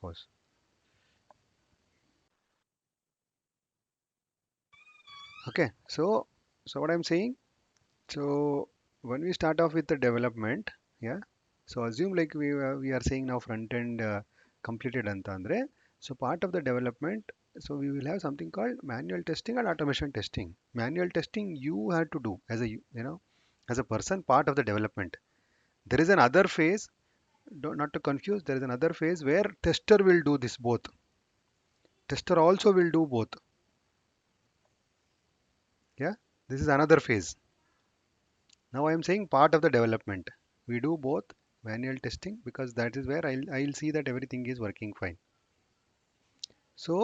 suppose. Okay, so what I'm saying, so when we start off with the development, yeah, so assume like we are saying now front end completed anta andre, so part of the development, so we will have something called manual testing and automation testing. Manual testing you have to do as a as a person part of the development. There is another phase, not to confuse, there is another phase where tester will do this both. Tester also will do both. Yeah, this is another phase. Now I am saying part of the development. We do both manual testing because that is where I'll see that everything is working fine. So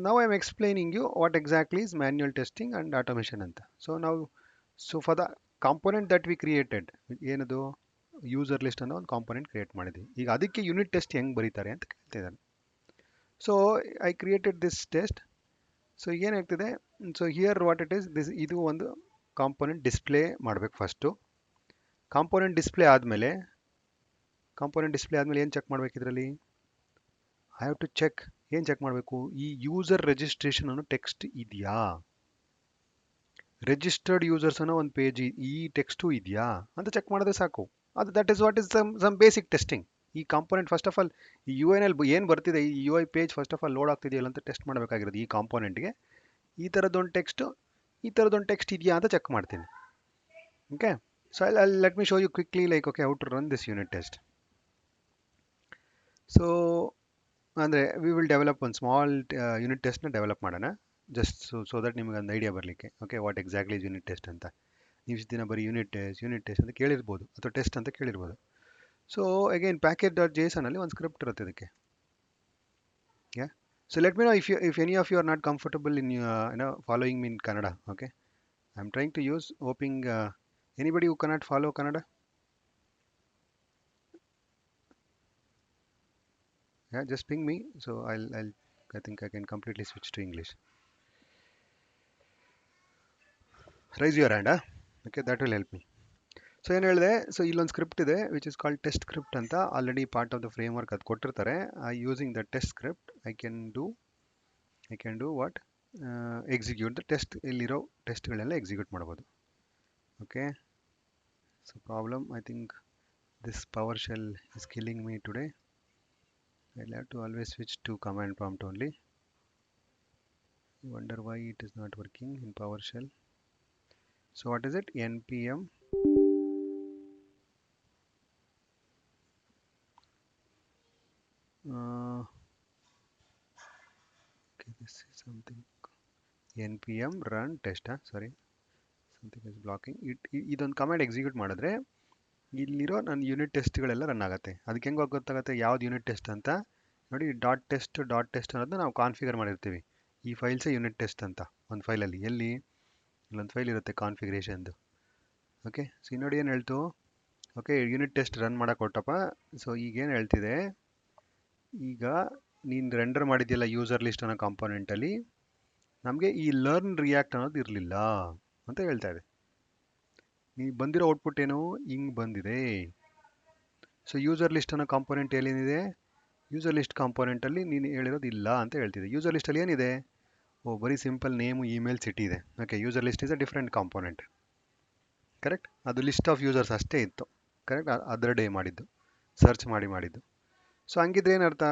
now I'm explaining you what exactly is manual testing and automation anta. So now, so for the component that we created, ಏನದು user list ಅನ್ನೋ ಒಂದು component create ಮಾಡಿದ್ವಿ. ಈಗ ಅದಕ್ಕೆ unit test ಹೆಂಗೆ ಬರೀತಾರೆ ಅಂತ ಕೇಳ್ತಿದ್ದಾರೆ. So I created this test. So ಏನಾಗ್ತಿದೆ, so here what it is this, ಇದು ಒಂದು ಕಾಂಪೊನೆಂಟ್ ಡಿಸ್ಪ್ಲೇ ಮಾಡಬೇಕು ಫಸ್ಟು. ಕಾಂಪೊನೆಂಟ್ ಡಿಸ್ಪ್ಲೇ ಆದಮೇಲೆ ಏನು ಚೆಕ್ ಮಾಡಬೇಕು ಇದರಲ್ಲಿ? I have to check. ಏನು ಚೆಕ್ ಮಾಡಬೇಕು? ಈ ಯೂಸರ್ ರಿಜಿಸ್ಟ್ರೇಷನ್ ಅನ್ನೋ ಟೆಕ್ಸ್ಟ್ ಇದೆಯಾ, ರಿಜಿಸ್ಟರ್ಡ್ ಯೂಸರ್ಸ್ ಅನ್ನೋ ಒಂದು ಪೇಜ್ ಈ ಟೆಕ್ಸ್ಟು ಇದೆಯಾ ಅಂತ ಚೆಕ್ ಮಾಡಿದ್ರೆ ಸಾಕು. ಅದು that is what is some basic testing. ಈ ಕಾಂಪೊನೆಂಟ್ ಫಸ್ಟ್ ಆಫ್ ಆಲ್ ಈ ಯು ಎನ್ ಎಲ್ ಏನು ಬರ್ತಿದೆ, ಈ U I page first of all load ಆಗ್ತಿದೆಯಲ್ಲ ಅಂತ ಟೆಸ್ಟ್ ಮಾಡಬೇಕಾಗಿರೋದು. ಈ ಕಾಂಪೊನೆಂಟ್ಗೆ ಈ ಥರದ್ದೊಂದು ಟೆಕ್ಸ್ಟು, ಈ ಥರದ್ದೊಂದು ಟೆಕ್ಸ್ಟ್ ಇದೆಯಾ ಅಂತ ಚೆಕ್ ಮಾಡ್ತೀನಿ. Okay, so let me show you quickly like okay how to run this unit test. So ಅಂದರೆ ವಿ ವಿಲ್ ಡೆವಲಪ್ ಒಂದು ಸ್ಮಾಲ್ ಯೂನಿಟ್ ಟೆಸ್ಟ್ನ ಡೆವಲಪ್ ಮಾಡೋಣ, ಜಸ್ಟ್ ಸೊ ದಟ್ ನಿಮಗೆ ಒಂದು ಐಡಿಯಾ ಬರಲಿಕ್ಕೆ. Okay, what exactly is unit test ಅಂತ. ನೀವು ಇಷ್ಟು ದಿನ ಬರೀ ಯೂನಿಟ್ ಟೆಸ್ಟ್ ಅಂತ ಕೇಳಿರ್ಬೋದು ಅಥವಾ ಟೆಸ್ಟ್ ಅಂತ ಕೇಳಿರ್ಬೋದು. So again package dot JSON ಅಲ್ಲಿ ಒಂದು ಸ್ಕ್ರಿಪ್ಟ್ ಇರುತ್ತೆ ಇದಕ್ಕೆ. Yeah, so let me know if any of you are not comfortable in following mean Kannada. Okay, I am trying to use hoping anybody who cannot follow Kannada. Yeah, just ping me. So I think I can completely switch to English. Raise your hand, huh? Okay, that will help me. So ಏನು ಹೇಳಿದೆ, so ಇಲ್ಲೊಂದು script ಇದೆ which is called test script ಅಂತ. Already part of the framework ಅದು ಕೊಟ್ಟಿರ್ತಾರೆ. Using the test script I can do what, execute the test. ಇಲ್ಲಿರೋ ಟೆಸ್ಟ್ಗಳೆಲ್ಲ execute ಮಾಡ್ಬೋದು. Okay, so problem I think this PowerShell is killing me today. I'll have to always switch to command prompt only. Wonder why it is not working in PowerShell. So what is it? npm okay, this is something npm run test. Sorry, something is blocking it. ಇದೊಂದು command execute ಮಾಡಿದ್ರೆ ಇಲ್ಲಿರೋ ನನ್ನ unit ಟೆಸ್ಟ್ಗಳೆಲ್ಲ run ಆಗುತ್ತೆ. ಅದಕ್ಕೆ ಹೆಂಗೆ ಗೊತ್ತಾಗುತ್ತೆ ಯಾವ್ದು unit test ಅಂತ? ನೋಡಿ, ಡಾಟ್ ಟೆಸ್ಟ್ ಅನ್ನೋದನ್ನ ನಾವು ಕಾನ್ಫಿಗರ್ ಮಾಡಿರ್ತೀವಿ. ಈ ಫೈಲ್ಸೇ ಯೂನಿಟ್ ಟೆಸ್ಟ್ ಅಂತ ಒಂದು ಫೈಲಲ್ಲಿ. ಎಲ್ಲಿ? ಇಲ್ಲೊಂದು ಫೈಲ್ ಇರುತ್ತೆ ಕಾನ್ಫಿಗರೇಷನ್ದು. ಓಕೆ, ಸೊ ನೋಡಿ ಏನು ಹೇಳ್ತು. ಓಕೆ, ಯೂನಿಟ್ ಟೆಸ್ಟ್ ರನ್ ಮಾಡೋಕೆ ಕೊಟ್ಟಪ್ಪ. ಸೊ ಈಗೇನು ಹೇಳ್ತಿದೆ, ಈಗ ನೀನು ರೆಂಡರ್ ಮಾಡಿದ್ಯಲ್ಲ ಯೂಸರ್ ಲಿಸ್ಟ್ ಅನ್ನೋ ಕಾಂಪೊನೆಂಟಲ್ಲಿ ನಮಗೆ ಈ ಲರ್ನ್ ರಿಯಾಕ್ಟ್ ಅನ್ನೋದು ಇರಲಿಲ್ಲ ಅಂತ ಹೇಳ್ತಾ ಇದೆ. ನೀವು ಬಂದಿರೋ ಔಟ್ಪುಟ್ ಏನು ಹಿಂಗೆ ಬಂದಿದೆ. ಸೊ ಯೂಸರ್ ಲಿಸ್ಟ್ ಅನ್ನೋ ಕಾಂಪೊನೆಂಟ್ ಏನಿದೆ, ಯೂಸರ್ ಲಿಸ್ಟ್ ಕಾಂಪೊನೆಂಟಲ್ಲಿ ನೀನು ಹೇಳಿರೋದು ಇಲ್ಲ ಅಂತ ಹೇಳ್ತಿದೆ. ಯೂಸರ್ ಲಿಸ್ಟಲ್ಲಿ ಏನಿದೆ? ಓ, ಬರೀ ಸಿಂಪಲ್ ನೇಮು ಇಮೇಲ್ ಸಿಟಿ ಇದೆ. Okay, user list is a different component. Correct, ಅದು ಲಿಸ್ಟ್ ಆಫ್ ಯೂಸರ್ಸ್ ಅಷ್ಟೇ ಇತ್ತು. ಕರೆಕ್ಟ್, ಅದರ್ ಡೇ ಮಾಡಿದ್ದು, ಸರ್ಚ್ ಮಾಡಿದ್ದು. ಸೊ ಹಂಗಿದ್ರೆ ಏನರ್ಥ?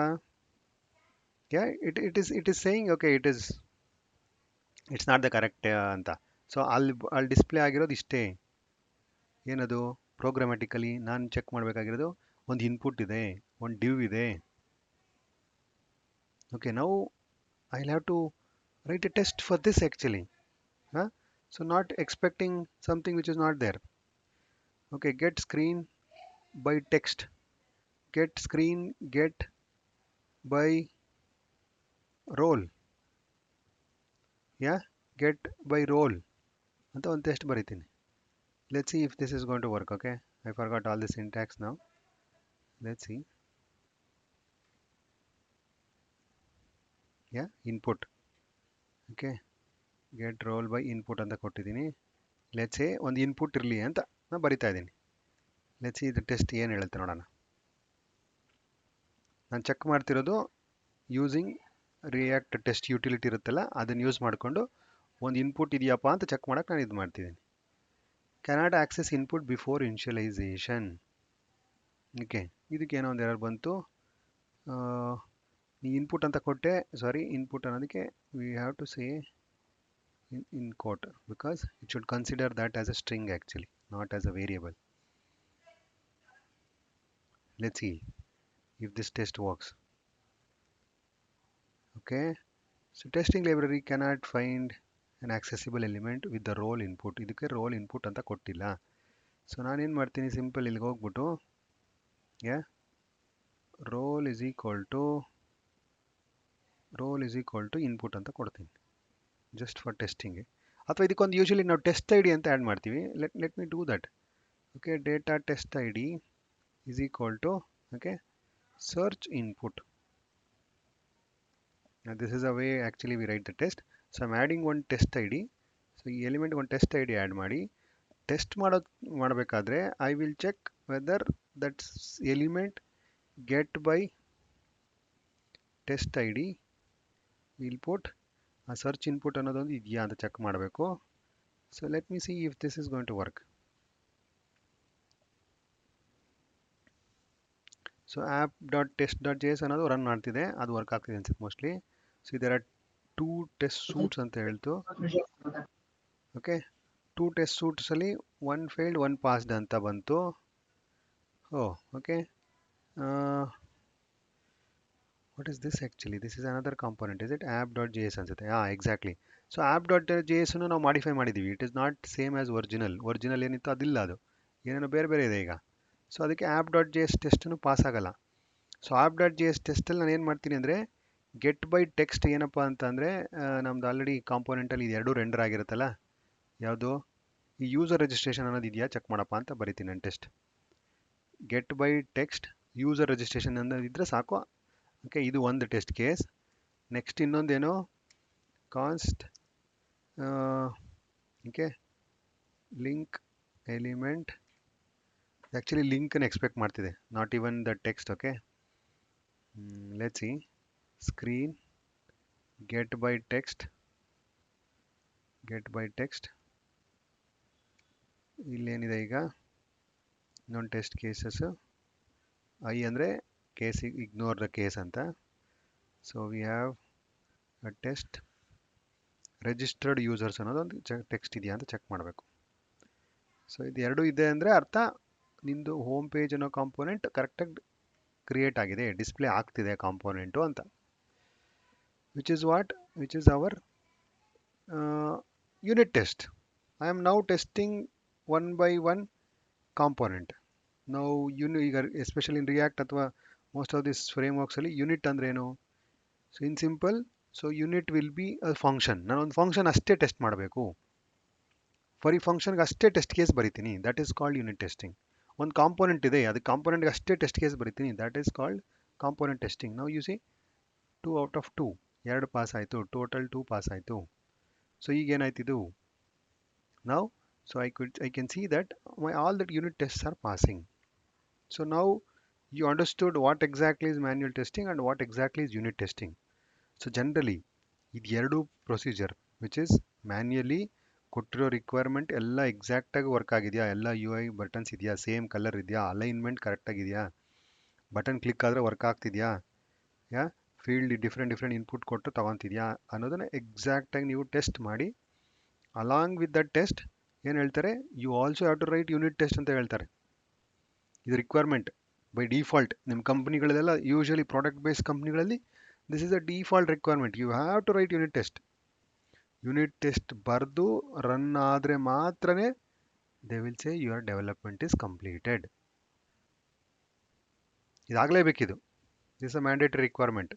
Yeah, it is saying okay it's not the correct ಅಂತ. ಸೊ ಅಲ್ಲಿ ಡಿಸ್ಪ್ಲೇ ಆಗಿರೋದು ಇಷ್ಟೇ. ಏನದು? ಪ್ರೋಗ್ರಾಮ್ಯಾಟಿಕಲಿ ನಾನು ಚೆಕ್ ಮಾಡಬೇಕಾಗಿರೋದು ಒಂದು ಇನ್ಪುಟ್ ಇದೆ, ಒಂದು ಡಿವ್ ಇದೆ. ಓಕೆ, ನಾವು I have to write a test for this actually. Huh? So not expecting something which is not there. Okay, get screen by text, get screen get by role. Yeah, get by role ಅಂತ ಒಂದು test ಬರೀತೀನಿ. Let's see if this is going to work. Okay, I forgot all the syntax now. Let's see. Yeah, input. Okay, get role by input ಅಂತ ಕೊಟ್ಟಿದ್ದೀನಿ. Let's say ಒಂದು input ಇರಲಿ ಅಂತ ನಾನು ಬರಿತಾ ಇದ್ದೀನಿ. ಲೆಟ್ಸ್ ಸಿ ಇದು ಟೆಸ್ಟ್ ಏನು ಹೇಳುತ್ತೆ ನೋಡೋಣ. ನಾನು ಚೆಕ್ ಮಾಡ್ತಿರೋದು ಯೂಸಿಂಗ್ ರಿಯಾಕ್ಟ್ ಟೆಸ್ಟ್ ಯುಟಿಲಿಟಿ ಇರುತ್ತಲ್ಲ ಅದನ್ನು ಯೂಸ್ ಮಾಡಿಕೊಂಡು ಒಂದು ಇನ್ಪುಟ್ ಇದೆಯಪ್ಪ ಅಂತ ಚೆಕ್ ಮಾಡೋಕ್ಕೆ ನಾನು ಇದು ಮಾಡ್ತಿದ್ದೀನಿ. Cannot access input before initialization. Okay, ಇದಕ್ಕೆ ಏನೋ ಒಂದು ಎರರ್ ಬಂತು. ನೀ ಇನ್ಪುಟ್ ಅಂತ ಕೊಟ್ಟೆ, ಸಾರಿ ಇನ್ಪುಟ್ ಅನ್ನೋದಕ್ಕೆ we have to say in quote because it should consider that as a string actually, not as a variable. Let's see if this test works. Okay, so testing library cannot find an accessible element with the role input. ಇದಕ್ಕೆ role input ಅಂತ ಕೊಟ್ಟಿಲ್ಲ. So ನಾನೇನು ಮಾಡ್ತೀನಿ, simple ಇಲ್ಲಿಗೆ ಹೋಗ್ಬಿಟ್ಟು role is equal to input ಅಂತ ಕೊಡ್ತೀನಿ just for ಟೆಸ್ಟಿಂಗ್ಗೆ. ಅಥವಾ ಇದಕ್ಕೊಂದು ಯೂಶಲಿ ನಾವು ಟೆಸ್ಟ್ ಐ ಡಿ ಅಂತ ಆ್ಯಡ್ ಮಾಡ್ತೀವಿ. Let me do that. Okay, data test I D is equal to okay search input. Now this is a way actually we write the test. So I'm adding one test id. So ಈ element ಒಂದು test I D add ಮಾಡಿ test ಮಾಡಬೇಕಾದ್ರೆ I will check whether that element get by test I D will put a search input ಅನ್ನೋದೊಂದು ಇದೆಯಾ ಅಂತ check ಮಾಡಬೇಕು. So let me see if this is going to work. So app.test.js ಅನ್ನೋದು run ಮಾಡ್ತಿದೆ, ಅದು work ಆಗ್ತಿದೆ ಅನ್ಸುತ್ತೆ mostly. So ಇದರ 2 ಟೆಸ್ಟ್ ಸೂಟ್ಸ್ ಅಂತ ಹೇಳ್ತು. ಓಕೆ, 2 ಟೆಸ್ಟ್ ಸೂಟ್ಸಲ್ಲಿ 1 ಫೇಲ್ಡ್ 1 ಪಾಸ್ಡ್ ಅಂತ ಬಂತು. Okay, what is this actually? This is another component, is it? app.js ಅನ್ಸುತ್ತೆ. ಎಕ್ಸಾಕ್ಟ್ಲಿ. ಸೊ app.js ನಾವು ಮಾಡಿಫೈ ಮಾಡಿದ್ದೀವಿ. It is not same as original ಏನಿತ್ತು ಅದಿಲ್ಲ, ಅದು ಏನೇನೋ ಬೇರೆ ಬೇರೆ ಇದೆ ಈಗ. ಸೊ ಅದಕ್ಕೆ app.js ಟೆಸ್ಟನ್ನು ಪಾಸ್ ಆಗಲ್ಲ. ಸೊ app.js ಟೆಸ್ಟಲ್ಲಿ ನಾನು ಏನು ಮಾಡ್ತೀನಿ ಅಂದರೆ ಗೆಟ್ ಬೈ ಟೆಕ್ಸ್ಟ್ ಏನಪ್ಪ ಅಂತ ಅಂದರೆ ನಮ್ದು ಆಲ್ರೆಡಿ ಕಾಂಪೋನೆಂಟಲ್ಲಿ ಇದು ಎರಡೂ ರೆಂಡರ್ ಆಗಿರುತ್ತಲ್ಲ, ಯಾವುದು ಈ ಯೂಸರ್ ರಿಜಿಸ್ಟ್ರೇಷನ್ ಅನ್ನೋದು ಇದೆಯಾ ಚೆಕ್ ಮಾಡಪ್ಪ ಅಂತ ಬರಿತೀನಿ ನಾನು test. Get by text user registration ಅನ್ನೋದು ಇದ್ದರೆ ಸಾಕು. ಓಕೆ, ಇದು ಒಂದು ಟೆಸ್ಟ್ ಕೇಸ್. ನೆಕ್ಸ್ಟ್ ಇನ್ನೊಂದೇನು const okay link element. Actually ಲಿಂಕನ್ನು ಎಕ್ಸ್ಪೆಕ್ಟ್ ಮಾಡ್ತಿದೆ, not even the text. Okay, let's see screen get by text ಇಲ್ಲೇನಿದೆ ಈಗ ಇನ್ನೊಂದು ಟೆಸ್ಟ್ ಕೇಸಸ್. ಐ ಅಂದರೆ ಕೇಸ್ ಇಗ್ನೋರ್ ದ ಕೇಸ್ ಅಂತ. So we have a test registered users ಅನ್ನೋದೊಂದು text ಇದೆಯಾ ಅಂತ ಚೆಕ್ ಮಾಡಬೇಕು. ಸೊ ಇದು ಎರಡೂ ಇದೆ ಅಂದರೆ ಅರ್ಥ ನಿಮ್ಮದು ಹೋಮ್ ಪೇಜ್ ಅನ್ನೋ ಕಾಂಪೋನೆಂಟ್ ಕರೆಕ್ಟಾಗಿ ಕ್ರಿಯೇಟ್ ಆಗಿದೆ, ಡಿಸ್ಪ್ಲೇ ಆಗ್ತಿದೆ ಕಾಂಪೋನೆಂಟು ಅಂತ. Which is our unit test. I am now testing one by one component. ನಾವು ಈಗ ಎಸ್ಪೆಷಲಿ ಇನ್ ರಿಯಾಕ್ಟ್ ಅಥವಾ ಮೋಸ್ಟ್ ಆಫ್ ದಿಸ್ ಫ್ರೇಮ್ವರ್ಕ್ಸಲ್ಲಿ ಯೂನಿಟ್ ಅಂದ್ರೆ ಏನು? So in simple, so unit will be a function. ನಾನೊಂದು function ಅಷ್ಟೇ test ಮಾಡಬೇಕು. For ಈ ಫಂಕ್ಷನ್ಗೆ ಅಷ್ಟೇ ಟೆಸ್ಟ್ ಕೇಸ್ ಬರಿತೀನಿ, that is called unit testing. ಒಂದು ಕಾಂಪೋನೆಂಟ್ ಇದೆ, ಅದಕ್ಕೆ ಕಾಂಪೋನೆಂಟ್ಗೆ ಅಷ್ಟೇ ಟೆಸ್ಟ್ ಕೇಸ್ ಬರಿತೀನಿ, that is called component testing. ನಾವು you see 2 out of 2 2 pass ಆಯಿತು, ಟೋಟಲ್ 2 ಪಾಸ್ ಆಯಿತು. ಸೊ ಈಗೇನಾಯ್ತಿದು ನಾವು, so I can see that all that unit tests are passing. So now you understood what exactly is manual testing and what exactly is unit testing. So generally ಇದು ಎರಡು procedure which is manually ಕೊಟ್ಟಿರೋ requirement ಎಲ್ಲ ಎಕ್ಸಾಕ್ಟಾಗಿ work ಆಗಿದೆಯಾ, ಎಲ್ಲ UI buttons ಇದೆಯಾ, same colour ಇದೆಯಾ, alignment ಕರೆಕ್ಟಾಗಿದೆಯಾ, button click ಆದರೆ work ಆಗ್ತಿದೆಯಾ, field different input ಕೊಟ್ಟು ತೊಗೊತಿದೆಯಾ ಅನ್ನೋದನ್ನು ಎಕ್ಸಾಕ್ಟಾಗಿ ನೀವು ಟೆಸ್ಟ್ ಮಾಡಿ. ಅಲಾಂಗ್ ವಿತ್ ದಟ್ ಟೆಸ್ಟ್ ಏನು ಹೇಳ್ತಾರೆ, you also have to write unit test ಅಂತ ಹೇಳ್ತಾರೆ. ಇದು ರಿಕ್ವೈರ್ಮೆಂಟ್ ಬೈ ಡಿಫಾಲ್ಟ್. ನಿಮ್ಮ ಕಂಪ್ನಿಗಳಲ್ಲೆಲ್ಲ ಯೂಶಲಿ ಪ್ರಾಡಕ್ಟ್ ಬೇಸ್ಡ್ ಕಂಪ್ನಿಗಳಲ್ಲಿ this is a default requirement, you have to write unit test. Unit test ಬರೆದು ರನ್ ಆದರೆ ಮಾತ್ರನೇ they will say your development is completed. ಇದಾಗಲೇಬೇಕಿದು, this a mandatory requirement.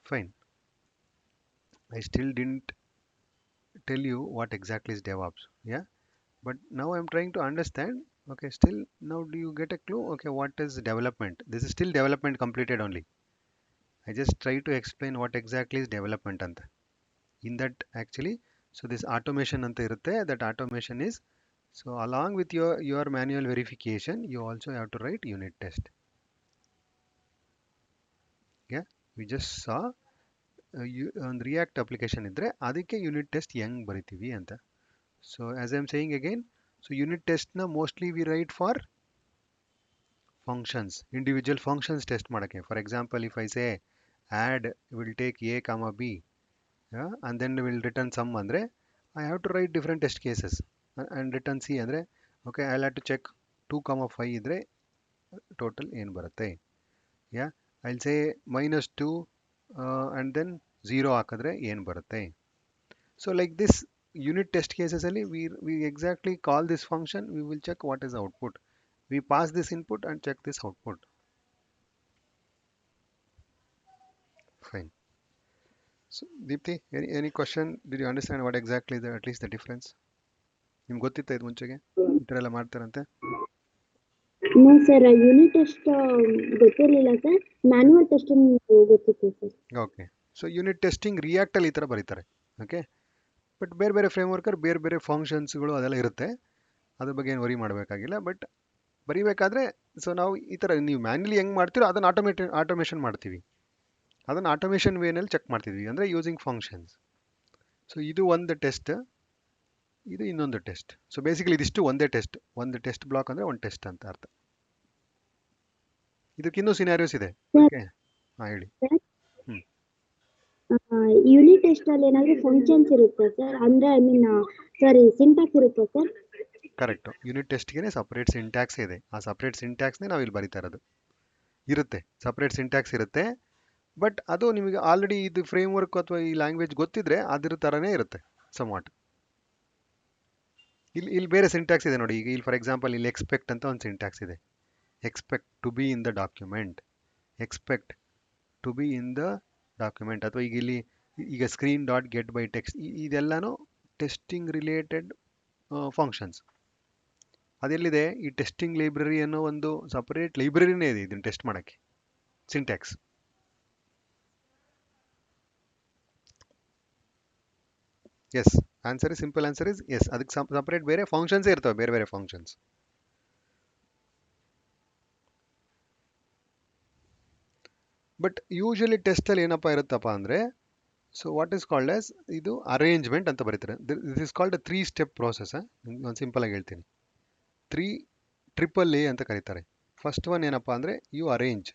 Fine, I still didn't tell you what exactly is DevOps, but now I'm trying to understand. Okay, still now do you get a clue? Okay, what is development? This is still development completed only. I just try to explain what exactly is development anta. In that actually, so this automation anta irutte, that automation is, so along with your manual verification, you also have to write unit test. We just ಸಾ ಒಂದು react application ಇದ್ದರೆ ಅದಕ್ಕೆ unit test ಹೆಂಗೆ ಬರಿತೀವಿ ಅಂತ. So as I am saying again, so unit ಟೆಸ್ಟ್ನ mostly we write for functions, individual functions test ಮಾಡೋಕ್ಕೆ. For example if I say add will take a comma b and then will return sum ಅಂದರೆ I have to write different test cases and return c ಅಂದರೆ okay I have to check 2,5 ಇದ್ದರೆ total ಏನು ಬರುತ್ತೆ. I'll say -2 and then 0 ಹಾಕಿದ್ರೆ ಏನು ಬರುತ್ತೆ. So like this unit test ಕೇಸಸಲ್ಲಿ we exactly call this function, we will check what is output, we pass this input and check this output. Fine. So Deepti, any question? Did you understand what exactly the at least the difference? ನಿಮ್ಗೆ ಗೊತ್ತಿತ್ತ ಇದು ಮುಂಚೆಗೆ ಈ ಥರ ಎಲ್ಲ ಮಾಡ್ತಾರಂತೆ? No sir, unit test ಗೊತ್ತಿರಲಿಲ್ಲ sir, manual test ಗೊತ್ತಿತ್ತು sir. Okay, so unit testing ರಿಯಾಕ್ಟಲ್ಲಿ ಈ ಥರ ಬರೀತಾರೆ. ಓಕೆ, ಬಟ್ ಬೇರೆ ಬೇರೆ ಫ್ರೇಮ್ವರ್ಕರ್ ಬೇರೆ ಬೇರೆ ಫಂಕ್ಷನ್ಸ್ಗಳು ಅದೆಲ್ಲ ಇರುತ್ತೆ, ಅದ್ರ ಬಗ್ಗೆ ಏನು ವರಿ ಮಾಡಬೇಕಾಗಿಲ್ಲ. ಬಟ್ ಬರೀಬೇಕಾದ್ರೆ ಸೊ ನಾವು ಈ ಥರ ನೀವು ಮ್ಯಾನ್ಯಲಿ ಹೆಂಗೆ ಮಾಡ್ತೀರೋ ಅದನ್ನು ಆಟೋಮೇಷನ್ ಮಾಡ್ತೀವಿ, ಅದನ್ನು ಆಟೋಮೇಷನ್ ವೇನಲ್ಲಿ ಚೆಕ್ ಮಾಡ್ತಿದ್ವಿ ಅಂದರೆ ಯೂಸಿಂಗ್ ಫಂಕ್ಷನ್ಸ್. ಸೊ ಇದು ಒಂದು ಟೆಸ್ಟ್, ಇದು ಇನ್ನೊಂದು ಟೆಸ್ಟ್. ಸೊ ಬೇಸಿಕಲಿ ಇದಿಷ್ಟು ಒಂದೇ ಟೆಸ್ಟ್, ಒಂದು ಟೆಸ್ಟ್ ಬ್ಲಾಕ್ ಅಂದರೆ ಒಂದು ಟೆಸ್ಟ್ ಅಂತ ಅರ್ಥ. ಇದಕ್ಕಿನ್ನೂ ಸಿನಾರಿಯೋಸ್ ಇದೆ. ಓಕೆ, ಹಾಂ ಹೇಳಿ. ಯೂನಿಟ್ ಟೆಸ್ಟ್ ಅಲ್ಲಿ ಏನಾದರೂ ಫಂಕ್ಷನ್ಸ್ ಇರುತ್ತೆ ಸರ್, ಅಂದ್ರೆ ಐ ಮೀನ್ ಸಾರಿ ಸಿಂಟ್ಯಾಕ್ಸ್ ಇರುತ್ತೆ ಸರ್? ಕರೆಕ್ಟು, ಯೂನಿಟ್ ಟೆಸ್ಟ್ಗೆ ಸಪ್ರೇಟ್ ಸಿಂಟ್ಯಾಕ್ಸ್ ಇದೆ. ಆ ಸಪ್ರೇಟ್ ಸಿಂಟ್ಯಾಕ್ಸ್ನೇ ನಾವು ಇಲ್ಲಿ ಬರಿತಾ ಇರೋದು. ಇರುತ್ತೆ ಸಪ್ರೇಟ್ ಸಿಂಟ್ಯಾಕ್ಸ್ ಇರುತ್ತೆ, ಬಟ್ ಅದು ನಿಮಗೆ ಆಲ್ರೆಡಿ ಇದು ಫ್ರೇಮ್ವರ್ಕ್ ಅಥವಾ ಈ ಲ್ಯಾಂಗ್ವೇಜ್ ಗೊತ್ತಿದ್ರೆ ಅದ್ರ ಥರನೇ ಇರುತ್ತೆ ಸಮ್ವಾಟ್. ಇಲ್ಲಿ ಬೇರೆ ಸಿಂಟ್ಯಾಕ್ಸ್ ಇದೆ ನೋಡಿ. ಈಗ ಇಲ್ಲಿ ಫಾರ್ ಎಕ್ಸಾಂಪಲ್ ಇಲ್ಲಿ ಎಕ್ಸ್ಪೆಕ್ಟ್ ಅಂತ ಒಂದು ಸಿಂಟ್ಯಾಕ್ಸ್ ಇದೆ. Expect to be in the document, expect to be in the document, ಅಥವಾ ಈಗ ಇಲ್ಲಿ ಈಗ screen dot get by text, ಇದೆಲ್ಲನೂ ಟೆಸ್ಟಿಂಗ್ ರಿಲೇಟೆಡ್ ಫಂಕ್ಷನ್ಸ್. ಅದೆಲ್ಲಿದೆ? ಈ ಟೆಸ್ಟಿಂಗ್ ಲೈಬ್ರರಿ ಅನ್ನೋ ಒಂದು ಸಪರೇಟ್ ಲೈಬ್ರರಿನೇ ಇದೆ ಇದನ್ನು ಟೆಸ್ಟ್ ಮಾಡೋಕ್ಕೆ, syntax. Yes, answer is simple, answer is yes. ಅದಕ್ಕೆ ಸಪರೇಟ್ ಬೇರೆ ಫಂಕ್ಷನ್ಸೇ ಇರ್ತವೆ, ಬೇರೆ ಬೇರೆ ಫಂಕ್ಷನ್ಸ್. ಬಟ್ ಯೂಶಲಿ ಟೆಸ್ಟಲ್ಲಿ ಏನಪ್ಪ ಇರುತ್ತಪ್ಪ ಅಂದರೆ, so what is called as ಇದು ಅರೇಂಜ್ಮೆಂಟ್ ಅಂತ ಬರೀತಾರೆ. This is called a 3 step process. ಒಂದು ಸಿಂಪಲಾಗಿ ಹೇಳ್ತೀನಿ, 3 AAA ಅಂತ ಕರೀತಾರೆ. ಫಸ್ಟ್ ಒನ್ ಏನಪ್ಪ ಅಂದರೆ ಯು ಅರೇಂಜ್,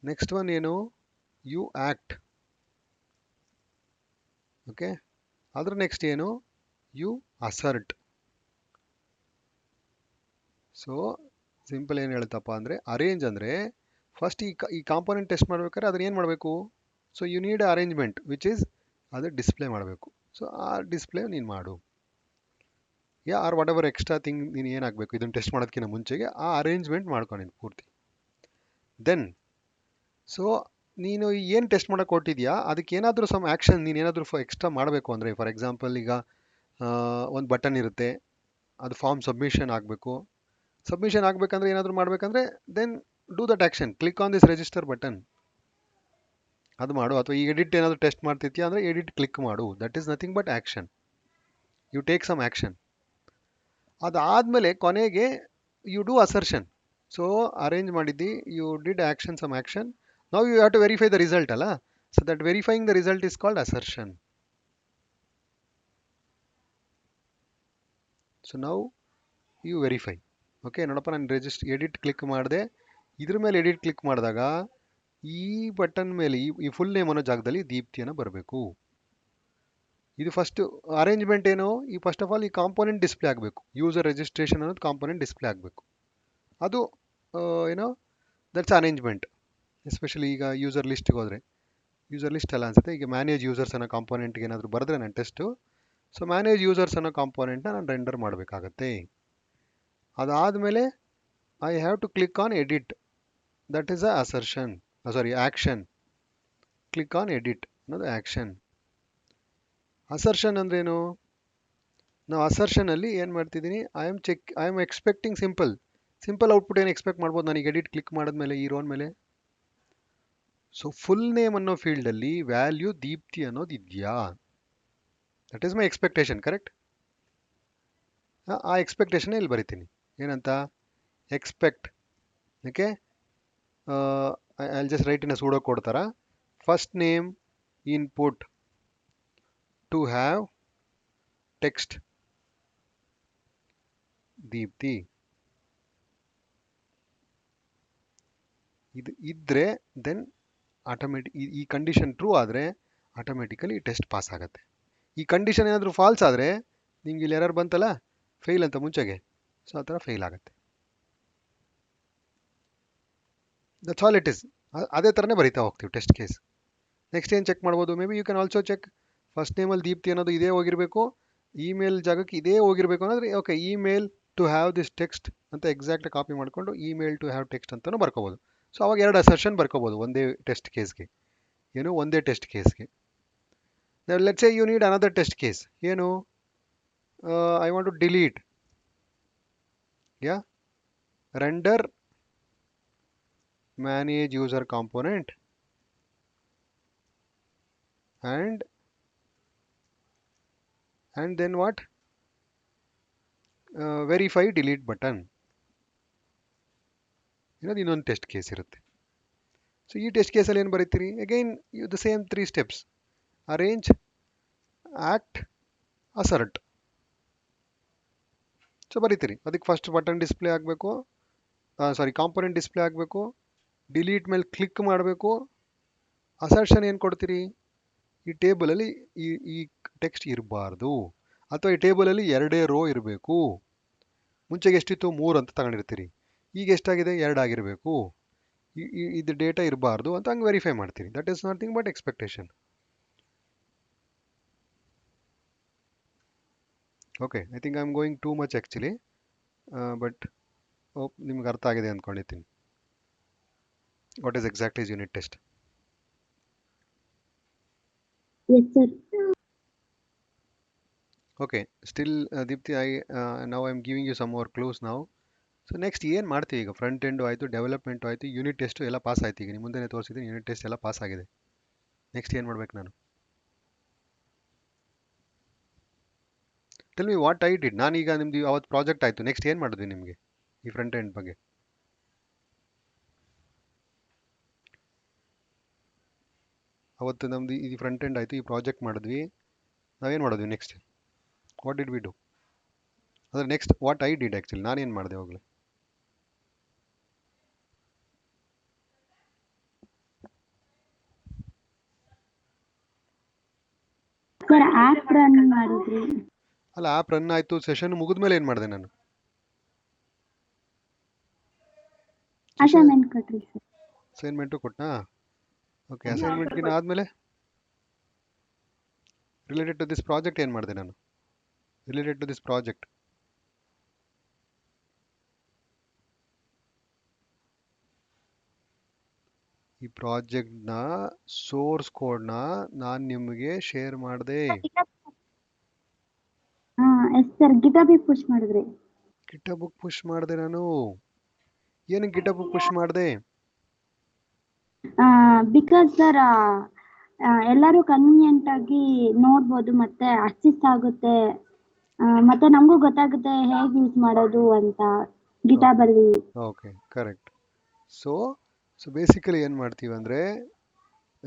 ನೆಕ್ಸ್ಟ್ ಒನ್ ಏನು ಯು ಆ್ಯಕ್ಟ್, ಓಕೆ, ಅದ್ರ ನೆಕ್ಸ್ಟ್ ಏನು ಯು ಅಸರ್ಟ್. ಸೊ ಸಿಂಪಲ್ ಏನು ಹೇಳ್ತಪ್ಪ ಅಂದರೆ, ಅರೇಂಜ್ ಅಂದರೆ ಫಸ್ಟ್ ಈ ಕಾಂಪೋನೆಂಟ್ ಟೆಸ್ಟ್ ಮಾಡ್ಬೇಕಾದ್ರೆ ಅದನ್ನ ಏನು ಮಾಡಬೇಕು? So you need arrangement which is ಅದು ಡಿಸ್ಪ್ಲೇ ಮಾಡಬೇಕು. ಸೊ ಆ ಡಿಸ್ಪ್ಲೇ ನೀನು ಮಾಡು, or whatever extra thing ನೀನು ಏನಾಗಬೇಕು ಇದನ್ನು ಟೆಸ್ಟ್ ಮಾಡೋದಕ್ಕಿಂತ ಮುಂಚೆಗೆ ಆ ಅರೇಂಜ್ಮೆಂಟ್ ಮಾಡ್ಕೊಂಡು ಪೂರ್ತಿ. ದೆನ್ ಸೊ ನೀನು ಏನು ಟೆಸ್ಟ್ ಮಾಡೋಕೆ ಕೊಟ್ಟಿದ್ಯಾ ಅದಕ್ಕೆ ಏನಾದರೂ ಸಮ್ ಆ್ಯಕ್ಷನ್ ನೀನು ಏನಾದರೂ ಎಕ್ಸ್ಟ್ರಾ ಮಾಡಬೇಕು ಅಂದರೆ, ಫಾರ್ ಎಕ್ಸಾಂಪಲ್ ಈಗ ಒಂದು ಬಟನ್ ಇರುತ್ತೆ, ಅದು ಫಾರ್ಮ್ ಸಬ್ಮಿಷನ್ ಆಗಬೇಕು. ಸಬ್ಮಿಷನ್ ಆಗಬೇಕಂದ್ರೆ ಏನಾದರೂ ಮಾಡಬೇಕಂದ್ರೆ then do that action, click on this register button, ಅದು ಮಾಡು. ಅಥವಾ ಈ ಎಡಿಟ್ ಏನಾದರೂ ಟೆಸ್ಟ್ ಮಾಡ್ತಿದ್ಯಾ ಅಂದರೆ ಎಡಿಟ್ ಕ್ಲಿಕ್ ಮಾಡು. That is nothing but action, you take some action. ಅದಾದಮೇಲೆ ಕೊನೆಗೆ you do assertion. So arrange ಮಾಡಿದ್ದಿ, you did action, some action, now you have to verify the result ಅಲ್ಲ. So that verifying the result is called assertion. So now you verify. Okay, ನೋಡಪ್ಪ ನಾನು edit click ಮಾಡಿದೆ, ಇದ್ರ ಮೇಲೆ edit click ಮಾಡಿದಾಗ ಈ button ಮೇಲೆ ಈ ಫುಲ್ ನೇಮ್ ಅನ್ನೋ ಜಾಗದಲ್ಲಿ ದೀಪ್ತಿಯನ್ನು ಬರಬೇಕು. ಇದು ಫಸ್ಟ್ ಅರೇಂಜ್ಮೆಂಟ್ ಏನು? ಈ ಫಸ್ಟ್ ಆಫ್ ಆಲ್ ಈ ಕಾಂಪೋನೆಂಟ್ ಡಿಸ್ಪ್ಲೇ ಆಗಬೇಕು, ಯೂಸರ್ ರಿಜಿಸ್ಟ್ರೇಷನ್ ಅನ್ನೋದು ಕಾಂಪೋನೆಂಟ್ ಡಿಸ್ಪ್ಲೇ ಆಗಬೇಕು. ಅದು ಏನೋ ದಟ್ಸ್ ಅರೇಂಜ್ಮೆಂಟ್. ಎಸ್ಪೆಷಲಿ ಈಗ ಯೂಸರ್ ಲಿಸ್ಟ್ಗೆ ಹೋದರೆ, ಯೂಸರ್ ಲಿಸ್ಟ್ ಎಲ್ಲ ಅನ್ಸುತ್ತೆ, ಈಗ ಮ್ಯಾನೇಜ್ ಯೂಸರ್ಸ್ ಅನ್ನೋ ಕಾಂಪೋನೆಂಟ್ಗೆ ಏನಾದರೂ ಬರೆದ್ರೆ ನಾನು ಟೆಸ್ಟು, ಸೊ ಮ್ಯಾನೇಜ್ ಯೂಸರ್ಸ್ ಅನ್ನೋ ಕಾಂಪೋನೆಂಟ್ನ ನಾನು ರೆಂಡರ್ ಮಾಡಬೇಕಾಗತ್ತೆ. ಅದಾದಮೇಲೆ I have to click on edit, that is a assertion, sorry action. Click on edit ಅನ್ನೋದು ಆ್ಯಕ್ಷನ್. ಅಸರ್ಷನ್ ಅಂದ್ರೇನು? ನಾವು ಅಸರ್ಷನಲ್ಲಿ ಏನು ಮಾಡ್ತಿದ್ದೀನಿ, I am expecting simple output ಏನು ಎಕ್ಸ್ಪೆಕ್ಟ್ ಮಾಡ್ಬೋದು ನನಗೆ ಎಡಿಟ್ ಕ್ಲಿಕ್ ಮಾಡಿದ್ಮೇಲೆ ಈ ರೋನ್ ಮೇಲೆ. ಸೊ ಫುಲ್ ನೇಮ್ ಅನ್ನೋ ಫೀಲ್ಡಲ್ಲಿ ವ್ಯಾಲ್ಯೂ ದೀಪ್ತಿ ಅನ್ನೋದು ಇದೆಯಾ? That is my expectation, correct? ಆ ಎಕ್ಸ್ಪೆಕ್ಟೇಷನ್ ಇಲ್ಲಿ ಬರಿತೀನಿ, ಏನಂತ? Expect, okay, I'll just write in a pseudo code ತರ first name input to have text Deepti ಇದು ಇದ್ರೆ ದೆನ್ ಆಟೋಮೆಟಿಕ್ ಈ ಕಂಡೀಷನ್ ಟ್ರೂ ಆದರೆ ಆಟೋಮೆಟಿಕಲಿ ಟೆಸ್ಟ್ ಪಾಸ್ ಆಗುತ್ತೆ. ಈ ಕಂಡೀಷನ್ ಏನಾದರೂ ಫಾಲ್ಸ್ ಆದರೆ ನಿಮ್ಗೆ ಇಲ್ಲಿ ಎರರ್ ಬಂತಲ್ಲ ಫೇಲ್ ಅಂತ ಮುಂಚೆಗೆ, ಸೊ ಆ ಥರ ಫೇಲ್ ಆಗುತ್ತೆ. That's all it is. ಅದೇ ಥರನೇ ಬರಿತಾ ಹೋಗ್ತೀವಿ ಟೆಸ್ಟ್ ಕೇಸ್. ನೆಕ್ಸ್ಟ್ ಏನು ಚೆಕ್ ಮಾಡ್ಬೋದು, may be you can also check first ನೇಮಲ್ಲಿ ದೀಪ್ತಿ ಅನ್ನೋದು ಇದೇ ಹೋಗಿರಬೇಕು, ಇಮೇಲ್ ಜಾಗಕ್ಕೆ ಇದೇ ಹೋಗಿರಬೇಕು ಅನ್ನೋದ್ರೆ okay email to have this text ಅಂತ ಎಕ್ಸಾಕ್ಟ್ ಕಾಪಿ ಮಾಡಿಕೊಂಡು ಇಮೇಲ್ ಟು ಹ್ಯಾವ್ ಟೆಕ್ಸ್ಟ್ ಅಂತಲೂ ಬರ್ಕೋಬೋದು. ಸೊ ಅವಾಗ ಎರಡು ಅಸರ್ಷನ್ ಬರ್ಕೋಬೋದು ಒಂದೇ ಟೆಸ್ಟ್ ಕೇಸ್ಗೆ. ಏನು ಒಂದೇ ಟೆಸ್ಟ್ ಕೇಸ್ಗೆ. Let's say you need another test case. ಏನು I want to delete render manage user component and then what verify delete button ಇನ್ನೊಂದು ಟೆಸ್ಟ್ ಕೇಸ್ ಇರುತ್ತೆ. ಸೊ ಈ ಟೆಸ್ಟ್ ಕೇಸಲ್ಲಿ ಏನು ಬರೀತೀರಿ, again the same 3 steps: arrange, act, assert. So ಬರೀತೀರಿ. ಅದಕ್ಕೆ ಫಸ್ಟ್ ಬಟನ್ ಡಿಸ್ಪ್ಲೇ ಆಗಬೇಕು, ಕಾಂಪೊನೆಂಟ್ ಡಿಸ್ಪ್ಲೇ ಆಗಬೇಕು, ಡಿಲೀಟ್ ಮೇಲೆ ಕ್ಲಿಕ್ ಮಾಡಬೇಕು. ಅಸರ್ಷನ್ ಏನು ಕೊಡ್ತೀರಿ, ಈ ಟೇಬಲಲ್ಲಿ ಈ ಟೆಕ್ಸ್ಟ್ ಇರಬಾರ್ದು, ಅಥವಾ ಈ ಟೇಬಲಲ್ಲಿ 2 ರೋ ಇರಬೇಕು. ಮುಂಚೆಗೆ ಎಷ್ಟಿತ್ತು 3 ಅಂತ ತಗೊಂಡಿರ್ತೀರಿ, ಈಗ ಎಷ್ಟಾಗಿದೆ 2 ಆಗಿರಬೇಕು, ಇದು ಡೇಟಾ ಇರಬಾರ್ದು ಅಂತ ಹಂಗೆ ವೆರಿಫೈ ಮಾಡ್ತೀರಿ. That is nothing but expectation. Okay, I think I am going too much actually, but ನಿಮ್ಗೆ ಅರ್ಥ ಆಗಿದೆ ಅಂದ್ಕೊಂಡಿದ್ದೀನಿ. What is exactly is unit test? Yes, sir. Okay, still Deepti, now I'm giving you some more clues now. So next ಏನು ಮಾಡ್ತೀವಿ ಈಗ? Front end ಆಯಿತು, development ಆಯಿತು, unit test ಎಲ್ಲ ಪಾಸ್ ಆಯ್ತು. ಈಗ ನಿಮ್ಮ ಮುಂದೆ ತೋರಿಸಿದ್ದೀನಿ ಯೂನಿಟ್ ಟೆಸ್ಟ್ ಎಲ್ಲ ಪಾಸ್ ಆಗಿದೆ. ನೆಕ್ಸ್ಟ್ ಏನು ಮಾಡ್ಬೇಕು ನಾನು? Tell me what I did. ನಾನೀಗ ನಿಮ್ದು ಅವತ್ತು ಪ್ರಾಜೆಕ್ಟ್ ಆಯಿತು, ನೆಕ್ಸ್ಟ್ ಏನು ಮಾಡಿದ್ವಿ ನಿಮಗೆ ಈ ಫ್ರಂಟ್ ಎಂಡ್ ಬಗ್ಗೆ? ಅವತ್ತು ನಮ್ದು ಈ ಫ್ರಂಟ್ ಎಂಡ್ ಆಯಿತು, ಈ ಪ್ರಾಜೆಕ್ಟ್ ಮಾಡಿದ್ವಿ, ನಾವೇನು ಮಾಡಿದ್ವಿ next? What did we do? ಅಂದರೆ next what I did actually, ನಾನೇನು ಮಾಡಿದೆ ಹೋಗಲಿ? ಸರ್ ಆಪ್ ರನ್ ಮಾಡಿದ್ರಿ. ಅಲ್ಲ, ಆ್ಯಪ್ ರನ್ ಆಯಿತು, ಸೆಷನ್ ಮುಗಿದ್ಮೇಲೆ ಏನು ಮಾಡಿದೆ ನಾನು? ಅಸೈನ್ಮೆಂಟ್ ಕೊಟ್ರಿ ಸರ್. ಅಸೈನ್ಮೆಂಟು ಕೊಟ್ಟನಾ? ಓಕೆ, ಅಸೈನ್ಮೆಂಟ್ಗಿನ ಆದಮೇಲೆ ರಿಲೇಟೆಡ್ ಟು ದಿಸ್ ಪ್ರಾಜೆಕ್ಟ್ ಏನು ಮಾಡಿದೆ ನಾನು? ರಿಲೇಟೆಡ್ ಟು ದಿಸ್ ಪ್ರಾಜೆಕ್ಟ್ ಈ ಪ್ರಾಜೆಕ್ಟ್ನ ಸೋರ್ಸ್ ಕೋಡ್ನ ನಾನು ನಿಮಗೆ ಶೇರ್ ಮಾಡಿದೆ. ಎಸ್ ಸರ್, ಗಿಟಬಿಗೆ ಪುಷ್ ಮಾಡಿದ್ರಿ. ಗಿಟಬ್ ಪುಷ್ ಮಾಡಿದೆ ನಾನು. ಏನಕ್ಕೆ ಗಿಟಬ್ ಪುಷ್ ಮಾಡಿದೆ? ಬಿಕಾಸ್ ಸರ್ ಎಲ್ಲರೂ ಕನ್ವೀನಿಯಂಟ್ ಆಗಿ ನೋಡ್ಬೋದು, ಮತ್ತೆ ಅಸಿಸ್ಟ್ ಆಗುತ್ತೆ, ಮತ್ತೆ ನಮಗೂ ಗೊತ್ತಾಗುತ್ತೆ ಹೇಗೆ ಯೂಸ್ ಮಾಡೋದು ಅಂತ ಗಿಟಾಬ್ ಅಲ್ಲಿ. Okay, correct. ಸೊ ಬೇಸಿಕಲಿ ಏನು ಮಾಡ್ತೀವಿ ಅಂದರೆ,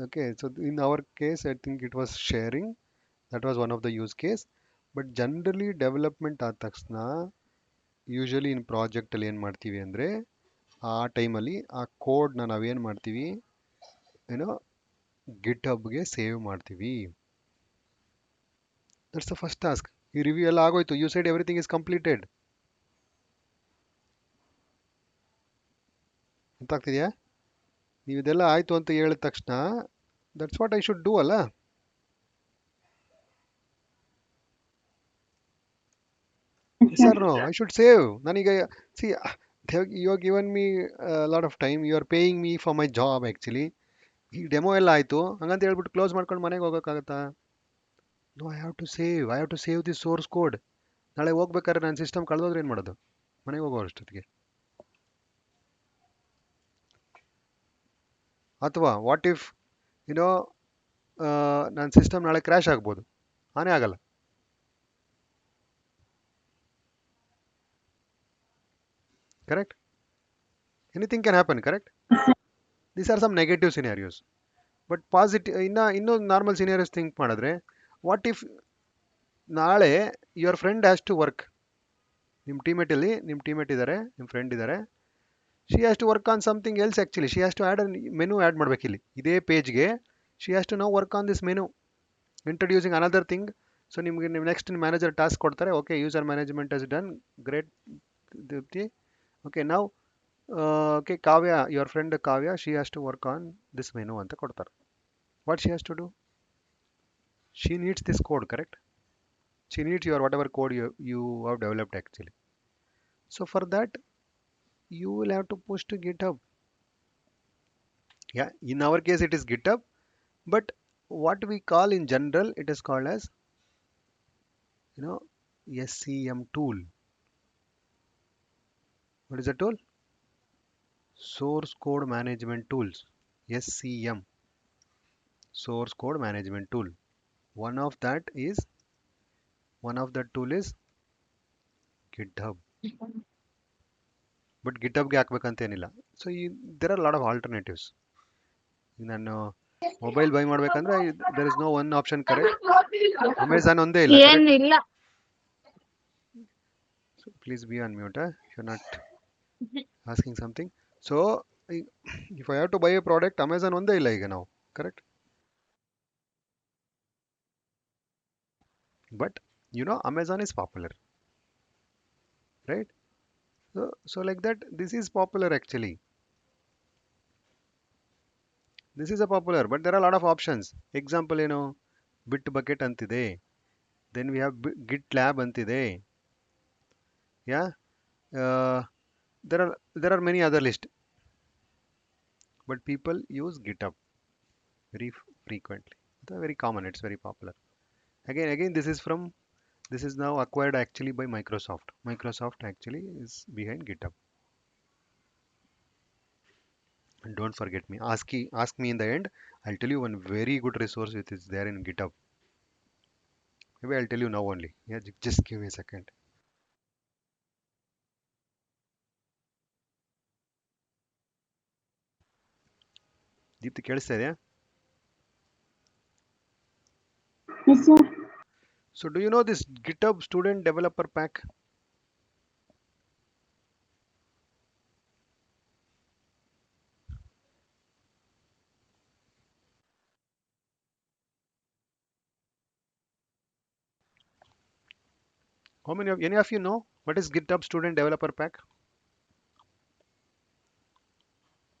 okay, so in our case I think it was sharing, that was one of the use case. But generally development ಆದ ತಕ್ಷಣ ಯೂಶಲಿ ಇನ್ ಪ್ರಾಜೆಕ್ಟಲ್ಲಿ ಏನು ಮಾಡ್ತೀವಿ ಅಂದರೆ, ಆ ಟೈಮಲ್ಲಿ ಆ ಕೋಡ್ನ ನಾವೇನು ಮಾಡ್ತೀವಿ, ಏನೋ ಗಿಟ್ಹಬ್ಗೆ ಸೇವ್ ಮಾಡ್ತೀವಿ. That's the first task. ಈ ರಿವ್ಯೂ ಎಲ್ಲ ಆಗೋಯ್ತು, you side everything is completed. ಗೊತ್ತಾಗ್ತಿದೆಯಾ? ನೀವು ಇದೆಲ್ಲ ಆಯಿತು ಅಂತ ಹೇಳಿದ ತಕ್ಷಣ that's what I should do ಅಲ್ಲ? Sir no, I should save. ನಾನೀಗ see you are given me lot of time, you are paying me for my job actually. ಈ ಡೆಮೋ ಎಲ್ಲ ಆಯಿತು ಹಂಗಂತ ಹೇಳ್ಬಿಟ್ಟು ಕ್ಲೋಸ್ ಮಾಡ್ಕೊಂಡು ಮನೆಗೆ ಹೋಗೋಕ್ಕಾಗತ್ತಾ? No, I have to save this source code. ನಾಳೆ ಹೋಗ್ಬೇಕಾದ್ರೆ ನನ್ನ ಸಿಸ್ಟಮ್ ಕಳೆದೋದ್ರೆ ಏನು ಮಾಡೋದು ಮನೆಗೆ ಹೋಗೋ ಅಷ್ಟೊತ್ತಿಗೆ? ಅಥವಾ ವಾಟ್ ಇಫ್ ಯುನೋ ನನ್ನ ಸಿಸ್ಟಮ್ ನಾಳೆ ಕ್ರ್ಯಾಶ್ ಆಗ್ಬೋದು, ಆನೇ ಆಗಲ್ಲ. Correct? Anything can happen, correct? These are some negative scenarios. But positive ಇನ್ನೂ ನಾರ್ಮಲ್ ಸಿನಾರಿಯೋಸ್ ಥಿಂಕ್ ಮಾಡಿದ್ರೆ, ವಾಟ್ ಇಫ್ ನಾಳೆ your friend has to work, ನಿಮ್ಮ ಟೀಮೇಟ್ ಇದ್ದಾರೆ, ನಿಮ್ಮ ಫ್ರೆಂಡ್ ಇದ್ದಾರೆ, she has to work on something else. Actually she has to add menu add ಮಾಡ್ಬೇಕು ಇಲ್ಲಿ ಇದೇ ಪೇಜ್ಗೆ. She has to know work on this menu, introducing another thing. So ನಿಮಗೆ ನೀವು ನೆಕ್ಸ್ಟ್ ಮ್ಯಾನೇಜರ್ ಟಾಸ್ಕ್ ಕೊಡ್ತಾರೆ, okay user management is done, great Deepti, okay ನಾವು okay Kavya, your friend Kavya, she has to work on this menu ಅಂತ ಕೊಡ್ತಾರೆ. What she has to do? She needs this code, correct? She needs your whatever code you have developed actually. So for that, you will have to push to GitHub. Yeah, in our case it is GitHub, but what we call in general, it is called as, you know, SCM tool. What is the tool? Source Code Management Tools. SCM, Source Code Management Tool. One of that tool is GitHub. But ಗಿಟಬ್ಗೆ ಹಾಕ್ಬೇಕಂತ ಏನಿಲ್ಲ. So there are lot of alternatives. ನಾನು mobile buy ಮಾಡ್ಬೇಕಂದ್ರೆ there is no one option, correct? Amazon ಒಂದೇ ಇಲ್ಲ, ಏನಿಲ್ಲ. So please be on mute, you are not asking something. So if I have to buy a product, Amazon ಒಂದೇ ಇಲ್ಲ ಈಗ ನಾವು, correct? But you know Amazon is popular, right? So like that, this is popular actually. This is a popular, but there are a lot of options. Example, you know, Bitbucket antide. Then we have GitLab antide. Yeah, uh, there are many other list, but people use GitHub very frequently. It's very common. It's very popular. Again, this is now acquired actually by Microsoft. Microsoft actually is behind GitHub. And don't forget me. Ask me in the end. I'll tell you one very good resource which is there in GitHub. Maybe I'll tell you now only. Yeah, just give me a second. Deepti ಕೇಳಿಸ್ತಾ ಇದೆಯಾ? Yes, sir. So do you know this GitHub Student Developer Pack? Any of you know what is GitHub Student Developer Pack?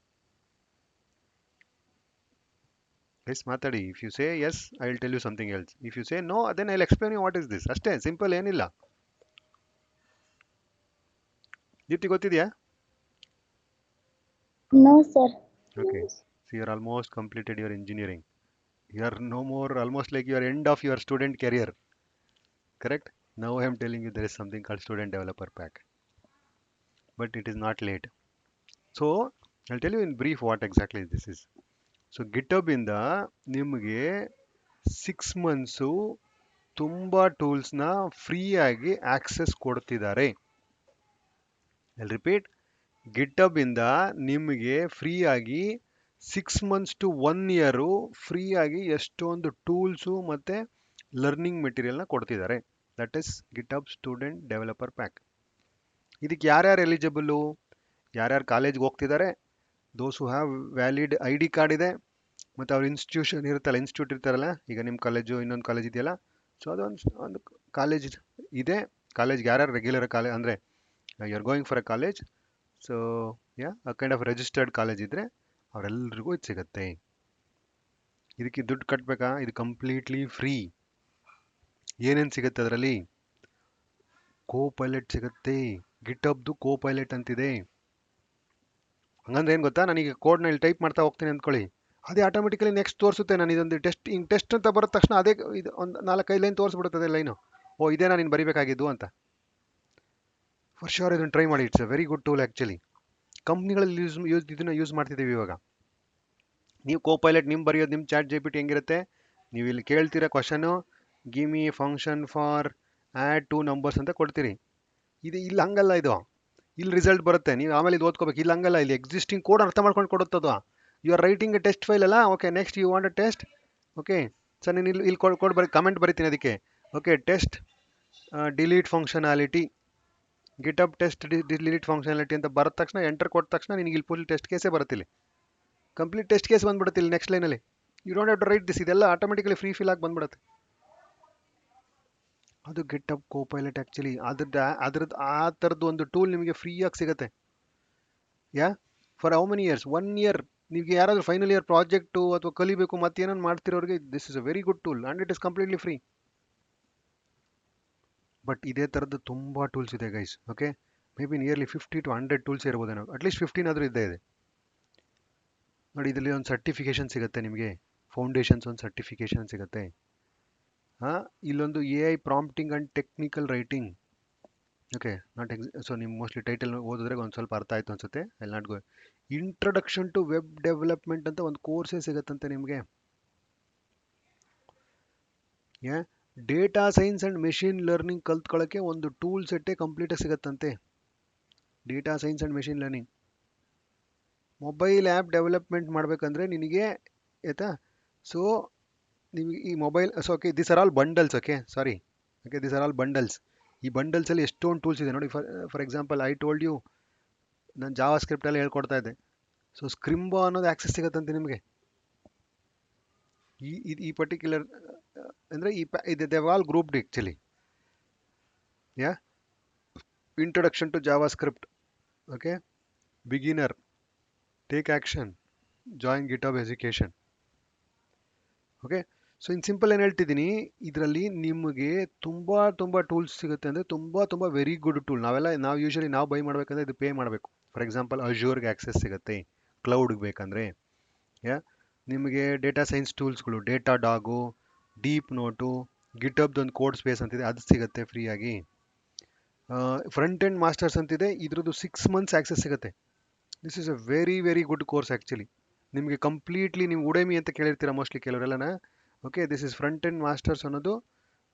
Guys, ಮಾತಾಡಿ. If you say yes, I will tell you something else. If you say no, then I'll explain you what is this. ಅಷ್ಟೇ, simple, ಏನಿಲ್ಲ. ದೀಪ್ತಿ ಗೊತ್ತಿದೆಯಾ? No, sir. Okay. So you're almost completed your engineering. You're no more, almost like your end of your student career. Correct? Now I am telling you there is something called Student Developer Pack. But it is not late. So I'll tell you in brief what exactly this is. So GitHub ಇಂದ ನಿಮಗೆ 6 months ತುಂಬ ಟೂಲ್ಸ್ನ ಫ್ರೀಯಾಗಿ access ಕೊಡ್ತಿದ್ದಾರೆ. I repeat, GitHub ಇಂದ ನಿಮಗೆ ಫ್ರೀಯಾಗಿ 6 months to 1 year ಫ್ರೀಯಾಗಿ ಎಷ್ಟೊಂದು ಟೂಲ್ಸು ಮತ್ತು ಲರ್ನಿಂಗ್ ಮೆಟೀರಿಯಲ್ನ ಕೊಡ್ತಿದ್ದಾರೆ. That is GitHub student developer pack. ಇದಕ್ಕೆ ಯಾರ್ಯಾರು ಎಲಿಜಿಬಲ್ಲು? ಯಾರ್ಯಾರು ಕಾಲೇಜ್ಗೆ ಹೋಗ್ತಿದ್ದಾರೆ, those who have valid I D card ಇದೆ, ಮತ್ತು ಅವ್ರ ಇನ್ಸ್ಟಿಟ್ಯೂಟ್ ಇರ್ತಾರಲ್ಲ, ಈಗ ನಿಮ್ಮ ಕಾಲೇಜು ಇನ್ನೊಂದು ಕಾಲೇಜ್ ಇದೆಯಲ್ಲ, ಸೊ ಅದೊಂದು ಕಾಲೇಜ್ ಇದೆ. ಕಾಲೇಜ್ಗೆ ಯಾರ್ಯಾರು ರೆಗ್ಯುಲರ್ ಕಾಲೇಜ್ ಅಂದರೆ you are going for a college, so a kind of registered college ಇದ್ದರೆ ಅವರೆಲ್ಲರಿಗೂ ಇದು ಸಿಗುತ್ತೆ. ಇದಕ್ಕೆ ದುಡ್ಡು ಕಟ್ಟಬೇಕಾ? ಇದು ಕಂಪ್ಲೀಟ್ಲಿ ಫ್ರೀ. ಏನೇನು ಸಿಗುತ್ತೆ ಅದರಲ್ಲಿ? ಕೋ-ಪೈಲಟ್ ಸಿಗುತ್ತೆ. ಗಿಟಬ್ದು ಕೋ-ಪೈಲಟ್ ಅಂತಿದೆ. ಹಂಗಂದ್ರೆ ಏನು ಗೊತ್ತಾ, ನನಗೆ ಕೋಡ್ನ ಇಲ್ಲಿ ಟೈಪ್ ಮಾಡ್ತಾ ಹೋಗ್ತೀನಿ ಅಂದ್ಕೊಳ್ಳಿ, ಅದೇ ಆಟೋಮೆಟಿಕಲಿ ನೆಕ್ಸ್ಟ್ ತೋರಿಸುತ್ತೆ. ನಾನು ಇದೊಂದು ಟೆಸ್ಟ್ ಅಂತ ಬರೋ ತಕ್ಷಣ ಅದೇ ಇದು ಒಂದು 4-5 ಲೈನ್ ತೋರಿಸ್ಬಿಡುತ್ತದೆ ಲೈನು. ಓ, ಇದೇನಾ ನೀನು ಬರಿಬೇಕಾಗಿದ್ದು ಅಂತ. ಫಾರ್ ಶ್ಯೂರ್ ಇದನ್ನು ಟ್ರೈ ಮಾಡಿ. It's a very good tool actually. ಕಂಪ್ನಿಗಳಲ್ಲಿ ಇದನ್ನು ಯೂಸ್ ಮಾಡ್ತಿದ್ದೀವಿ ಇವಾಗ. ನೀವು ಕೋ-ಪೈಲಟ್ ನಿಮ್ಮ ಬರೆಯೋದು, ನಿಮ್ಮ ಚಾಟ್ GPT ಹೆಂಗಿರುತ್ತೆ, ನೀವು ಇಲ್ಲಿ ಕೇಳ್ತಿರೋ question, give me function for add 2 numbers ಅಂತ ಕೊಡ್ತೀರಿ. ಇಲ್ಲಿ ಹಂಗಲ್ಲ, ಇದು ಇಲ್ಲಿ ರಿಸಲ್ಟ್ ಬರುತ್ತೆ. ನೀವು ಆಮೇಲೆ ಇದು ಓದ್ಕೋಬೇಕು. ಇಲ್ಲಿ ಹಂಗಲ್ಲ, ಇಲ್ಲಿ ಎಕ್ಸಿಸ್ಟಿಂಗ್ ಕೋಡ್ ಅರ್ಥ ಮಾಡ್ಕೊಂಡು ಕೊಡುತ್ತದು. You are writing a test file ಅಲ್ಲ, okay next you want a test, okay sir ನೀನು ಇಲ್ಲಿ ಕೊಡ್ ಬರೀ ಕಮೆಂಟ್ ಬರಿತೀನಿ ಅದಕ್ಕೆ, ಓಕೆ ಟೆಸ್ಟ್ ಡಿಲೀಟ್ ಫಂಕ್ಷನಾಲಿಟಿ, ಗಿಟಪ್ ಟೆಸ್ಟ್ ಡಿಲೀಟ್ ಫಂಕ್ಷನಾಲಿಟಿ ಅಂತ ಬರದ ತಕ್ಷಣ ಎಂಟರ್ ಕೊಟ್ಟ ತಕ್ಷಣ ನಿನಗೆ ಇಲ್ಲಿ ಫುಲ್ ಟೆಸ್ಟ್ ಕೇಸೇ ಬರುತ್ತಿಲ್ಲ, ಕಂಪ್ಲೀಟ್ ಟೆಸ್ಟ್ ಕೇಸ್ ಬಂದ್ಬಿಡುತ್ತಿಲ್ಲ ನೆಕ್ಸ್ಟ್ ಲೈನಲ್ಲಿ. You don't have to write this, ಇದೆಲ್ಲ ಆಟೋಮೆಟಿಕಲಿ ಫ್ರೀ ಫಿಲ್ ಆಗಿ ಬಂದ್ಬಿಡುತ್ತೆ. ಅದು ಗಿಟಪ್ ಕೋಪೈಲಟ್ ಆ್ಯಕ್ಚುಲಿ ಅದ್ರದ್ದು ಆ ಥರದ್ದು ಒಂದು ಟೂಲ್ ನಿಮಗೆ ಫ್ರೀಯಾಗಿ ಸಿಗುತ್ತೆ. Yeah for how many years, 1 year ನಿಮಗೆ ಯಾರಾದರೂ ಫೈನಲ್ ಇಯರ್ ಪ್ರಾಜೆಕ್ಟು ಅಥವಾ ಕಲಿಬೇಕು ಮತ್ತೆ ಏನೋ ಮಾಡ್ತಿರೋರಿಗೆ this is a very good tool and it is completely free. But ಇದೇ ಥರದ್ದು ತುಂಬ ಟೂಲ್ಸ್ ಇದೆ guys, okay may be nearly 50 to 100 tools ಇರ್ಬೋದೇನೋ, ಅಟ್ಲೀಸ್ಟ್ 15 ಆದರೂ ಇದ್ದೇ ಇದೆ ನೋಡಿ. ಇದರಲ್ಲಿ ಒಂದು ಸರ್ಟಿಫಿಕೇಶನ್ ಸಿಗುತ್ತೆ ನಿಮಗೆ, ಫೌಂಡೇಶನ್ಸ್ ಒಂದು ಸರ್ಟಿಫಿಕೇಶನ್ ಸಿಗುತ್ತೆ. ಹಾಂ, ಇಲ್ಲೊಂದು AI prompting and technical writing, okay not so ನಿಮ್ಗೆ ಮೋಸ್ಟ್ಲಿ ಟೈಟಲ್ ಓದಿದ್ರೆ ಒಂದು ಸ್ವಲ್ಪ ಅರ್ಥ ಆಯಿತು ಅನ್ಸುತ್ತೆ. I not go. Introduction to web development ಅಂತ ಒಂದು ಕೋರ್ಸೇ ಸಿಗುತ್ತಂತೆ ನಿಮಗೆ. Data science and machine learning ಕಲ್ತ್ಕೊಳ್ಳೋಕ್ಕೆ ಒಂದು ಟೂಲ್ ಸೆಟ್ಟೇ ಕಂಪ್ಲೀಟಾಗಿ ಸಿಗುತ್ತಂತೆ. Data science and machine learning, mobile app development ಮಾಡಬೇಕಂದ್ರೆ ನಿನಗೆ ಆಯಿತಾ. ಸೊ ನಿಮಗೆ ಈ mobile, so okay this are all bundles, okay sorry, okay this are all bundles. ಈ ಬಂಡಲ್ಸಲ್ಲಿ ಎಷ್ಟೊಂದು ಟೂಲ್ಸ್ ಇದೆ ನೋಡಿ. For example I told you, ನಾನು ಜಾವಾ ಸ್ಕ್ರಿಪ್ಟಲ್ಲಿ ಹೇಳ್ಕೊಡ್ತಾ ಇದ್ದೆ. ಸೊ ಸ್ಕ್ರಿಂಬಾ ಅನ್ನೋದು ಆ್ಯಕ್ಸೆಸ್ ಸಿಗುತ್ತಂತೆ ನಿಮಗೆ. ಈ ಪರ್ಟಿಕ್ಯುಲರ್ ಅಂದರೆ ಇದು they all grouped actually. Yeah introduction to JavaScript, okay beginner, take action, join GitHub education. Okay so in simple ಏನು ಹೇಳ್ತಿದ್ದೀನಿ, ಇದರಲ್ಲಿ ನಿಮಗೆ ತುಂಬ ಟೂಲ್ಸ್ ಸಿಗುತ್ತೆ, ಅಂದರೆ ತುಂಬ ವೆರಿ ಗುಡ್ ಟೂಲ್. ನಾವು ಯೂಶಲಿ ನಾವು ಬೈ ಮಾಡಬೇಕಂದ್ರೆ ಇದು ಪೇ ಮಾಡಬೇಕು. ಫಾರ್ ಎಕ್ಸಾಂಪಲ್ ಅಜೂರ್ಗೆ ಆ್ಯಕ್ಸೆಸ್ ಸಿಗುತ್ತೆ, ಕ್ಲೌಡ್ಗೆ ಬೇಕಂದರೆ. ಯಾ ನಿಮಗೆ ಡೇಟಾ ಸೈನ್ಸ್ ಟೂಲ್ಸ್ಗಳು, ಡೇಟಾ ಡಾಗು, ಡೀಪ್ ನೋಟು, ಗಿಟಬ್ದೊಂದು ಕೋಡ್ ಸ್ಪೇಸ್ ಅಂತಿದೆ, ಅದು ಸಿಗುತ್ತೆ ಫ್ರೀಯಾಗಿ. ಫ್ರಂಟ್ ಎಂಡ್ ಮಾಸ್ಟರ್ಸ್ ಅಂತಿದೆ, ಇದ್ರದ್ದು 6 months ಆ್ಯಕ್ಸೆಸ್ ಸಿಗುತ್ತೆ. This is a very good course actually. ನಿಮಗೆ ಕಂಪ್ಲೀಟ್ಲಿ, ನೀವು ಉಡೆಮಿ ಅಂತ ಕೇಳಿರ್ತೀರ ಮೋಸ್ಟ್ಲಿ ಕೆಲವರೆಲ್ಲನ. Okay this is front end masters ಅನ್ನೋದು,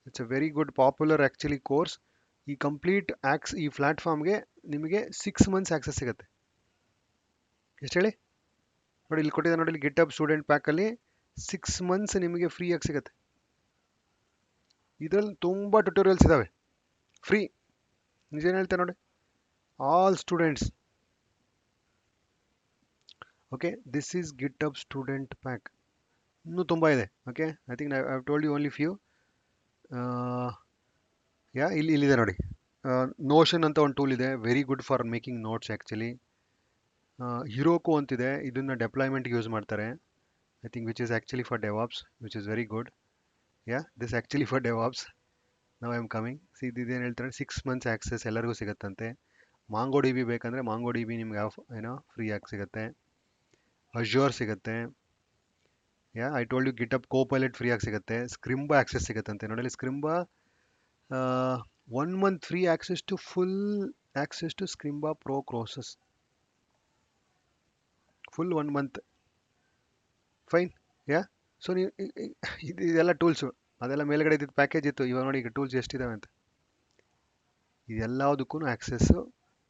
it's a very good popular actually course. ಈ ಕಂಪ್ಲೀಟ್ ಈ ಪ್ಲ್ಯಾಟ್ಫಾರ್ಮ್ಗೆ ನಿಮಗೆ 6 months ಆ್ಯಕ್ಸೆಸ್ ಸಿಗುತ್ತೆ. ಎಷ್ಟು ಹೇಳಿ ನೋಡಿ, ಇಲ್ಲಿ ಕೊಟ್ಟಿದ್ದಾರೆ ನೋಡಿ, ಗಿಟಬ್ ಸ್ಟೂಡೆಂಟ್ ಪ್ಯಾಕಲ್ಲಿ 6 months ನಿಮಗೆ ಫ್ರೀಯಾಗಿ ಸಿಗುತ್ತೆ. ಇದರಲ್ಲಿ ತುಂಬ ಟ್ಯುಟೋರಿಯಲ್ಸ್ ಇದ್ದಾವೆ ಫ್ರೀ. ನಿಜೇನು ಹೇಳ್ತಾರೆ ನೋಡಿ, all students. Okay this is GitHub student pack. ಇನ್ನೂ ತುಂಬ ಇದೆ. Okay I think I have told you only few. ಇಲ್ಲಿದೆ ನೋಡಿ, ನೋಷನ್ ಅಂತ ಒಂದು ಟೂಲ್ ಇದೆ, very good for making notes actually. Heroku ಅಂತಿದೆ, ಇದನ್ನು ಡೆಪ್ಲಾಯ್ಮೆಂಟ್ಗೆ ಯೂಸ್ ಮಾಡ್ತಾರೆ. I think which is actually for DevOps, which is very good. This actually for DevOps. ನಾವು ಐ ಆಮ್ ಕಮಿಂಗ್. ಇದೇನು ಹೇಳ್ತಾರೆ, 6 months ಆ್ಯಕ್ಸೆಸ್ ಎಲ್ಲರಿಗೂ ಸಿಗುತ್ತಂತೆ. ಮಾಂಗೋ ಡಿ ಬಿ ಬೇಕಂದರೆ ಮಾಂಗೋ ಡಿ ಬಿ ನಿಮ್ಗೆ ಏನೋ ಫ್ರೀಯಾಗಿ ಸಿಗುತ್ತೆ. ಅಜ್ಯೂರ್ ಸಿಗುತ್ತೆ. I told you GitHub Copilot ಫ್ರೀಯಾಗಿ ಸಿಗುತ್ತೆ. ಸ್ಕ್ರಿಂಬಾ ಆ್ಯಕ್ಸೆಸ್ ಸಿಗುತ್ತಂತೆ ನೋಡಿ. Scrimba 1 month free access to full access to Scrimba pro courses, full 1 month. Fine. So ನೀವು ಇದೆಲ್ಲ ಟೂಲ್ಸು, ಅದೆಲ್ಲ ಮೇಲ್ಗಡೆ ಇದ್ದಿದ್ದು ಪ್ಯಾಕೇಜ್ ಇತ್ತು. ಇವಾಗ ನೋಡಿ ಈಗ ಟೂಲ್ಸ್ ಎಷ್ಟಿದ್ದಾವೆ ಅಂತ. ಇದೆಲ್ಲದಕ್ಕೂ ಆ್ಯಕ್ಸೆಸ್ಸು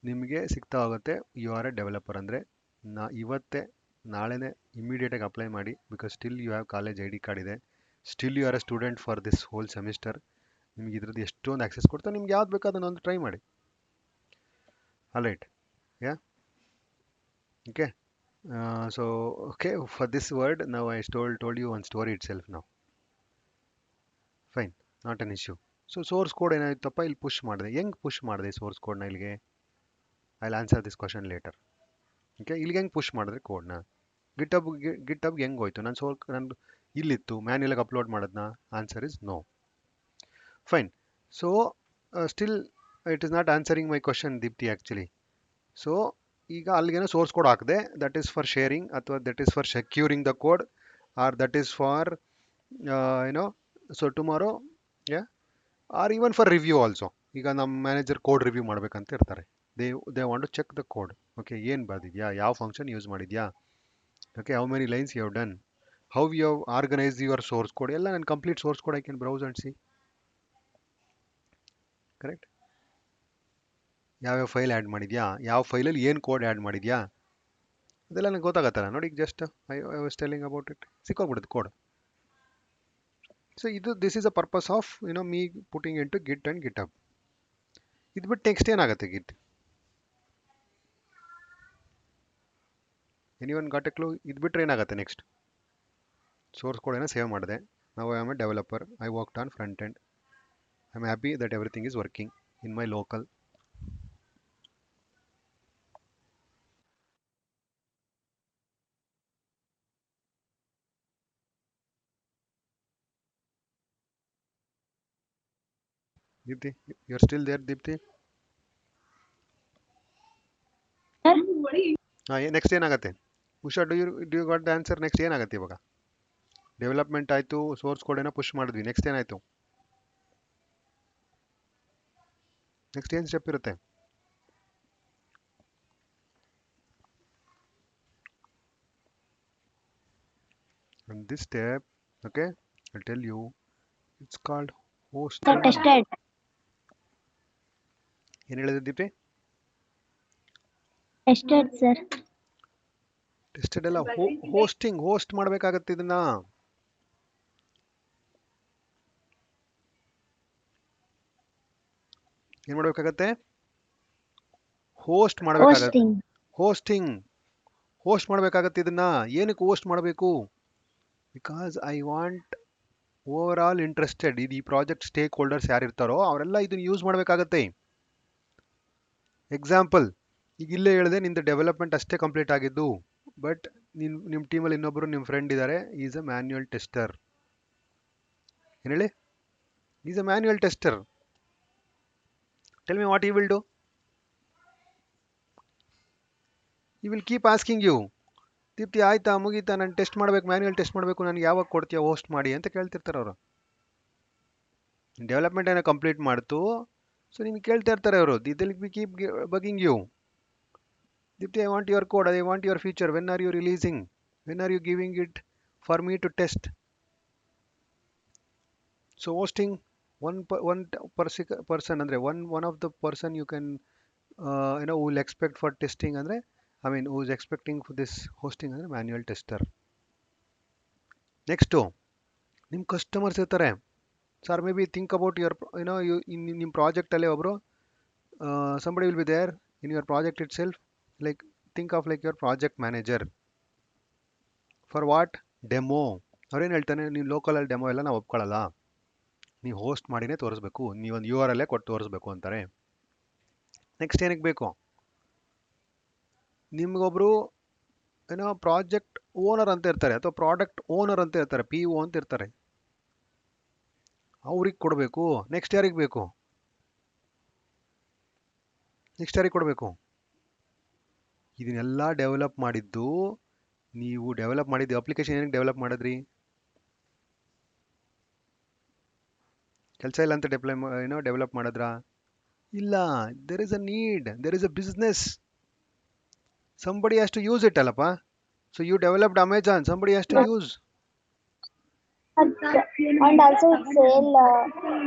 ನಿಮಗೆ ಸಿಗ್ತಾ ಹೋಗುತ್ತೆ. ಯು ಆರ್ ಎ ಡೆವಲಪರ್ ಅಂದರೆ ಇವತ್ತೇ ನಾಳೆನೇ ಇಮಿಡಿಯೇಟಾಗಿ ಅಪ್ಲೈ ಮಾಡಿ, because still you have college ID card ಇದೆ, still you are a student for this whole semester. ನಿಮ್ಗೆ ಇದ್ರದ್ದು ಎಷ್ಟೊಂದು ಆ್ಯಕ್ಸೆಸ್ ಕೊಡ್ತಾರೆ, ನಿಮ್ಗೆ ಯಾವ್ದು ಬೇಕು ಅದನ್ನೊಂದು ಟ್ರೈ ಮಾಡಿ. Alright. Okay so okay for this word ನಾವು I told you one story itself ನಾವು. Fine, not an issue. So source code ಏನಾಯ್ತಪ್ಪ ಇಲ್ಲಿ ಪುಷ್ ಮಾಡಿದೆ. ಹೆಂಗೆ ಪುಷ್ ಮಾಡಿದೆ ಸೋರ್ಸ್ ಕೋಡ್ನ ಇಲ್ಲಿಗೆ? I answer this question later. Okay ಇಲ್ಲಿಗೆ ಹೆಂಗೆ ಪುಷ್ ಮಾಡಿದ್ರೆ ಕೋಡ್ನ? ಗಿಟಬ್ಗೆ ಹೆಂಗೆ ಹೋಯ್ತು? ನಾನು ಇಲ್ಲಿತ್ತು ಮ್ಯಾನ್ಯಲಾಗಿ ಅಪ್ಲೋಡ್ ಮಾಡೋದನ್ನ? Answer is no. Fine. So still it is not answering my question Deepti actually. So ಈಗ ಅಲ್ಲಿಗೇನೋ ಸೋರ್ಸ್ ಕೋಡ್ ಹಾಕಿದೆ, ದಟ್ ಈಸ್ ಫಾರ್ ಶೇರಿಂಗ್ ಅಥವಾ that is for securing the code or that is for ಏನೋ so tomorrow or even for review also. ಈಗ ನಮ್ಮ manager code review ಮಾಡ್ಬೇಕಂತ ಇರ್ತಾರೆ. They want to check the code. Okay ಏನು ಬರ್ದಿದ್ಯಾ, ಯಾವ function use ಮಾಡಿದ್ಯಾ, okay how many lines you have done, how you have organise your source code, ಎಲ್ಲ ನಾನು complete source code I can browse and see. Correct. ಯಾವ್ಯಾವ file add ಮಾಡಿದ್ಯಾ, ಯಾವ ಫೈಲಲ್ಲಿ ಏನು ಕೋಡ್ ಆ್ಯಡ್ ಮಾಡಿದ್ಯಾ, ಅದೆಲ್ಲ ನನಗೆ ಗೊತ್ತಾಗತ್ತಲ್ಲ ನೋಡಿ. ಈಗ just I was telling about it, ಸಿಕ್ಕೋಗ್ಬಿಡುತ್ತೆ ಕೋಡ್. ಸೊ ಇದು this is a purpose of me putting in to git and GitHub. ಇದು ಬಿಟ್ಟು ನೆಕ್ಸ್ಟ್ ಏನಾಗುತ್ತೆ git? Anyone got a clue? ಇದು ಬಿಟ್ಟರೆ ಏನಾಗುತ್ತೆ ನೆಕ್ಸ್ಟ್? ಸೋರ್ಸ್ ಕೋಡ್ ಏನೋ ಸೇವ್ ಮಾಡಿದೆ. ನಾವು I am a developer, I worked on front end, I am happy that everything is working in my local. Deepti, you are still there Deepti? ಹಾಂ, next ಏನಾಗುತ್ತೆ? Usha, do you got the answer? Next ಏನಾಗುತ್ತೆ ಇವಾಗ? Development ಆಯಿತು, source code ಏನೋ push ಮಾಡಿದ್ವಿ, next ಏನಾಯಿತು? Next ಏನು step ಇರುತ್ತೆ? And this step, okay, I'll tell you, it's called hosting. Tested. ಏನು ಹೇಳಿದೆ ದೀಪ್ತಿ? Tested sir. ಟೆಸ್ಟೆಡ್ ಎಲ್ಲ ಹೋಸ್ಟಿಂಗ್, ಹೋಸ್ಟ್ ಮಾಡಬೇಕಾಗತ್ತೆ ಇದನ್ನ. ಏನು ಮಾಡಬೇಕಾಗತ್ತೆ? ಹೋಸ್ಟ್ ಮಾಡಬೇಕಾಗತ್ತೆ. ಹೋಸ್ಟಿಂಗ್. ಹೋಸ್ಟ್ ಮಾಡಬೇಕಾಗತ್ತೆ ಇದನ್ನ. ಏನಕ್ಕೆ ಹೋಸ್ಟ್ ಮಾಡಬೇಕು? Because I want over all interested, ಇದು ಈ ಪ್ರಾಜೆಕ್ಟ್ ಸ್ಟೇಕ್ ಹೋಲ್ಡರ್ಸ್ ಯಾರು ಇರ್ತಾರೋ ಅವರೆಲ್ಲ ಇದನ್ನ ಯೂಸ್ ಮಾಡಬೇಕಾಗತ್ತೆ. ಎಕ್ಸಾಂಪಲ್, ಈಗ ಇಲ್ಲೇ ಹೇಳಿದೆ ನಿಂದು ಡೆವಲಪ್ಮೆಂಟ್ ಅಷ್ಟೇ ಕಂಪ್ಲೀಟ್ ಆಗಿದ್ದು, ಬಟ್ ನಿಮ್ಮ ಟೀಮಲ್ಲಿ ಇನ್ನೊಬ್ಬರು ನಿಮ್ಮ ಫ್ರೆಂಡ್ ಇದ್ದಾರೆ, ಈಸ್ ಅ ಮ್ಯಾನ್ಯುಯಲ್ ಟೆಸ್ಟರ್. ಏನು ಹೇಳಿ? Is a manual tester. Tell me what he will do? He will keep asking you, Deepti ಆಯ್ತಾ, ಮುಗೀತಾ, ನಾನು ಟೆಸ್ಟ್ ಮಾಡಬೇಕು, ಮ್ಯಾನ್ಯುಯಲ್ ಟೆಸ್ಟ್ ಮಾಡಬೇಕು, ನನಗೆ ಯಾವಾಗ ಕೊಡ್ತೀಯ ಹೋಸ್ಟ್ ಮಾಡಿ ಅಂತ ಕೇಳ್ತಿರ್ತಾರೆ ಅವರು. ಡೆವಲಪ್ಮೆಂಟ್ ಏನೋ ಕಂಪ್ಲೀಟ್ ಮಾಡ್ತು, ಸೊ ನಿಮ್ಗೆ ಕೇಳ್ತಾ ಇರ್ತಾರೆ ಅವರು. They'll be keep bugging you, Deepti I want your code, I want your feature, when are you releasing, when are you giving it for me to test. So hosting one person ಅಂದರೆ one of the person you can who will expect for testing ಅಂದರೆ who is expecting for this hosting ಅಂದರೆ manual tester. Next ನಿಮ್ಮ customers ಇರ್ತಾರೆ. Sir may be think about your ನಿಮ್ಮ ಪ್ರಾಜೆಕ್ಟಲ್ಲೇ ಒಬ್ಬರು somebody will be there in your project itself, like think of like your project manager. For what? Demo. ಅವ್ರೇನು ಹೇಳ್ತಾನೆ, ನೀವು ಲೋಕಲಲ್ಲಿ demo ಎಲ್ಲ ನಾವು ಒಪ್ಕೊಳ್ಳಲ್ಲ, ನೀವು ಹೋಸ್ಟ್ ಮಾಡಿನೇ ತೋರಿಸ್ಬೇಕು, ನೀವೊಂದು URL ಕೊಟ್ಟು ತೋರಿಸ್ಬೇಕು ಅಂತಾರೆ. ನೆಕ್ಸ್ಟ್ ಏನಕ್ಕೆ ಬೇಕು? ನಿಮ್ಗೊಬ್ರು ಪ್ರಾಜೆಕ್ಟ್ ಓನರ್ ಅಂತ ಇರ್ತಾರೆ, ಅಥವಾ ಪ್ರಾಡಕ್ಟ್ ಓನರ್ ಅಂತ ಇರ್ತಾರೆ, PO ಅಂತ ಇರ್ತಾರೆ, ಅವ್ರಿಗೆ ಕೊಡಬೇಕು. ನೆಕ್ಸ್ಟ್ ಯಾರಿಗೆ ಬೇಕು? ನೆಕ್ಸ್ಟ್ ಯಾರಿಗೆ ಕೊಡಬೇಕು? ಇದನ್ನೆಲ್ಲ ಡೆವಲಪ್ ಮಾಡಿದ್ದು ನೀವು. ಡೆವಲಪ್ ಮಾಡಿದ್ದು ಅಪ್ಲಿಕೇಶನ್ ಏನಕ್ಕೆ ಡೆವಲಪ್ ಮಾಡಿದ್ರಿ? ಕೆಲಸ ಇಲ್ಲ ಅಂತ ಡೆವಲಪ್ ಮಾಡಿದ್ರಾ? ಇಲ್ಲ. There is a need, there is a business, somebody has to use it ಅಲ್ಲಪ್ಪ. So you developed Amazon, somebody has to use. And also it's sale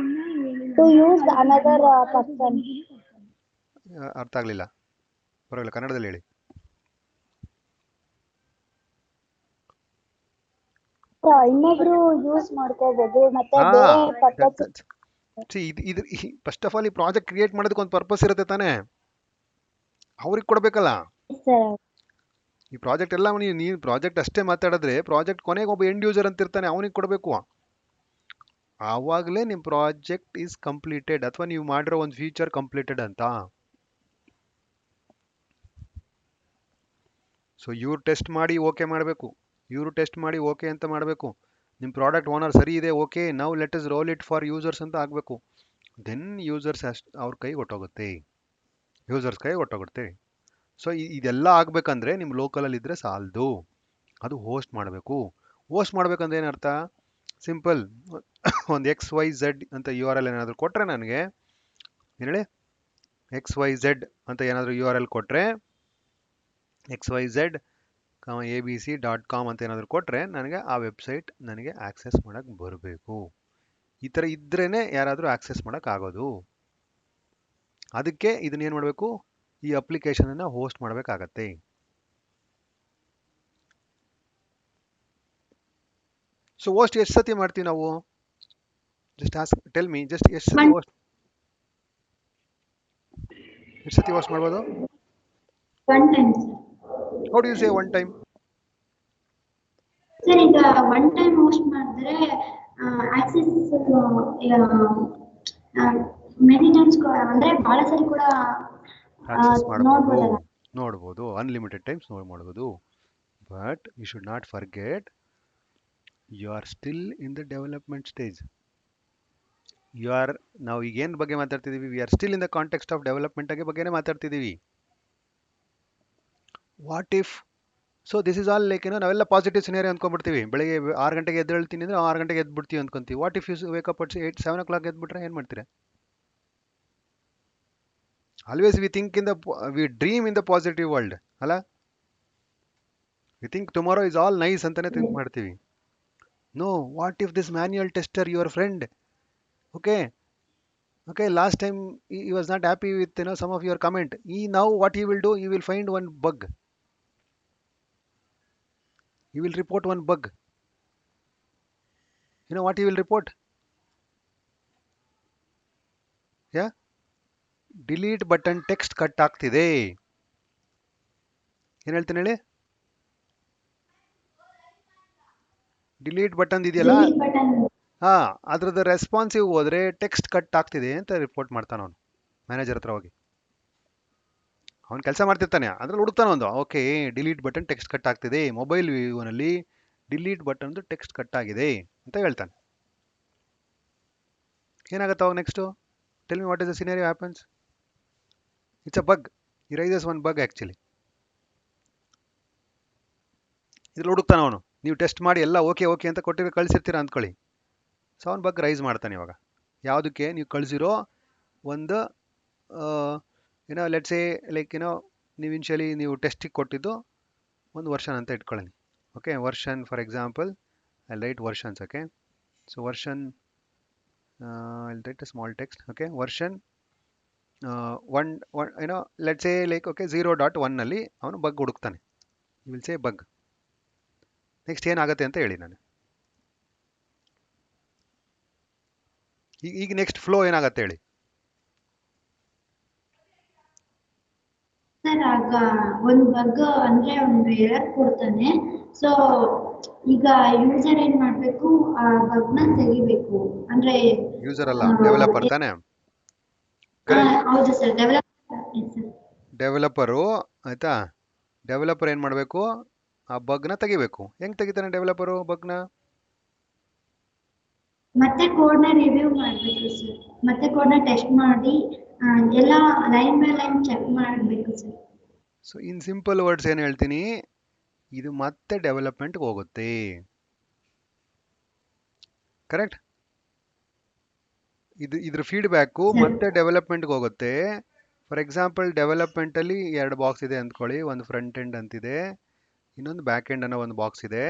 to use another person. ಅರ್ಥ ಆಗಲಿಲ್ಲ, ಪರವಾಗಿಲ್ಲ ಕನ್ನಡದಲ್ಲಿ ಹೇಳಿ. ಇನ್ನೊಬ್ರು ಯೂಸ್ ಮಾಡ್ಕೋಬಹುದು, ಮತ್ತೆ ಬೇರೆ ಪರ್ಪಸ್. ಇದು ಫಸ್ಟ್ ಆಫ್ ಆಲ್ ಈ ಪ್ರಾಜೆಕ್ಟ್ ಕ್ರಿಯೇಟ್ ಮಾಡೋದಕ್ಕೆ ಒಂದು ಪರ್ಪಸ್ ಇರುತ್ತೆ ತಾನೇ, ಅವ್ರಿಗೆ ಕೊಡಬೇಕಲ್ಲ. ಈ ಪ್ರಾಜೆಕ್ಟ್ ಎಲ್ಲ ನೀನು ಪ್ರಾಜೆಕ್ಟ್ ಅಷ್ಟೇ ಮಾತಾಡಿದ್ರೆ ಪ್ರಾಜೆಕ್ಟ್ ಕೊನೆಗೆ ಒಬ್ಬ ಎಂಡ್ ಯೂಸರ್ ಅಂತ ಇರ್ತಾನೆ, ಅವನಿಗೆ ಕೊಡಬೇಕು. ಆವಾಗಲೇ ನಿಮ್ಮ ಪ್ರಾಜೆಕ್ಟ್ ಈಸ್ ಕಂಪ್ಲೀಟೆಡ್, ಅಥವಾ ನೀವು ಮಾಡಿರೋ ಒಂದು ಫೀಚರ್ ಕಂಪ್ಲೀಟೆಡ್ ಅಂತ. ಸೊ ಇವ್ರು ಟೆಸ್ಟ್ ಮಾಡಿ ಓಕೆ ಮಾಡಬೇಕು, ಇವರು ಟೆಸ್ಟ್ ಮಾಡಿ ಓಕೆ ಅಂತ ಮಾಡಬೇಕು. ನಿಮ್ಮ ಪ್ರಾಡಕ್ಟ್ ಓನರ್ ಸರಿ ಇದೆ, ಓಕೆ ನಾವು let us roll it for users ಅಂತ ಆಗಬೇಕು. ದೆನ್ ಯೂಸರ್ಸ್ ಅವ್ರ ಕೈಗೆ ಹೊಟ್ಟೋಗುತ್ತೆ, ಯೂಸರ್ಸ್ ಕೈಗೆ ಹೊಟ್ಟೋಗುತ್ತೆ. ಸೊ ಇದೆಲ್ಲ ಆಗಬೇಕಂದ್ರೆ ನಿಮ್ಮ ಲೋಕಲಲ್ಲಿ ಇದ್ದರೆ ಸಾಲದು, ಅದು ಹೋಸ್ಟ್ ಮಾಡಬೇಕು. ಹೋಸ್ಟ್ ಮಾಡಬೇಕಂದ್ರೆ ಏನರ್ಥ? ಸಿಂಪಲ್, ಒಂದು XYZ ಅಂತ URL ಏನಾದರೂ ಕೊಟ್ಟರೆ, ನನಗೆ ಏನು ಹೇಳಿ, XYZ ಅಂತ ಏನಾದರೂ URL ಕೊಟ್ಟರೆ, XYZ.abc.com ಅಂತ ಏನಾದರೂ ಕೊಟ್ಟರೆ, ನನಗೆ ಆ ವೆಬ್ಸೈಟ್ ನನಗೆ ಆಕ್ಸೆಸ್ ಮಾಡೋಕ್ಕೆ ಬರಬೇಕು. ಈ ಥರ ಇದ್ರೇ ಯಾರಾದರೂ ಆಕ್ಸೆಸ್ ಮಾಡೋಕ್ಕಾಗೋದು. ಅದಕ್ಕೆ ಇದನ್ನೇನು ಮಾಡಬೇಕು? ಈ ಅಪ್ಲಿಕೇಶನನ್ನು ಹೋಸ್ಟ್ ಮಾಡಬೇಕಾಗತ್ತೆ. ಸೊ ಹೋಸ್ಟ್ ಎಷ್ಟು ಸತಿ ಮಾಡ್ತೀವಿ ನಾವು? Just ask, tell me, just ಎಷ್ಟು ಸತಿ ಒನ್ ಹೋಸ್ಟ್, ಎಷ್ಟು ಸತಿ ಹೋಸ್ಟ್ ಮಾಡ್ಬೋದು? One time how do you say one time? Sir. ಈಗ ಒನ್ ಟೈಮ್ ಹೋಸ್ಟ್ ಮಾಡಿದ್ರೆ ಆಕ್ಸೆಸ್ ಮೆನಿ ಟೈಮ್ಸ್ ಅಂದ್ರೆ ಬಹಳ ಸರಿ ಕೂಡ ಆಕ್ಸೆಸ್ ಮಾಡ್ಬೋದು, ನೋಡ್ಬೋದಲ್ಲ. ನೋಡ್ಬೋದು, ಅನ್ಲಿಮಿಟೆಡ್ ಟೈಮ್ಸ್ ಮಾಡ್ಬೋದು. But you should not forget, you are still in the development stage. You are, ನಾವು ಈಗ ಏನು ಬಗ್ಗೆ ಮಾತಾಡ್ತಿದ್ದೀವಿ? We are still in the context of development ಬಗ್ಗೆನೇ ಮಾತಾಡ್ತಿದ್ದೀವಿ. What if, so this is all like ನಾವೆಲ್ಲ positive scenario ಅಂದ್ಕೊಂಡ್ಬಿಡ್ತೀವಿ. ಬೆಳಗ್ಗೆ 6 ಗಂಟೆಗೆ ಎದ್ದೇಳ್ತೀನಿ ಅಂದರೆ 6 ಗಂಟೆಗೆ ಎದ್ಬಿಡ್ತೀವಿ ಅಂದ್ಕೊಂತೀವಿ. What if you wake up at 7 o'clock ಎದ್ಬಿಟ್ರೆ ಏನು ಮಾಡ್ತೀರಾ? Always we think in the, we dream in the positive world ಅಲ್ಲ. We think tomorrow is all nice ಅಂತಾನೆ ಥಿಂಕ್ ಮಾಡ್ತೀವಿ. No, what if this manual tester your friend, okay okay, last time he was not happy with some of your comment. Now what he will do, he will find one bug, he will report one bug. You know what he will report? Yeah, delete button text cut ಆಗ್ತಿದೆ. ಏನು ಹೇಳ್ತೀನಿ ಹೇಳಿ? Delete button ಇದೆಯಲ್ಲ, ಹಾ, ಅದ್ರದ್ದು responsive ಹೋದ್ರೆ text cut ಆಗ್ತಿದೆ ಅಂತ ರಿಪೋರ್ಟ್ ಮಾಡ್ತಾನೆ ಅವನು ಮ್ಯಾನೇಜರ್ ಹತ್ರ ಹೋಗಿ. ಅವ್ನು ಕೆಲಸ ಮಾಡ್ತಿರ್ತಾನೆ, ಅದ್ರಲ್ಲಿ ಹುಡುಕ್ತಾನೆ ಒಂದು, okay delete button text cut ಆಗ್ತಿದೆ, ಮೊಬೈಲ್ ವ್ಯೂನಲ್ಲಿ ಡಿಲೀಟ್ ಬಟನ್ ಟೆಕ್ಸ್ಟ್ ಕಟ್ ಆಗಿದೆ ಅಂತ ಹೇಳ್ತಾನೆ. ಏನಾಗುತ್ತೆ ಅವಾಗ next? Tell me what is the scenario happens? It's a bug, he raises one bug actually. ಇದ್ರಲ್ಲಿ ಹುಡುಕ್ತಾನೆ ಅವನು, ನೀವು ಟೆಸ್ಟ್ ಮಾಡಿ ಎಲ್ಲ ಓಕೆ ಓಕೆ ಅಂತ ಕೊಟ್ಟಿರೋ ಕಳಿಸಿರ್ತೀರ ಅಂದ್ಕೊಳ್ಳಿ. ಸೊ ಅವ್ನು ಬಗ್ ರೈಸ್ ಮಾಡ್ತಾನೆ ಇವಾಗ. ಯಾವುದಕ್ಕೆ? ನೀವು ಕಳಿಸಿರೋ ಒಂದು ಲೆಟ್ಸ್ ಸೇ ಲೈಕ್ ನೀವು ಇನ್ಶಿಯಲಿ ನೀವು ಟೆಸ್ಟಿಗೆ ಕೊಟ್ಟಿದ್ದು ಒಂದು ವರ್ಷನ್ ಅಂತ ಇಟ್ಕೊಳ್ಳಿ. Okay, version for example I write versions. Okay, so version I write a small text. Okay, version one let's say like okay 0.1 ಅವನು ಬಗ್ ಹುಡುಕ್ತಾನೆ. You will say bug. Next ಏನಾಗುತ್ತೆ ಅಂತ ಹೇಳಿ ನಾನು. ಈಗ ನೆಕ್ಸ್ಟ್ ಫ್ಲೋ ಏನಾಗುತ್ತೆ ಹೇಳಿ? ಸರ್ ಆಗ ಒಂದು ಬಗ್ ಅಂದ್ರೆ ಒಂದು ಎರರ್ ಕೊಡ್ತಾನೆ. ಸೊ ಈಗ ಯೂಸರ್ ಏನ್ ಮಾಡ್ಬೇಕು, ಆ ಬಗ್ ನ ತೆಗಿಬೇಕು. ಅಂದ್ರೆ ಯೂಸರ್ ಅಲ್ಲ, ಡೆವಲಪರ್ ತಾನೆ? ಹೌದು ಸರ್, ಡೆವಲಪರು, ಆಯ್ತಾ? ಡೆವಲಪರ್ ಏನು ಮಾಡಬೇಕು? ಆ ಬಗ್ನ ತೆಗಿಬೇಕು. ಹೆಂಗೆ ತೆಗಿತಾನೆ ಡೆವಲಪರು ಬಗ್ನ? ಮತ್ತೆ ಕೋಡ್ನ ರಿವ್ಯೂ ಮಾಡಬೇಕು ಸರ್, ಮತ್ತೆ ಕೋಡ್ನ ಟೆಸ್ಟ್ ಮಾಡಿ ಎಲ್ಲ ಲೈನ್ ಬೈ ಲೈನ್ ಚೆಕ್ ಮಾಡಬೇಕು sir. So in simple words ಏನು ಹೇಳ್ತೀನಿ, ಇದು ಮತ್ತೆ ಡೆವಲಪ್ಮೆಂಟ್ಗೆ ಹೋಗುತ್ತೆ. ಕರೆಕ್ಟ್? ಇದ್ರ ಫೀಡ್ಬ್ಯಾಕು ಮತ್ತೆ ಡೆವಲಪ್ಮೆಂಟ್ಗೆ ಹೋಗುತ್ತೆ. ಫಾರ್ ಎಕ್ಸಾಂಪಲ್ ಡೆವಲಪ್ಮೆಂಟಲ್ಲಿ 2 ಬಾಕ್ಸ್ ಇದೆ ಅಂದ್ಕೊಳ್ಳಿ. ಒಂದು ಫ್ರಂಟ್ ಎಂಡ್ ಅಂತಿದೆ, ಇನ್ನೊಂದು ಬ್ಯಾಕ್ ಎಂಡ್ ಅನ್ನೋ ಒಂದು ಬಾಕ್ಸ್ ಇದೆ,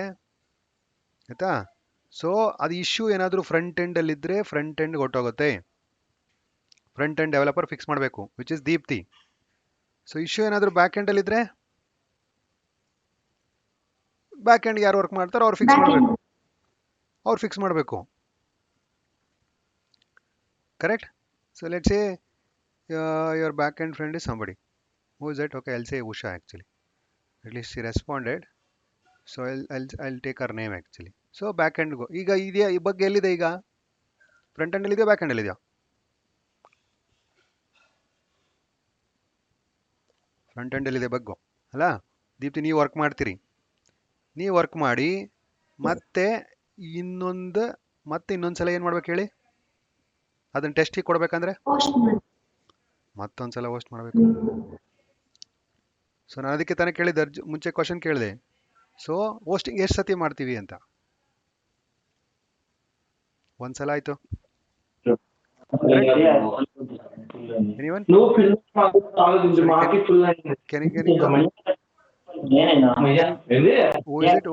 ಆಯ್ತಾ? ಸೊ ಅದು ಇಶ್ಯೂ ಏನಾದರೂ ಫ್ರಂಟ್ ಎಂಡಲ್ಲಿದ್ದರೆ ಫ್ರಂಟ್ ಎಂಡ್ಗೆ ಹೊಟ್ಟೋಗುತ್ತೆ. ಫ್ರಂಟ್ ಎಂಡ್ ಡೆವಲಪರ್ ಫಿಕ್ಸ್ ಮಾಡಬೇಕು, which is Dipti. So issue ಏನಾದರೂ ಬ್ಯಾಕ್ ಎಂಡಲ್ಲಿದ್ದರೆ ಬ್ಯಾಕ್ ಎಂಡ್ ಯಾರು ವರ್ಕ್ ಮಾಡ್ತಾರೋ ಅವ್ರು ಫಿಕ್ಸ್ ಮಾಡಬೇಕು, ಅವ್ರು ಫಿಕ್ಸ್ ಮಾಡಬೇಕು. Correct? So let's say your back-end friend is somebody. Who is that? Okay, I'll say Usha actually. At least she responded. So I'll take her name actually. So back-end go. ಈಗ ಇದೆಯಾ ಈ ಬಗ್ಗೆ ಎಲ್ಲಿದೆ? ಈಗ front end ಇದೆಯಾ back end ಇದೆಯಾ? Front end ಇದೆ ಬಗ್ಗು ಅಲ್ಲ. ದೀಪ್ತಿ ನೀವು ವರ್ಕ್ ಮಾಡ್ತೀರಿ, ನೀವು ವರ್ಕ್ ಮಾಡಿ ಮತ್ತೆ ಇನ್ನೊಂದು ಸಲ ಏನು ಮಾಡ್ಬೇಕು ಹೇಳಿ? ಅದನ್ನ ಟೆಸ್ಟಿಗೆ ಕೊಡ್ಬೇಕಂದ್ರೆ ಮತ್ತೊಂದ್ಸಲ ಹೋಸ್ಟ್ ಮಾಡಬೇಕು. ಸೊ ನಾನು ಅದಕ್ಕೆ ತಾನೇ ಕೇಳಿದ್ದೆ, ಮುಂಚೆ ಕ್ವಶನ್ ಕೇಳಿದೆ. ಸೊ ಹೋಸ್ಟಿಂಗ್ ಎಷ್ಟು ಸತಿ ಮಾಡ್ತೀವಿ ಅಂತ? ಒಂದ್ಸಲ ಆಯ್ತು. Anyone? Can you go? Who is it?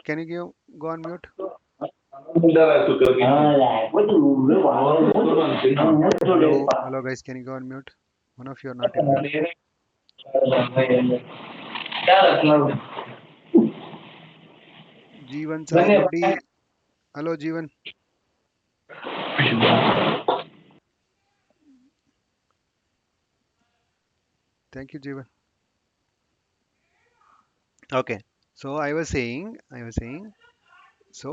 Can you go on mute? Hello guys, can you go on mute? One of you are not in mute. Jeevan Sai Reddy, hello Jeevan. Thank you Jeevan. Okay, so I was saying, so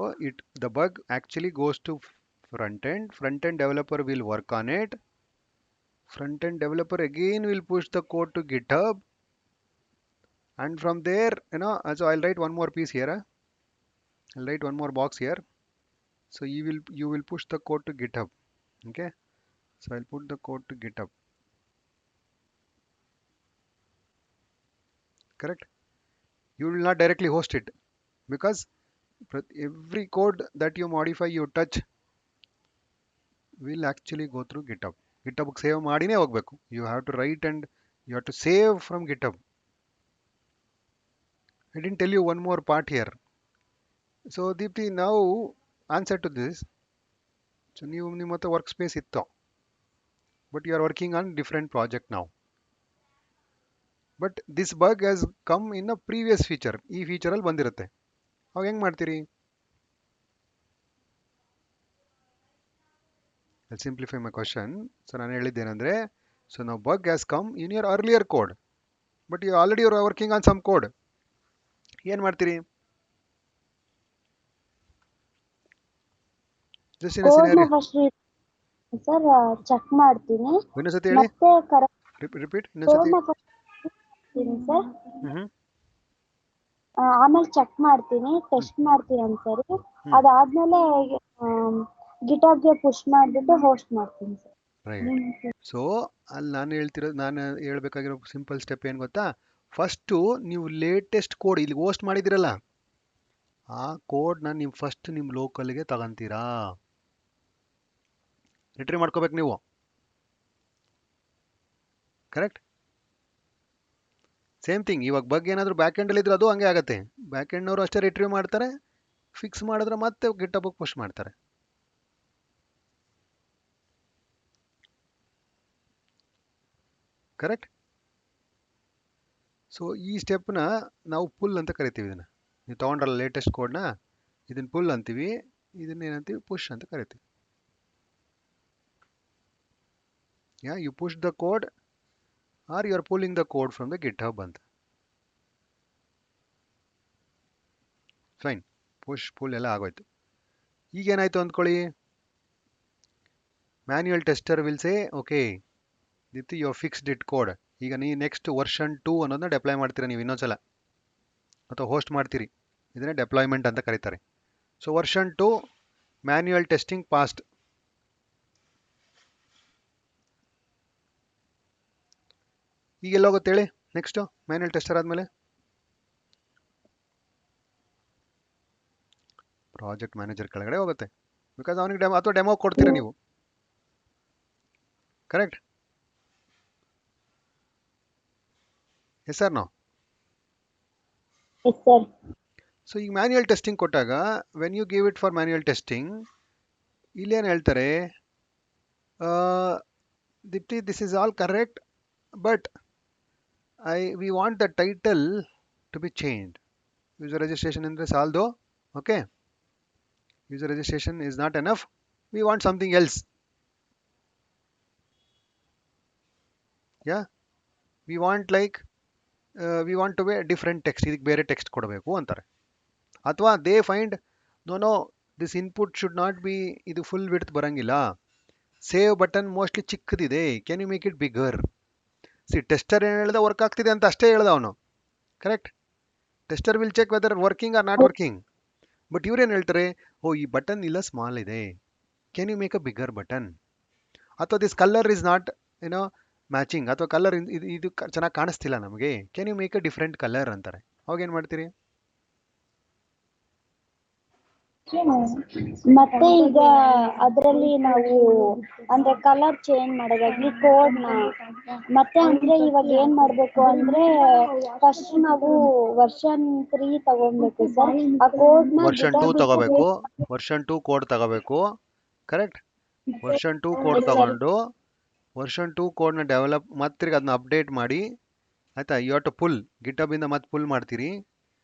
the bug actually goes to front end developer will work on it. Front end developer again will push the code to GitHub, and from there, so I'll write one more piece here. I'll write one more box here. So you will push the code to GitHub. Okay, so I'll put the code to GitHub. Correct? You will not directly host it because every code that you modify, you touch, will actually go through GitHub. GitHub save ಮಾಡಿನೇ ಹೋಗ್ಬೇಕು. You have to write and you have to save from GitHub. I didn't tell you one more part here. So Deepti, now answer to this. So ನೀವು ನಿಮ್ಮ ಹತ್ರ work space ಇತ್ತು, but you are working on different project ನಾವು. But this bug has come in a previous feature. ಈ ಫೀಚರಲ್ಲಿ ಬಂದಿರುತ್ತೆ. ಅವಾಗ ಹೆಂಗೆ ಮಾಡ್ತೀರಿ? I'll simplify my question. So ನಾನು ಹೇಳಿದ್ದೇನೆಂದರೆ, ಸೊ ನಾವು bug has come in your earlier code, but you already you are working on some code. ಏನು ಮಾಡ್ತೀರಿ? ಜಸ್ಟ್ ಇನ್ ಕೋಡ್ನ ಸಿನಾರಿಯೋ. ಫಸ್ಟ್ ಸರ್ ಚೆಕ್ ಮಾಡ್ತೀನಿ, ಇನ್ನೊಂದ್ಸತಿ ಹೇಳಿ, ಮತ್ತೆ ರಿಪೀಟ್ ಇನ್ನೊಂದ್ಸತಿ. ಕೋಡ್ನ ಫಸ್ಟ್ ಮಾಡ್ತೀನಿ ಸರ್, ಹ್ಮ್ ಆಮೇಲೆ ಚೆಕ್ ಮಾಡ್ತೀನಿ, ಟೆಸ್ಟ್ ಮಾಡ್ತೀನಿ ಒಂದ್ಸರಿ. ಅದಾದ್ಮೇಲೆ ಗಿಟಾಬ್ಗೆ ಪುಷ್ ಮಾಡಿಬಿಟ್ಟು ಹೋಸ್ಟ್ ಮಾಡ್ತೀನಿ ಸರ್. ರೈಟ್. ಸೊ ಅಲ್ಲಿ ನಾನು ಹೇಳ್ಬೇಕಾಗಿರೋ ಸಿಂಪಲ್ ಸ್ಟೆಪ್ ಏನು ಗೊತ್ತಾ? ಫಸ್ಟು ನೀವು ಲೇಟೆಸ್ಟ್ ಕೋಡ್ ಇಲ್ಲಿ ಹೋಸ್ಟ್ ಮಾಡಿದಿರಲ್ಲ, ಆ ಕೋಡ್ನ ನೀವು ಫಸ್ಟ್ ನಿಮ್ಮ ಲೋಕಲ್ಗೆ ತಗೊಂತೀರಾ, ರಿಟ್ರೀವ್ ಮಾಡ್ಕೋಬೇಕು ನೀವು. ಕರೆಕ್ಟ್? Same thing. ಇವಾಗ ಬಗ್ ಏನಾದರೂ ಬ್ಯಾಕ್ ಎಂಡಲ್ಲಿ ಇದ್ರೆ ಅದು ಹಂಗೆ ಆಗುತ್ತೆ. ಬ್ಯಾಕ್ ಎಂಡ್ನವರು ಅಷ್ಟೇ ರಿಟ್ರೀವ್ ಮಾಡ್ತಾರೆ, ಫಿಕ್ಸ್ ಮಾಡಿದ್ರೆ ಮತ್ತೆ ಗಿಟಬ್ಗೆ ಪುಷ್ ಮಾಡ್ತಾರೆ. ಕರೆಕ್ಟ್? ಸೊ ಈ ಸ್ಟೆಪ್ನ ನಾವು ಪುಲ್ ಅಂತ ಕರಿತೀವಿ. ಇದನ್ನು ನೀವು ತೊಗೊಂಡ್ರಲ್ಲ ಲೇಟೆಸ್ಟ್ ಕೋಡ್ನ, ಇದನ್ನು ಪುಲ್ ಅಂತೀವಿ, ಇದನ್ನ ಏನಂತೀವಿ? ಪುಷ್ ಅಂತ ಕರಿತೀವಿ. You push the code or you are pulling the code from the GitHub ಅಂತ. ಫೈನ್, ಪುಷ್ ಪುಲ್ ಎಲ್ಲ ಆಗೋಯ್ತು. ಈಗೇನಾಯ್ತು ಅಂದ್ಕೊಳ್ಳಿ, manual tester will say okay did you fixed it code. ಈಗ ನೀವು ನೆಕ್ಸ್ಟ್ ವರ್ಷನ್ 2 ಅನ್ನೋದನ್ನ ಡೆಪ್ಲಾಯ್ ಮಾಡ್ತೀರಾ ನೀವು ಇನ್ನೊಂದ್ಸಲ, ಅಥವಾ ಹೋಸ್ಟ್ ಮಾಡ್ತೀರಿ. ಇದನ್ನೇ ಡೆಪ್ಲಾಯ್ಮೆಂಟ್ ಅಂತ ಕರೀತಾರೆ. So version 2 manual testing passed. ಈಗ ಎಲ್ಲೋಗುತ್ತೆ ಹೇಳಿ ನೆಕ್ಸ್ಟು ಮ್ಯಾನ್ಯುಯಲ್ ಟೆಸ್ಟರ್ ಆದಮೇಲೆ? ಪ್ರಾಜೆಕ್ಟ್ ಮ್ಯಾನೇಜರ್ ಕೆಳಗಡೆ ಹೋಗುತ್ತೆ, ಬಿಕಾಸ್ ಅವನಿಗೆ ಅಥವಾ ಡೆಮೋ ಕೊಡ್ತೀರಾ ನೀವು. Correct? Yes sir no? Yes sir. So ಈಗ ಮ್ಯಾನ್ಯುಯಲ್ ಟೆಸ್ಟಿಂಗ್ ಕೊಟ್ಟಾಗ when you give it for manual testing, ಇಲ್ಲೇನು ಹೇಳ್ತಾರೆ? Dipti this is all correct, but we want the title to be changed. User registration in this although, okay, user registration is not enough, we want something else. Yeah, we want like we want to be a different text, ಇದಕ್ಕೆ ಬೇರೆ text ಕೊಡಬೇಕು ಅಂತಾರೆ. ಅಥವಾ they find no this input should not be, ಇದು full width ಬರಂಗಿಲ್ಲ, save button mostly ಚಿಕ್ಕದಿದೆ, can you make it bigger? See tester ಏನು ಹೇಳ್ದ, ವರ್ಕ್ ಆಗ್ತಿದೆ ಅಂತ ಅಷ್ಟೇ ಹೇಳ್ದ ಅವನು. Correct? Tester will check whether working or not working. But ಇವ್ರೇನು ಹೇಳ್ತಾರೆ, ಓ ಈ ಬಟನ್ ಇಲ್ಲ ಸ್ಮಾಲ್ ಇದೆ, can you make a bigger button? ಅಥವಾ ದಿಸ್ ಕಲರ್ ಇಸ್ ನಾಟ್ ಏನೋ ಮ್ಯಾಚಿಂಗ್, ಅಥವಾ ಕಲರ್ ಇದು ಚೆನ್ನಾಗಿ ಕಾಣಿಸ್ತಿಲ್ಲ ನಮಗೆ, can you make a different colour ಅಂತಾರೆ. ಅವಾಗ ಏನು ಮಾಡ್ತೀರಿ? ಮತ್ತೆ ಈಗ ಅದರಲ್ಲಿ ನಾವು ಅಂದ್ರೆ ಕಲರ್ ಚೇಂಜ್ ಮಾಡೋದಾಗ್ಲಿ ಕೋಡ್ನ, ಮತ್ತೆ ಅಂದ್ರೆ ಇವಾಗ ಏನ್ ಮಾಡ್ಬೇಕು ಅಂದ್ರೆ ಫಸ್ಟ್ ನಾವು ವರ್ಷನ್ 3 ತಗೊಬೇಕು ಸರ್. ಆ ಕೋಡ್ನ ವರ್ಷನ್ 2 ತಗೋಬೇಕು, ವರ್ಷನ್ 2 ಕೋಡ್ ತಗೋಬೇಕು. ಕರೆಕ್ಟ್? ವರ್ಷನ್ 2 ಕೋಡ್ ತಗೊಂಡು ವರ್ಷನ್ 2 ಕೋಡ್ನ ಡೆವಲಪ್ ಮತ್ತೆ ಅದನ್ನ ಅಪ್ಡೇಟ್ ಮಾಡಿ, ಆಯ್ತಾ? ಯು ಹ್ಯಾವ್ ಟು ಪುಲ್ ಗಿಟಬಿಂದ ಮತ್ತೆ ಪುಲ್ ಮಾಡ್ತೀರಿ.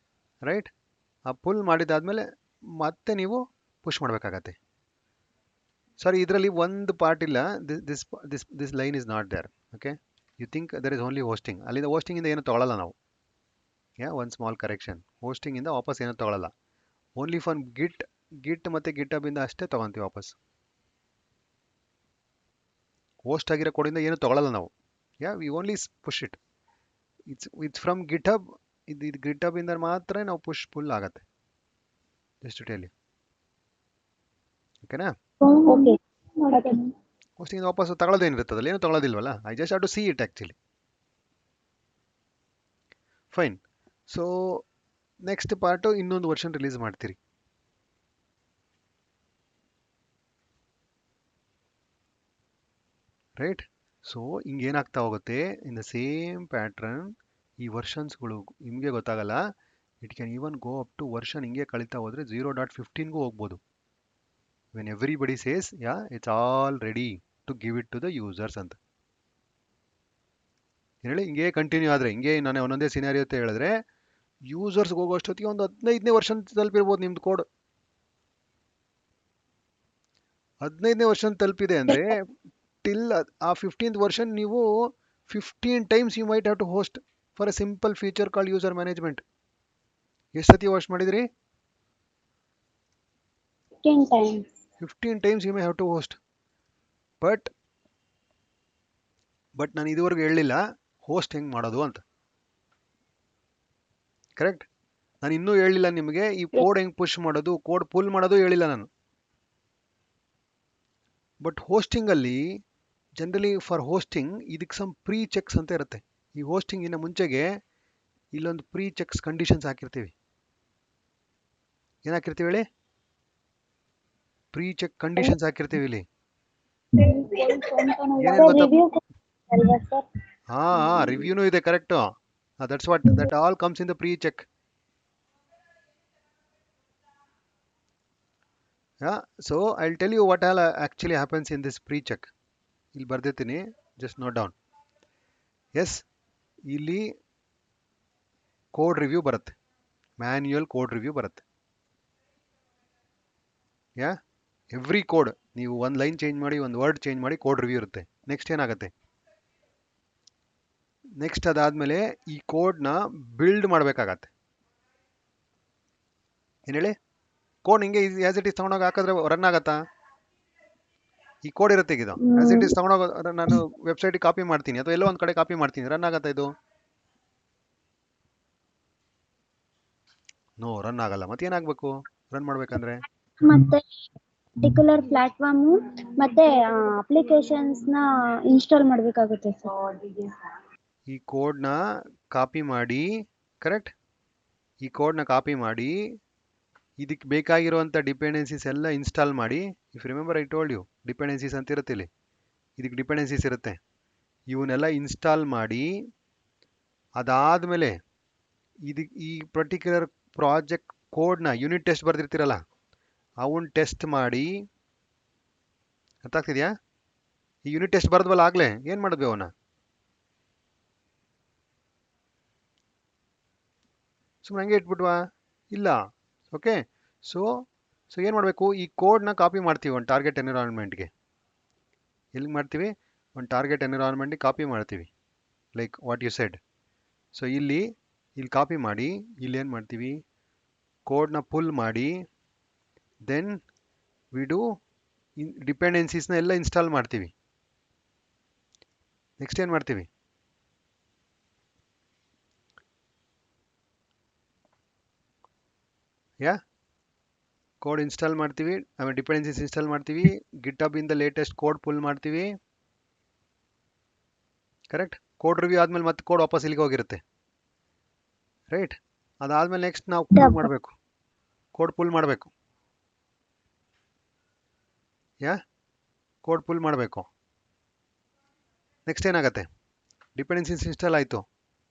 ರೈಟ್? ಆ ಪುಲ್ ಮಾಡಿದಾದ್ಮೇಲೆ ಮತ್ತೆ ನೀವು ಪುಷ್ ಮಾಡಬೇಕಾಗತ್ತೆ. ಸಾರಿ, ಇದರಲ್ಲಿ ಒಂದು ಪಾರ್ಟ್ ಇಲ್ಲ. This line is not there. Okay, you think there is only hosting. ಅಲ್ಲಿಂದ ಹೋಸ್ಟಿಂಗಿಂದ ಏನು ತೊಗೊಳಲ್ಲ ನಾವು. ಒನ್ ಸ್ಮಾಲ್ ಕರೆಕ್ಷನ್, ಹೋಸ್ಟಿಂಗಿಂದ ವಾಪಸ್ ಏನು ತೊಗೊಳಲ್ಲ. ಓನ್ಲಿ ಫಾರ್ ಗಿಟ್ ಮತ್ತು ಗಿಟಬಿಂದ ಅಷ್ಟೇ ತೊಗೊತೀವಿ ವಾಪಸ್. ಹೋಸ್ಟ್ ಆಗಿರೋ ಕೋಡಿಂದ ಏನು ತೊಗೊಳಲ್ಲ ನಾವು. We only push it. It's from GitHub. ಇದು ಗಿಟಬಿಂದ ಮಾತ್ರ ನಾವು ಪುಲ್ ಆಗತ್ತೆ. Just to tell you. ಓಕೆನಾ? ಓಕೆ. ಹೋಸ್ಟಿಂಗ್ ವಾಪಸ್ ತಗೊಳ್ಳೋದೇನಿರುತ್ತದಲ್ಲ, ಏನು ತಗೊಳ್ಳೋದಿಲ್ವಲ್ಲ. I just have to see it actually. Fine. So next part ಇನ್ನೊಂದು ವರ್ಷನ್ ರಿಲೀಸ್ ಮಾಡ್ತೀರಿ. ರೈಟ್. ಸೊ ಹಿಂಗೇನಾಗ್ತಾ ಹೋಗುತ್ತೆ, ಇನ್ ದ ಸೇಮ್ ಪ್ಯಾಟ್ರನ್ ಈ ವರ್ಷನ್ಸ್ಗಳು ನಿಮಗೆ ಗೊತ್ತಾಗಲ್ಲ. It can even go up to version ಹಿಂಗೆ ಕಳೀತಾ ಹೋದರೆ 0.15ಗೂ ಹೋಗ್ಬೋದು. When everybody says it's all ready to give it to the users ಅಂತ ಹೇಳಿ, ಹಿಂಗೆ ಕಂಟಿನ್ಯೂ ಆದರೆ, ಹಿಂಗೆ ನಾನು ಒಂದೊಂದೇ ಸಿನಾರಿಯೋ ಅಂತ ಹೇಳಿದ್ರೆ ಯೂಸರ್ಸ್ಗೆ ಹೋಗೋಷ್ಟೊತ್ತಿಗೆ ಒಂದು 15ನೇ ವರ್ಷನ್ ತಲುಪಿರ್ಬೋದು ನಿಮ್ದು ಕೋಡ್. 15ನೇ ವರ್ಷನ್ ತಲುಪಿದೆ ಅಂದರೆ ಟಿಲ್ ಆ 15th ವರ್ಷನ್ ನೀವು 15 times you might have to host for a simple feature called user management. ಎಷ್ಟು ಸತಿ ಹೋಸ್ಟ್ ಮಾಡಿದ್ರಿ? 15 times you may have to host. But ನಾನು ಇದುವರೆಗೂ ಹೇಳಲಿಲ್ಲ ಹೋಸ್ಟ್ ಹೆಂಗೆ ಮಾಡೋದು ಅಂತ. ಕರೆಕ್ಟ್? ನಾನು ಇನ್ನೂ ಹೇಳಿಲ್ಲ ನಿಮಗೆ ಈ ಕೋಡ್ ಹೆಂಗೆ ಪುಷ್ ಮಾಡೋದು, ಕೋಡ್ ಪುಲ್ ಮಾಡೋದು ಹೇಳಿಲ್ಲ ನಾನು. ಬಟ್ ಹೋಸ್ಟಿಂಗಲ್ಲಿ ಜನರಲಿ ಫಾರ್ ಹೋಸ್ಟಿಂಗ್ ಇದಕ್ಕೆ ಸಮ್ ಪ್ರೀ ಚೆಕ್ಸ್ ಅಂತ ಇರುತ್ತೆ. ಈ ಹೋಸ್ಟಿಂಗಿನ ಮುಂಚೆಗೆ ಇಲ್ಲೊಂದು ಪ್ರೀ ಚೆಕ್ಸ್ ಕಂಡೀಷನ್ಸ್ ಹಾಕಿರ್ತೀವಿ. ಏನು ಹಾಕಿರ್ತೀವಿ ಹೇಳಿ? ಪ್ರೀ ಚೆಕ್ ಕಂಡೀಷನ್ಸ್ ಹಾಕಿರ್ತೀವಿ ಇಲ್ಲಿ. ಏನೇನು ಗೊತ್ತಾ? ರಿವ್ಯೂನೂ ಇದೆ. Correct. That's what that all comes in the pre check. So I will tell you what all actually happens in this pre check. ಇಲ್ಲಿ ಬರ್ದಿರ್ತೀನಿ, ಜಸ್ಟ್ ನೋಟ್ ಡೌನ್. ಎಸ್, ಇಲ್ಲಿ ಕೋಡ್ ರಿವ್ಯೂ ಬರುತ್ತೆ, ಮ್ಯಾನ್ಯುಯಲ್ ಕೋಡ್ ರಿವ್ಯೂ ಬರುತ್ತೆ. Every code ನೀವು ಒಂದು line change ಮಾಡಿ, ಒಂದು word change ಮಾಡಿ ಕೋಡ್ ರಿವ್ಯೂ ಇರುತ್ತೆ. ನೆಕ್ಸ್ಟ್ ಏನಾಗುತ್ತೆ? ನೆಕ್ಸ್ಟ್ ಅದಾದಮೇಲೆ ಈ ಕೋಡ್ನ ಬಿಲ್ಡ್ ಮಾಡಬೇಕಾಗತ್ತೆ. ಏನು ಹೇಳಿ? ಕೋಡ್ ಹಿಂಗೆ ಆ್ಯಸ್ ಇಟ್ ಈಸ್ ತೊಗೊಂಡೋಗಿ ಹಾಕಿದ್ರೆ ರನ್ ಆಗತ್ತಾ? ಈ ಕೋಡ್ ಇರುತ್ತೆ ಇದು ಆ್ಯಸ್ ಇಟ್ ಈಸ್ ತೊಗೊಂಡೋಗಿ ನಾನು ವೆಬ್ಸೈಟಿಗೆ ಕಾಪಿ ಮಾಡ್ತೀನಿ ಅಥವಾ ಎಲ್ಲೋ ಒಂದು ಕಡೆ ಕಾಪಿ ಮಾಡ್ತೀನಿ, ರನ್ ಆಗತ್ತಾ ಇದು? ನೋ, ರನ್ ಆಗಲ್ಲ. ಮತ್ತೆ ಏನಾಗಬೇಕು ರನ್ ಮಾಡಬೇಕಂದ್ರೆ? ಮತ್ತೆ ಪರ್ಟಿಕ್ಯುಲರ್ ಪ್ಲಾಟ್ಫಾರ್ಮ್ ಮತ್ತೆ ಅಪ್ಲಿಕೇಶನ್ಸ್ ನ ಇನ್ಸ್ಟಾಲ್ ಮಾಡಬೇಕಾಗುತ್ತೆ ಸರ್. ಈ ಕೋಡ್ನ ಕಾಪಿ ಮಾಡಿ, ಕರೆಕ್ಟ್? ಈ ಕೋಡ್ನ ಕಾಪಿ ಮಾಡಿ ಇದಕ್ಕೆ ಬೇಕಾಗಿರುವಂಥ ಡಿಪೆಂಡೆನ್ಸೀಸ್ ಎಲ್ಲ ಇನ್ಸ್ಟಾಲ್ ಮಾಡಿ. If remember I told you dependencies ಅಂತ ಇರುತ್ತೆ ಇಲ್ಲಿ. ಇದಕ್ಕೆ ಡಿಪೆಂಡೆನ್ಸೀಸ್ ಇರುತ್ತೆ. ಇವನ್ನೆಲ್ಲ ಇನ್ಸ್ಟಾಲ್ ಮಾಡಿ ಅದಾದಮೇಲೆ ಈ ಪರ್ಟಿಕ್ಯುಲರ್ ಪ್ರಾಜೆಕ್ಟ್ ಕೋಡ್ನ ಯೂನಿಟ್ ಟೆಸ್ಟ್ ಬರೆದಿರ್ತೀರಲ್ಲ ಅವನ್ನ ಟೆಸ್ಟ್ ಮಾಡಿ. ಅರ್ಥ ಆಗ್ತಿದೆಯಾ? ಈ ಯೂನಿಟ್ ಟೆಸ್ಟ್ ಬರೆದ್ವಲ್ಲ ಆಗಲೇ, ಏನು ಮಾಡಿದ್ವಿ ಅವನ್ನ? ಸುಮ್ಮನೆ ಹಂಗೆ ಇಟ್ಬಿಟ್ವಾ? ಇಲ್ಲ. ಓಕೆ. ಸೊ ಏನು ಮಾಡಬೇಕು? ಈ ಕೋಡ್ನ ಕಾಪಿ ಮಾಡ್ತೀವಿ ಒಂದು ಟಾರ್ಗೆಟ್ ಎನ್ವಿರಾನ್ಮೆಂಟ್ಗೆ. ಎಲ್ಲಿ ಮಾಡ್ತೀವಿ? ಒಂದು ಟಾರ್ಗೆಟ್ ಎನ್ವಿರಾನ್ಮೆಂಟ್ಗೆ ಕಾಪಿ ಮಾಡ್ತೀವಿ, like what you said. So ಇಲ್ಲಿ ಕಾಪಿ ಮಾಡಿ ಇಲ್ಲಿ ಏನು ಮಾಡ್ತೀವಿ? ಕೋಡ್ನ ಪುಲ್ ಮಾಡಿ ದೆನ್ ವಿ ಡು ಡಿಪೆಂಡೆನ್ಸೀಸ್ನ ಎಲ್ಲ ಇನ್ಸ್ಟಾಲ್ ಮಾಡ್ತೀವಿ. ನೆಕ್ಸ್ಟ್ ಏನು ಮಾಡ್ತೀವಿ? ಕೋಡ್ ಇನ್ಸ್ಟಾಲ್ ಮಾಡ್ತೀವಿ, ಆಮೇಲೆ ಡಿಪೆಂಡೆನ್ಸೀಸ್ ಇನ್ಸ್ಟಾಲ್ ಮಾಡ್ತೀವಿ, ಗಿಟ್ಹಬ್ ಇಂದ ಲೇಟೆಸ್ಟ್ ಕೋಡ್ ಪುಲ್ ಮಾಡ್ತೀವಿ. ಕರೆಕ್ಟ್? ಕೋಡ್ ರಿವ್ಯೂ ಆದಮೇಲೆ ಮತ್ತೆ ಕೋಡ್ ವಾಪಸ್ ಇಲ್ಲಿಗೆ ಹೋಗಿರುತ್ತೆ. ರೈಟ್? ಅದಾದಮೇಲೆ ನೆಕ್ಸ್ಟ್ ನಾವು ಪುಲ್ ಮಾಡಬೇಕು, ಕೋಡ್ ಪುಲ್ ಮಾಡಬೇಕು. ಕೋಡ್ ಪುಲ್ ಮಾಡಬೇಕು. ನೆಕ್ಸ್ಟ್ ಏನಾಗುತ್ತೆ? ಡಿಪೆಂಡೆನ್ಸೀಸ್ ಇನ್ಸ್ಟಾಲ್ ಆಯಿತು.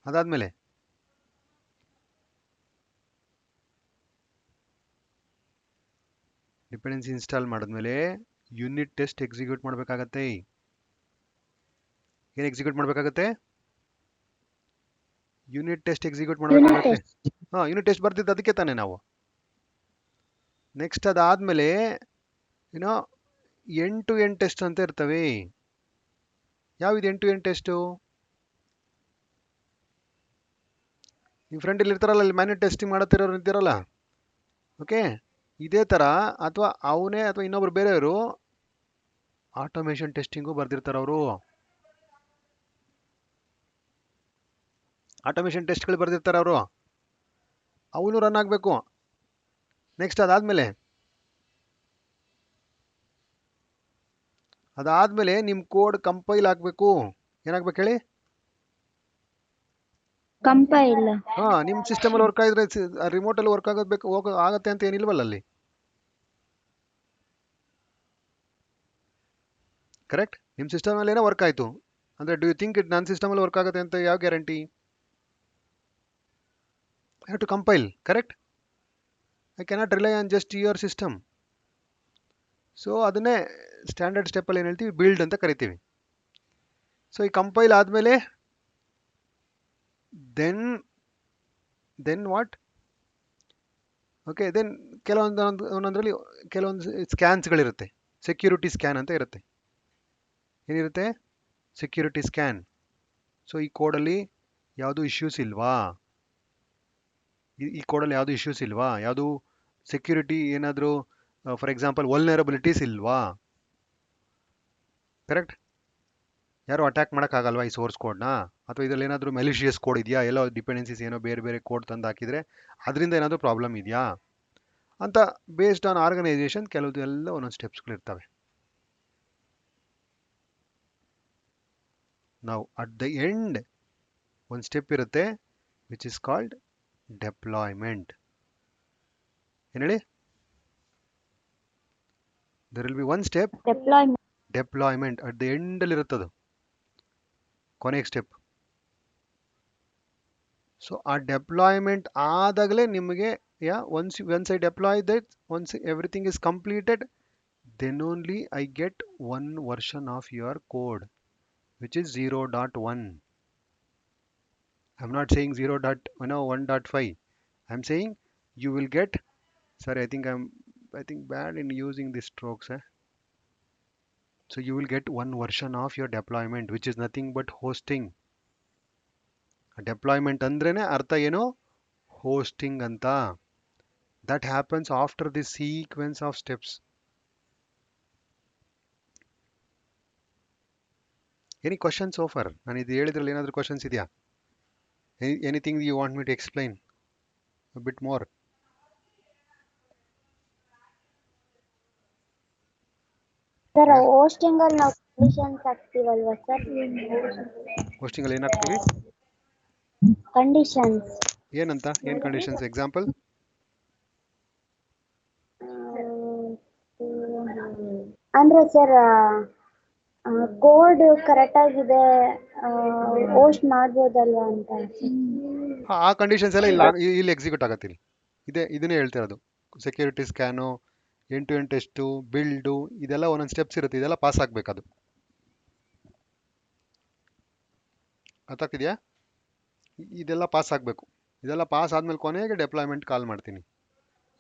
ಅದಾದಮೇಲೆ ಡಿಪೆಂಡೆನ್ಸಿ ಇನ್ಸ್ಟಾಲ್ ಮಾಡಿದ್ಮೇಲೆ ಯೂನಿಟ್ ಟೆಸ್ಟ್ ಎಕ್ಸಿಕ್ಯೂಟ್ ಮಾಡಬೇಕಾಗತ್ತೆ. ಏನು ಎಕ್ಸಿಕ್ಯೂಟ್ ಮಾಡಬೇಕಾಗತ್ತೆ? ಯೂನಿಟ್ ಟೆಸ್ಟ್ ಎಕ್ಸಿಕ್ಯೂಟ್ ಮಾಡಬೇಕಾಗತ್ತೆ. ಯೂನಿಟ್ ಟೆಸ್ಟ್ ಬರ್ತಿದ್ದು ಅದಕ್ಕೆ ತಾನೇ ನಾವು. ನೆಕ್ಸ್ಟ್ ಅದಾದಮೇಲೆ ಏನೋ ಎಂಡ್ ಟು ಎಂಡ್ ಟೆಸ್ಟ್ ಅಂತ ಇರ್ತವೆ. ಯಾವಿದು ಎಂಡ್ ಟು ಎಂಡ್ ಟೆಸ್ಟು? ನಿಮ್ಮ ಫ್ರೆಂಡ್ ಇಲ್ಲಿ ಇರ್ತಾರಲ್ಲ, ಅಲ್ಲಿ ಮ್ಯಾನ್ಯಲ್ ಟೆಸ್ಟಿಂಗ್ ಮಾಡುತ್ತಿರೋರು ಇರ್ತಾರಲ್ಲ, ಓಕೆ, ಇದೇ ಥರ. ಅಥವಾ ಅವನೇ ಅಥವಾ ಇನ್ನೊಬ್ರು ಬೇರೆಯವರು ಆಟೋಮೇಷನ್ ಟೆಸ್ಟಿಂಗು ಬರ್ದಿರ್ತಾರೆ. ಅವರು ಆಟೋಮೇಷನ್ ಟೆಸ್ಟ್ಗಳು ಬರ್ದಿರ್ತಾರೆ. ಅವರು ಅವನು ರನ್ ಆಗಬೇಕು. ನೆಕ್ಸ್ಟ್ ಅದಾದಮೇಲೆ ನಿಮ್ಮ ಕೋಡ್ ಕಂಪೈಲ್ ಆಗಬೇಕು. ಏನಾಗ್ಬೇಕು ಹೇಳಿ? ಕಂಪೈಲ್. ಹಾಂ, ನಿಮ್ಮ ಸಿಸ್ಟಮಲ್ಲಿ ವರ್ಕ್ ಆಗಿದ್ರೆ ರಿಮೋಟಲ್ಲಿ ವರ್ಕ್ ಆಗತ್ತೆ ಅಂತ ಏನಿಲ್ವಲ್ಲ ಅಲ್ಲಿ. ಕರೆಕ್ಟ್? ನಿಮ್ಮ ಸಿಸ್ಟಮಲ್ಲಿ ಏನೋ ವರ್ಕ್ ಆಯಿತು ಅಂದರೆ ಡು ಯು ಥಿಂಕ್ ಇಟ್ ನನ್ನ ಸಿಸ್ಟಮಲ್ಲಿ ವರ್ಕ್ ಆಗುತ್ತೆ ಅಂತ ಯಾವ guarantee? I have to compile. Correct? I cannot rely on just your system. So ಅದನ್ನೇ ಸ್ಟ್ಯಾಂಡರ್ಡ್ ಸ್ಟೆಪ್ಪಲ್ಲಿ ಏನು ಹೇಳ್ತೀವಿ? ಬಿಲ್ಡ್ ಅಂತ ಕರಿತೀವಿ. ಸೊ ಈ ಕಂಪೈಲ್ ಆದಮೇಲೆ ದೆನ್ ವಾಟ್? ಓಕೆ, ದೆನ್ ಒಂದೊಂದರಲ್ಲಿ ಕೆಲವೊಂದು ಸ್ಕ್ಯಾನ್ಸ್ಗಳಿರುತ್ತೆ. ಸೆಕ್ಯೂರಿಟಿ ಸ್ಕ್ಯಾನ್ ಅಂತ ಇರುತ್ತೆ. ಏನಿರುತ್ತೆ? Security scan. ಸೊ ಈ ಕೋಡಲ್ಲಿ ಯಾವುದು ಇಶ್ಯೂಸ್ ಇಲ್ವಾ? ಈ ಕೋಡಲ್ಲಿ ಯಾವುದು ಇಶ್ಯೂಸ್ ಇಲ್ವಾ? ಯಾವುದು ಸೆಕ್ಯೂರಿಟಿ ಏನಾದರೂ ಫಾರ್ ಎಕ್ಸಾಂಪಲ್ ವಲ್ನರಬಿಲಿಟೀಸ್ ಇಲ್ವಾ? ಕರೆಕ್ಟ್? ಯಾರು ಅಟ್ಯಾಕ್ ಮಾಡೋಕ್ಕಾಗಲ್ವಾ ಈ ಸೋರ್ಸ್ ಕೋಡ್ನ? ಅಥವಾ ಇದರಲ್ಲಿ ಏನಾದರೂ ಮೆಲಿಷಿಯಸ್ ಕೋಡ್ ಇದೆಯಾ? ಎಲ್ಲೋ ಡಿಪೆಂಡೆನ್ಸೀಸ್ ಏನೋ ಬೇರೆ ಬೇರೆ ಕೋಡ್ ತಂದು ಹಾಕಿದರೆ ಅದರಿಂದ ಏನಾದರೂ ಪ್ರಾಬ್ಲಮ್ ಇದೆಯಾ ಅಂತ ಬೇಸ್ಡ್ ಆನ್ ಆರ್ಗನೈಸೇಷನ್ ಕೆಲವು ಎಲ್ಲ ಒಂದೊಂದು ಸ್ಟೆಪ್ಸ್ಗಳಿರ್ತವೆ. ನಾವು ಅಟ್ ದ ಎಂಡ್ ಒಂದು ಸ್ಟೆಪ್ ಇರುತ್ತೆ ವಿಚ್ ಇಸ್ ಕಾಲ್ಡ್ ಡೆಪ್ಲಾಯ್ಮೆಂಟ್. ಏನು ಹೇಳಿ? There will be one step deployment. At the ಎಂಡಲ್ಲಿ ಇರುತ್ತದು, ಕೊನೆಗೆ ಸ್ಟೆಪ್. ಸೊ ಆ ಡೆಪ್ಲಾಯ್ಮೆಂಟ್ ಆದಾಗಲೇ ನಿಮಗೆ once I deploy that, once everything is completed, then only I get one version of your code which is 0.1. I'm not saying 1.5. I'm saying you will get, sorry, I think bad in using these strokes. So you will get one version of your deployment which is nothing but hosting. Deployment ಅಂದ್ರೇನೆ ಅರ್ಥ ಏನು? Hosting ಅಂತ. That happens after the sequence of steps. Any questions so far? ನಾನು ಇದು ಹೇಳಿದ್ರಲ್ಲಿ ಏನಾದರೂ questions ಇದೆಯಾ? Anything you want me to explain a bit more? Sir hosting ಅಲ್ಲಿ ನಾವು ಕಂಡೀಷನ್ಸ್ ಹಾಕ್ತೀವಲ್ವಾ ಸರ್? ಹೋಸ್ಟಿಂಗ್ ಅಲ್ಲಿ ಏನಾಗ್ತೀವಿ? ಕಂಡೀಷನ್ಸ್. ಏನಂತ? ಏನು ಕಂಡೀಷನ್ಸ್? ಎಕ್ಸಾಂಪಲ್? ಅಂದ್ರೆ ಸರ್ ಕೋಡ್ ಕರೆಕ್ಟ್ ಆಗಿದೆ ಹೋಸ್ಟ್ ಮಾಡ್ಬೋದಲ್ವಾ ಅಂತ. ಆ ಕಂಡೀಷನ್ಸ್ ಎಲ್ಲ ಇಲ್ಲಿ ಎಕ್ಸಿಕ್ಯೂಟ್ ಆಗತ್ತೆ. ಇದನ್ನೇ ಹೇಳ್ತಾ ಇರೋದು. Security scan, end to end test, build, ಇದೆಲ್ಲ ಒಂದೊಂದು ಸ್ಟೆಪ್ಸ್ ಇರುತ್ತೆ. ಇದೆಲ್ಲ ಪಾಸ್ ಆಗಬೇಕು. ಅದು ಅರ್ಥ ಆಗ್ತಿದೆಯಾ? ಇದೆಲ್ಲ ಪಾಸ್ ಆಗಬೇಕು. ಇದೆಲ್ಲ ಪಾಸ್ ಆದಮೇಲೆ ಕೊನೆಗೆ ಡೆಪ್ಲಾಯ್ಮೆಂಟ್ ಕಾಲ್ ಮಾಡ್ತೀನಿ.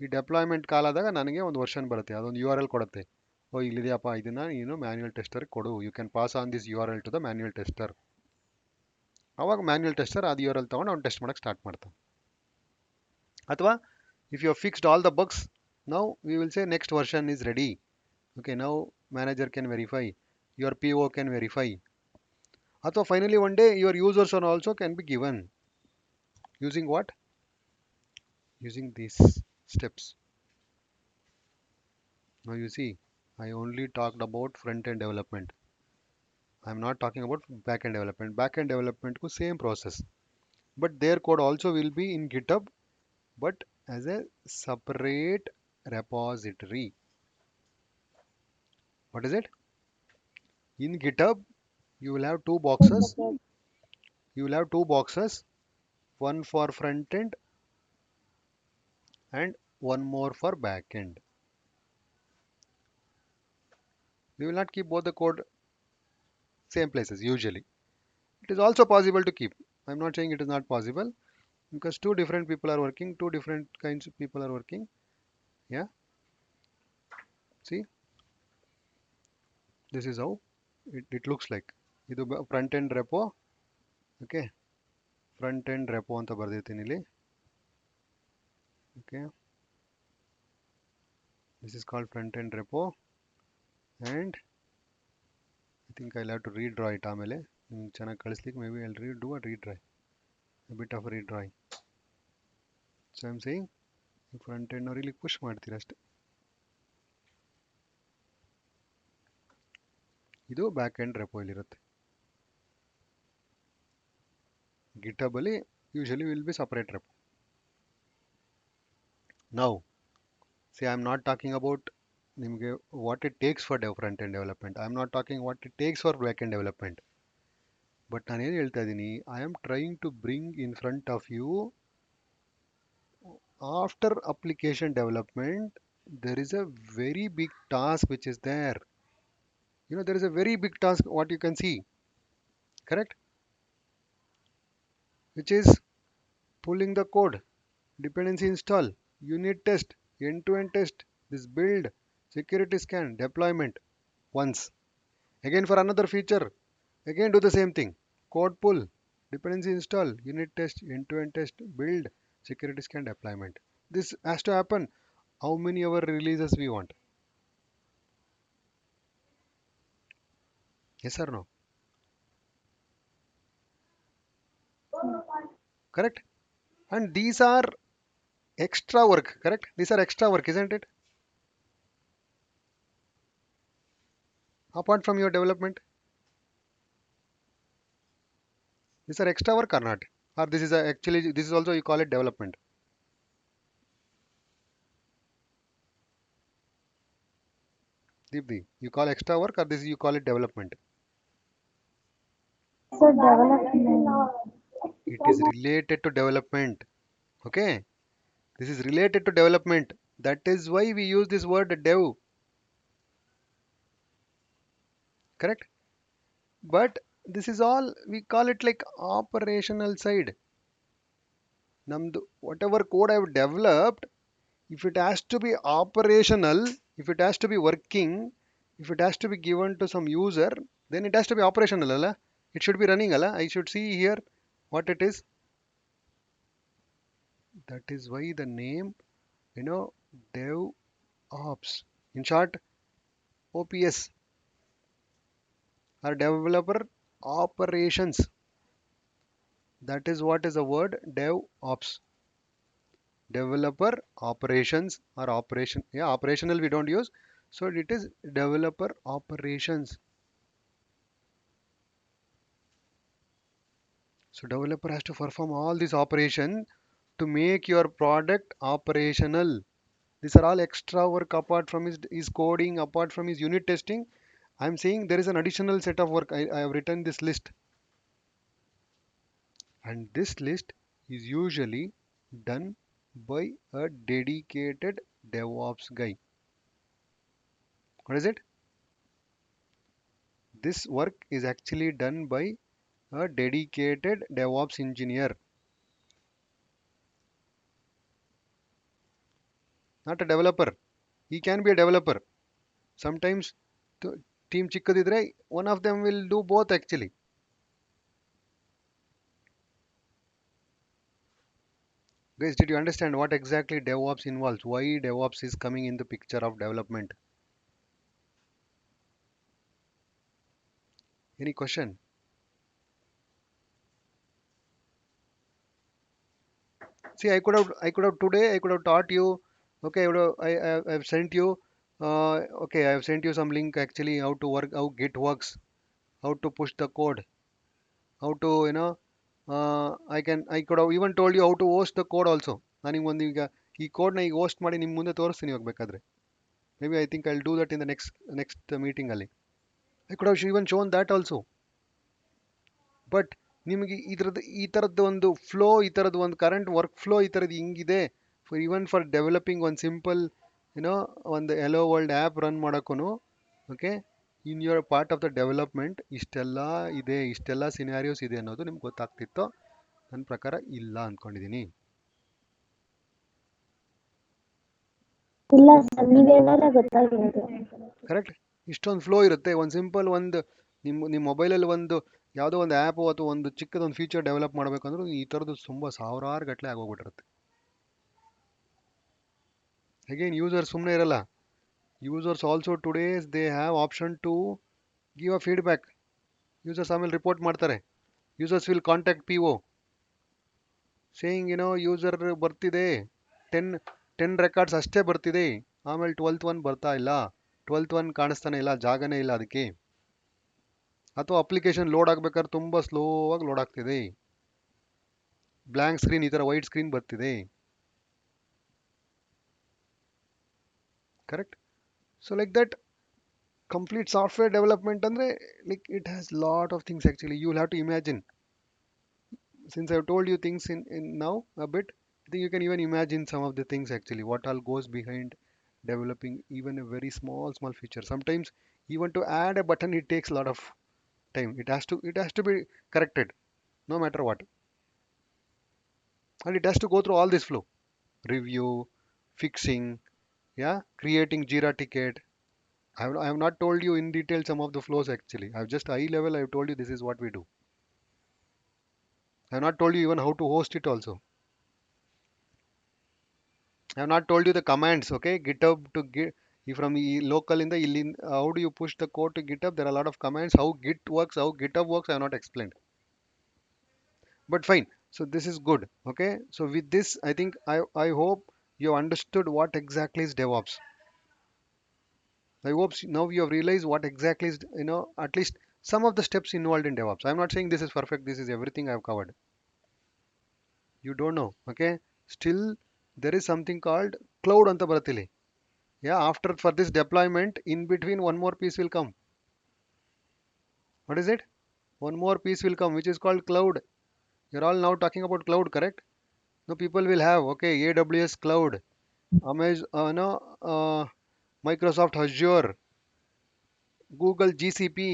ಈ ಡೆಪ್ಲಾಯ್ಮೆಂಟ್ ಕಾಲ್ ಆದಾಗ ನನಗೆ ಒಂದು ವರ್ಷನ್ ಬರುತ್ತೆ, ಅದೊಂದು URL ಕೊಡುತ್ತೆ. ಓ ಇಲ್ಲಿದೆಯಪ್ಪ, ಇದನ್ನು ನೀನು ಮ್ಯಾನ್ಯುಯಲ್ ಟೆಸ್ಟರ್ಗೆ ಕೊಡು, you can pass on this URL to the manual tester. ಅವಾಗ ಮ್ಯಾನ್ಯುಯಲ್ ಟೆಸ್ಟರ್ ಅದು URL ತೊಗೊಂಡು ಅವ್ನು ಟೆಸ್ಟ್ ಮಾಡೋಕ್ಕೆ ಸ್ಟಾರ್ಟ್ ಮಾಡ್ತಾನೆ. ಅಥವಾ if you have fixed all the bugs, now we will say next version is ready. Okay, now manager can verify, your PO can verify. ಅಥವಾ finally one day your users also can be given using what? Using these steps. Now you see, I only talked about front end development. I am not talking about back end development. Back end development ku same process, but their code also will be in GitHub, but as a separate repository. What is it? In GitHub you will have two boxes. One for front end and one more for back end. We will not keep both the code same places usually. It is also possible to keep. I'm not saying it is not possible, because two different people are working, two different kinds of people are working. Yeah, See, this is how it looks like. ಇದು front end repo. Okay, front end repo ಅಂತ ಬರ್ದಿರ್ತೀನಿ ಇಲ್ಲಿ. Okay, this is called front end repo, and I think I'll have to redraw it ಆಮೇಲೆ ನಿಮ್ಗೆ ಚೆನ್ನಾಗಿ ಕಳಿಸ್ಲಿಕ್ಕೆ. maybe I'll do a retry, a bit of a redrawing. So I'm saying front end ಅವ್ರು ಇಲ್ಲಿ push ಮಾಡ್ತೀರ ಅಷ್ಟೇ. ಇದು back end repo ಇಲ್ಲಿರುತ್ತೆ. GitHub ಅಲ್ಲಿ usually will be separate repo. Now see, I'm not talking about ನಿಮಗೆ what it takes for front end development. I'm not talking what it takes for back end development. But ನಾನು ಏನು ಹೇಳ್ತಾ ಇದ್ದೀನಿ, I am trying to bring in front of you, after application development there is a very big task which is there. There is a very big task what you can see, correct, which is pulling the code, dependency install, unit test, end-to-end test, this build, security scan, deployment once. Again for another feature, again do the same thing. Code pull, dependency install, unit test, end-to-end test, build, security scan, deployment. This has to happen. How many hour releases we want? Yes or no? Correct? And these are extra work, correct? These are extra work, isn't it? Apart from your development, these are extra work or not? Or this is actually, this is also you call it development? Deepthi, you call extra work or this you call it development? So development. It is related to development. Okay, this is related to development. That is why we use this word dev, correct? But this is all, we call it like operational side. Namdu whatever code I have developed, if it has to be operational, if it has to be working, if it has to be given to some user, then it has to be operational, alla? It should be running, alla? I should see here what it is. That is why the name, DevOps, in short, OPS, or developer operations. That is what is the word DevOps. Developer operations or operation. Yeah, operational we don't use. So it is developer operations. So developer has to perform all this operation to make your product operational. These are all extra work apart from his coding, apart from his unit testing. I'm saying there is an additional set of work. I have written this list. And this list is usually done by a dedicated DevOps guy. What is it? This work is actually done by a dedicated DevOps engineer, not a developer. He can be a developer. Sometimes team chikkadidre, one of them will do both actually. Guys, did you understand what exactly DevOps involves? Why DevOps is coming in the picture of development? Any question? See, I could have today, I could have taught you. Okay, I've sent you. Okay, I have sent you some link actually how to work, how Git works, how to push the code, how to I could have even told you how to host the code also. ನಾನು ಒಂದು ಈಗ ಈ ಕೋಡ್ನ ಈಗ host ಮಾಡಿ ನಿಮ್ಮ ಮುಂದೆ ತೋರಿಸ್ತೀನಿ ಇವಾಗ ಬೇಕಾದ್ರೆ. Maybe I think I'll do that in the next meeting ಅಲ್ಲಿ. I could have even shown that also. But ನಿಮಗೆ ಈ ಥರದ್ದು ಒಂದು ಫ್ಲೋ, ಈ ಥರದ್ದು ಒಂದು ಕರೆಂಟ್ ವರ್ಕ್ ಫ್ಲೋ ಈ ಥರದ್ದು ಹಿಂಗಿದೆ ಫಾರ್ ಡೆವಲಪಿಂಗ್ ಒಂದು ಸಿಂಪಲ್ ಒಂದು ಹೆಲೋ ವರ್ಲ್ಡ್ ಆ್ಯಪ್ ರನ್ ಮಾಡೋಕ್ಕೂ. Okay, in your part of the development ಇಷ್ಟೆಲ್ಲ ಇದೆ, ಇಷ್ಟೆಲ್ಲ ಸಿನಾರಿಯೋಸ್ ಇದೆ ಅನ್ನೋದು ನಿಮ್ಗೆ ಗೊತ್ತಾಗ್ತಿತ್ತು. ನನ್ನ ಪ್ರಕಾರ ಇಲ್ಲ ಅಂದ್ಕೊಂಡಿದ್ದೀನಿ. ಇಲ್ಲ ಸರ್, ನೀವ್ ಹೇಳಿದ್ರೆ ಗೊತ್ತಾಗಿರೋದು. ಕರೆಕ್ಟ್. ಇಷ್ಟೊಂದು ಫ್ಲೋ ಇರುತ್ತೆ. ಒಂದು ಸಿಂಪಲ್ ಒಂದು ನಿಮ್ಮ ಮೊಬೈಲಲ್ಲಿ ಒಂದು ಯಾವುದೋ ಒಂದು ಆ್ಯಪ್ ಅಥವಾ ಒಂದು ಚಿಕ್ಕದೊಂದು ಫೀಚರ್ ಡೆವಲಪ್ ಮಾಡಬೇಕಂದ್ರೂ ಈ ಥರದ್ದು ತುಂಬ ಸಾವಿರಾರು ಗಟ್ಟಲೆ ಆಗೋಗ್ಬಿಟ್ಟಿರುತ್ತೆ. ಅಗೇನ್ ಯೂಸರ್ ಸುಮ್ಮನೆ ಇರಲ್ಲ. Users also today's they have option two give a feedback. Users ಆಮೇಲೆ ರಿಪೋರ್ಟ್ ಮಾಡ್ತಾರೆ. Users will contact P O saying user ಬರ್ತಿದೆ, ಟೆನ್ ಟೆನ್ ರೆಕಾರ್ಡ್ಸ್ ಅಷ್ಟೇ ಬರ್ತಿದೆ, ಆಮೇಲೆ 12th ಒನ್ ಬರ್ತಾ ಇಲ್ಲ, 12th ಒನ್ ಕಾಣಿಸ್ತಾನೆ ಇಲ್ಲ, ಜಾಗನೇ ಇಲ್ಲ ಅದಕ್ಕೆ. ಅಥವಾ ಅಪ್ಲಿಕೇಶನ್ ಲೋಡ್ ಆಗ್ಬೇಕಾದ್ರೆ ತುಂಬ ಸ್ಲೋ ಆಗಿ ಲೋಡ್ ಆಗ್ತಿದೆ, ಬ್ಲ್ಯಾಂಕ್ ಸ್ಕ್ರೀನ್, ಈ ಥರ ವೈಟ್ ಸ್ಕ್ರೀನ್ ಬರ್ತಿದೆ. Correct. So like that complete software development ಅಂದರೆ like it has lot of things actually. You will have to imagine. Since I've told you things in now a bit, I think you can even imagine some of the things actually, what all goes behind developing even a very small feature. Sometimes even to add a button it takes a lot of time. It has to be corrected no matter what, and it has to go through all this flow: review, fixing, yeah, creating Jira ticket. I have not told you in detail some of the flows actually. I've just high level I've told you this is what we do. I have not told you even how to host it also. I have not told you the commands, okay? GitHub to Git, if from the local in the how do you push the code to GitHub? There are a lot of commands. How Git works, how GitHub works, I have not explained. But fine. So this is good, okay? So with this, I think I hope you understood what exactly is DevOps. I hope now you have realized what exactly is, at least some of the steps involved in DevOps. I'm not saying this is perfect. This is everything I've covered. You don't know, okay? Still, there is something called cloud anta baratili. Yeah, after for this deployment, in between one more piece will come. What is it? One more piece will come, which is called cloud. You're all now talking about cloud, correct? No, people will have, okay, AWS cloud, Amazon, no, Microsoft Azure, Google GCP.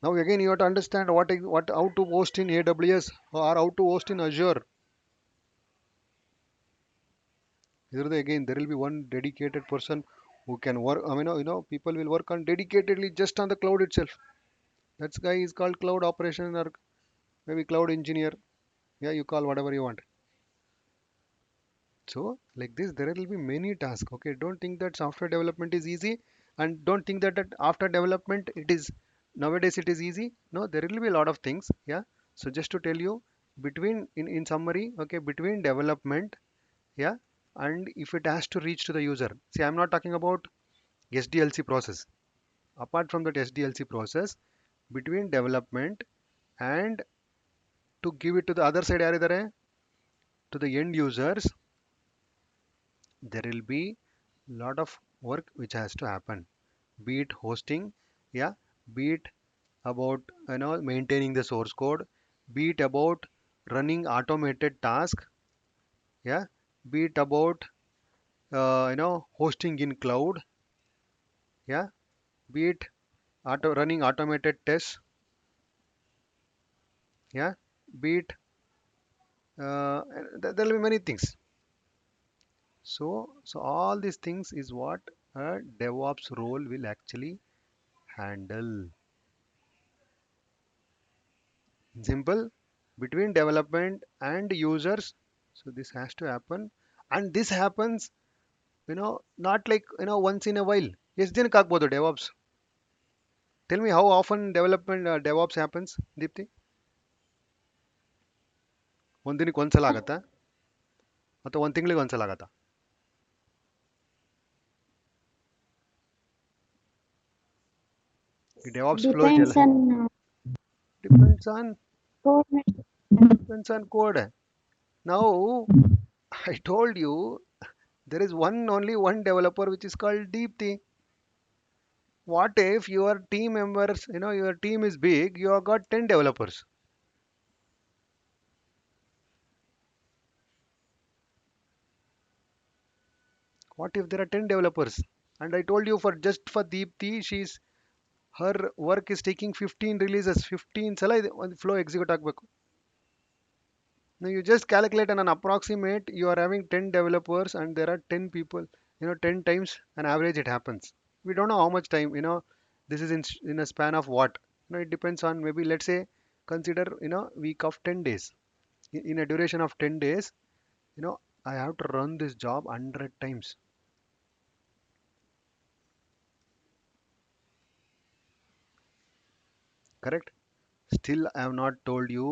Now again, you have to understand what how to host in AWS or how to host in Azure. Again, there will be one dedicated person who can work. I mean, people will work on dedicatedly just on the cloud itself. That guy is called cloud operation or maybe cloud engineer. Yeah, you call whatever you want. So like this, there will be many tasks. Okay, don't think that software development is easy, and don't think that after development it is nowadays it is easy. No, there will be a lot of things. Yeah. So just to tell you, between in summary, okay, between development, yeah, and if it has to reach to the user. See, I'm not talking about SDLC process. Apart from that SDLC process, between development and to give it to the other side, ಯಾರಿದ್ದಾರೆ? To the end users, there will be lot of work which has to happen. Be it hosting, yeah, be it about maintaining the source code, be it about running automated task, yeah, be it about hosting in cloud, yeah, be it running automated tests, yeah, be it there will be many things. So all these things is what a DevOps role will actually handle. Simple. Between development and users. So this has to happen, and this happens, not like once in a while. Yes, din ಆಗ್ಬೋದು DevOps. Tell me how often development DevOps happens, Deepti? ಒಂದಿನಕ್ಕೆ ಒಂದ್ಸಲ ಆಗತ್ತಾ ಅಥವಾ ಒಂದು ತಿಂಗಳಿಗೆ ಒಂದ್ಸಲ ಆಗತ್ತಾ? ಈ DevOps flow ಇದೆಯಲ್ಲ, depends on depends on code. Depends on code. Now I told you there is only one developer which is called Deepti. What if your team members, your team is big, you have got 10 developers? What if there are 10 developers? And I told you for Deepti, her work is taking 15 releases, 15 ಸಲ ಒಂದು flow execute ಆಗಬೇಕು. Now you just calculate an approximate. You are having 10 developers and there are 10 people. 10 times an average it happens. We don't know how much time. This is in a span of what. It depends on, maybe let's say consider week of 10 days. In a duration of 10 days, I have to run this job 100 times. Correct? Still I have not told you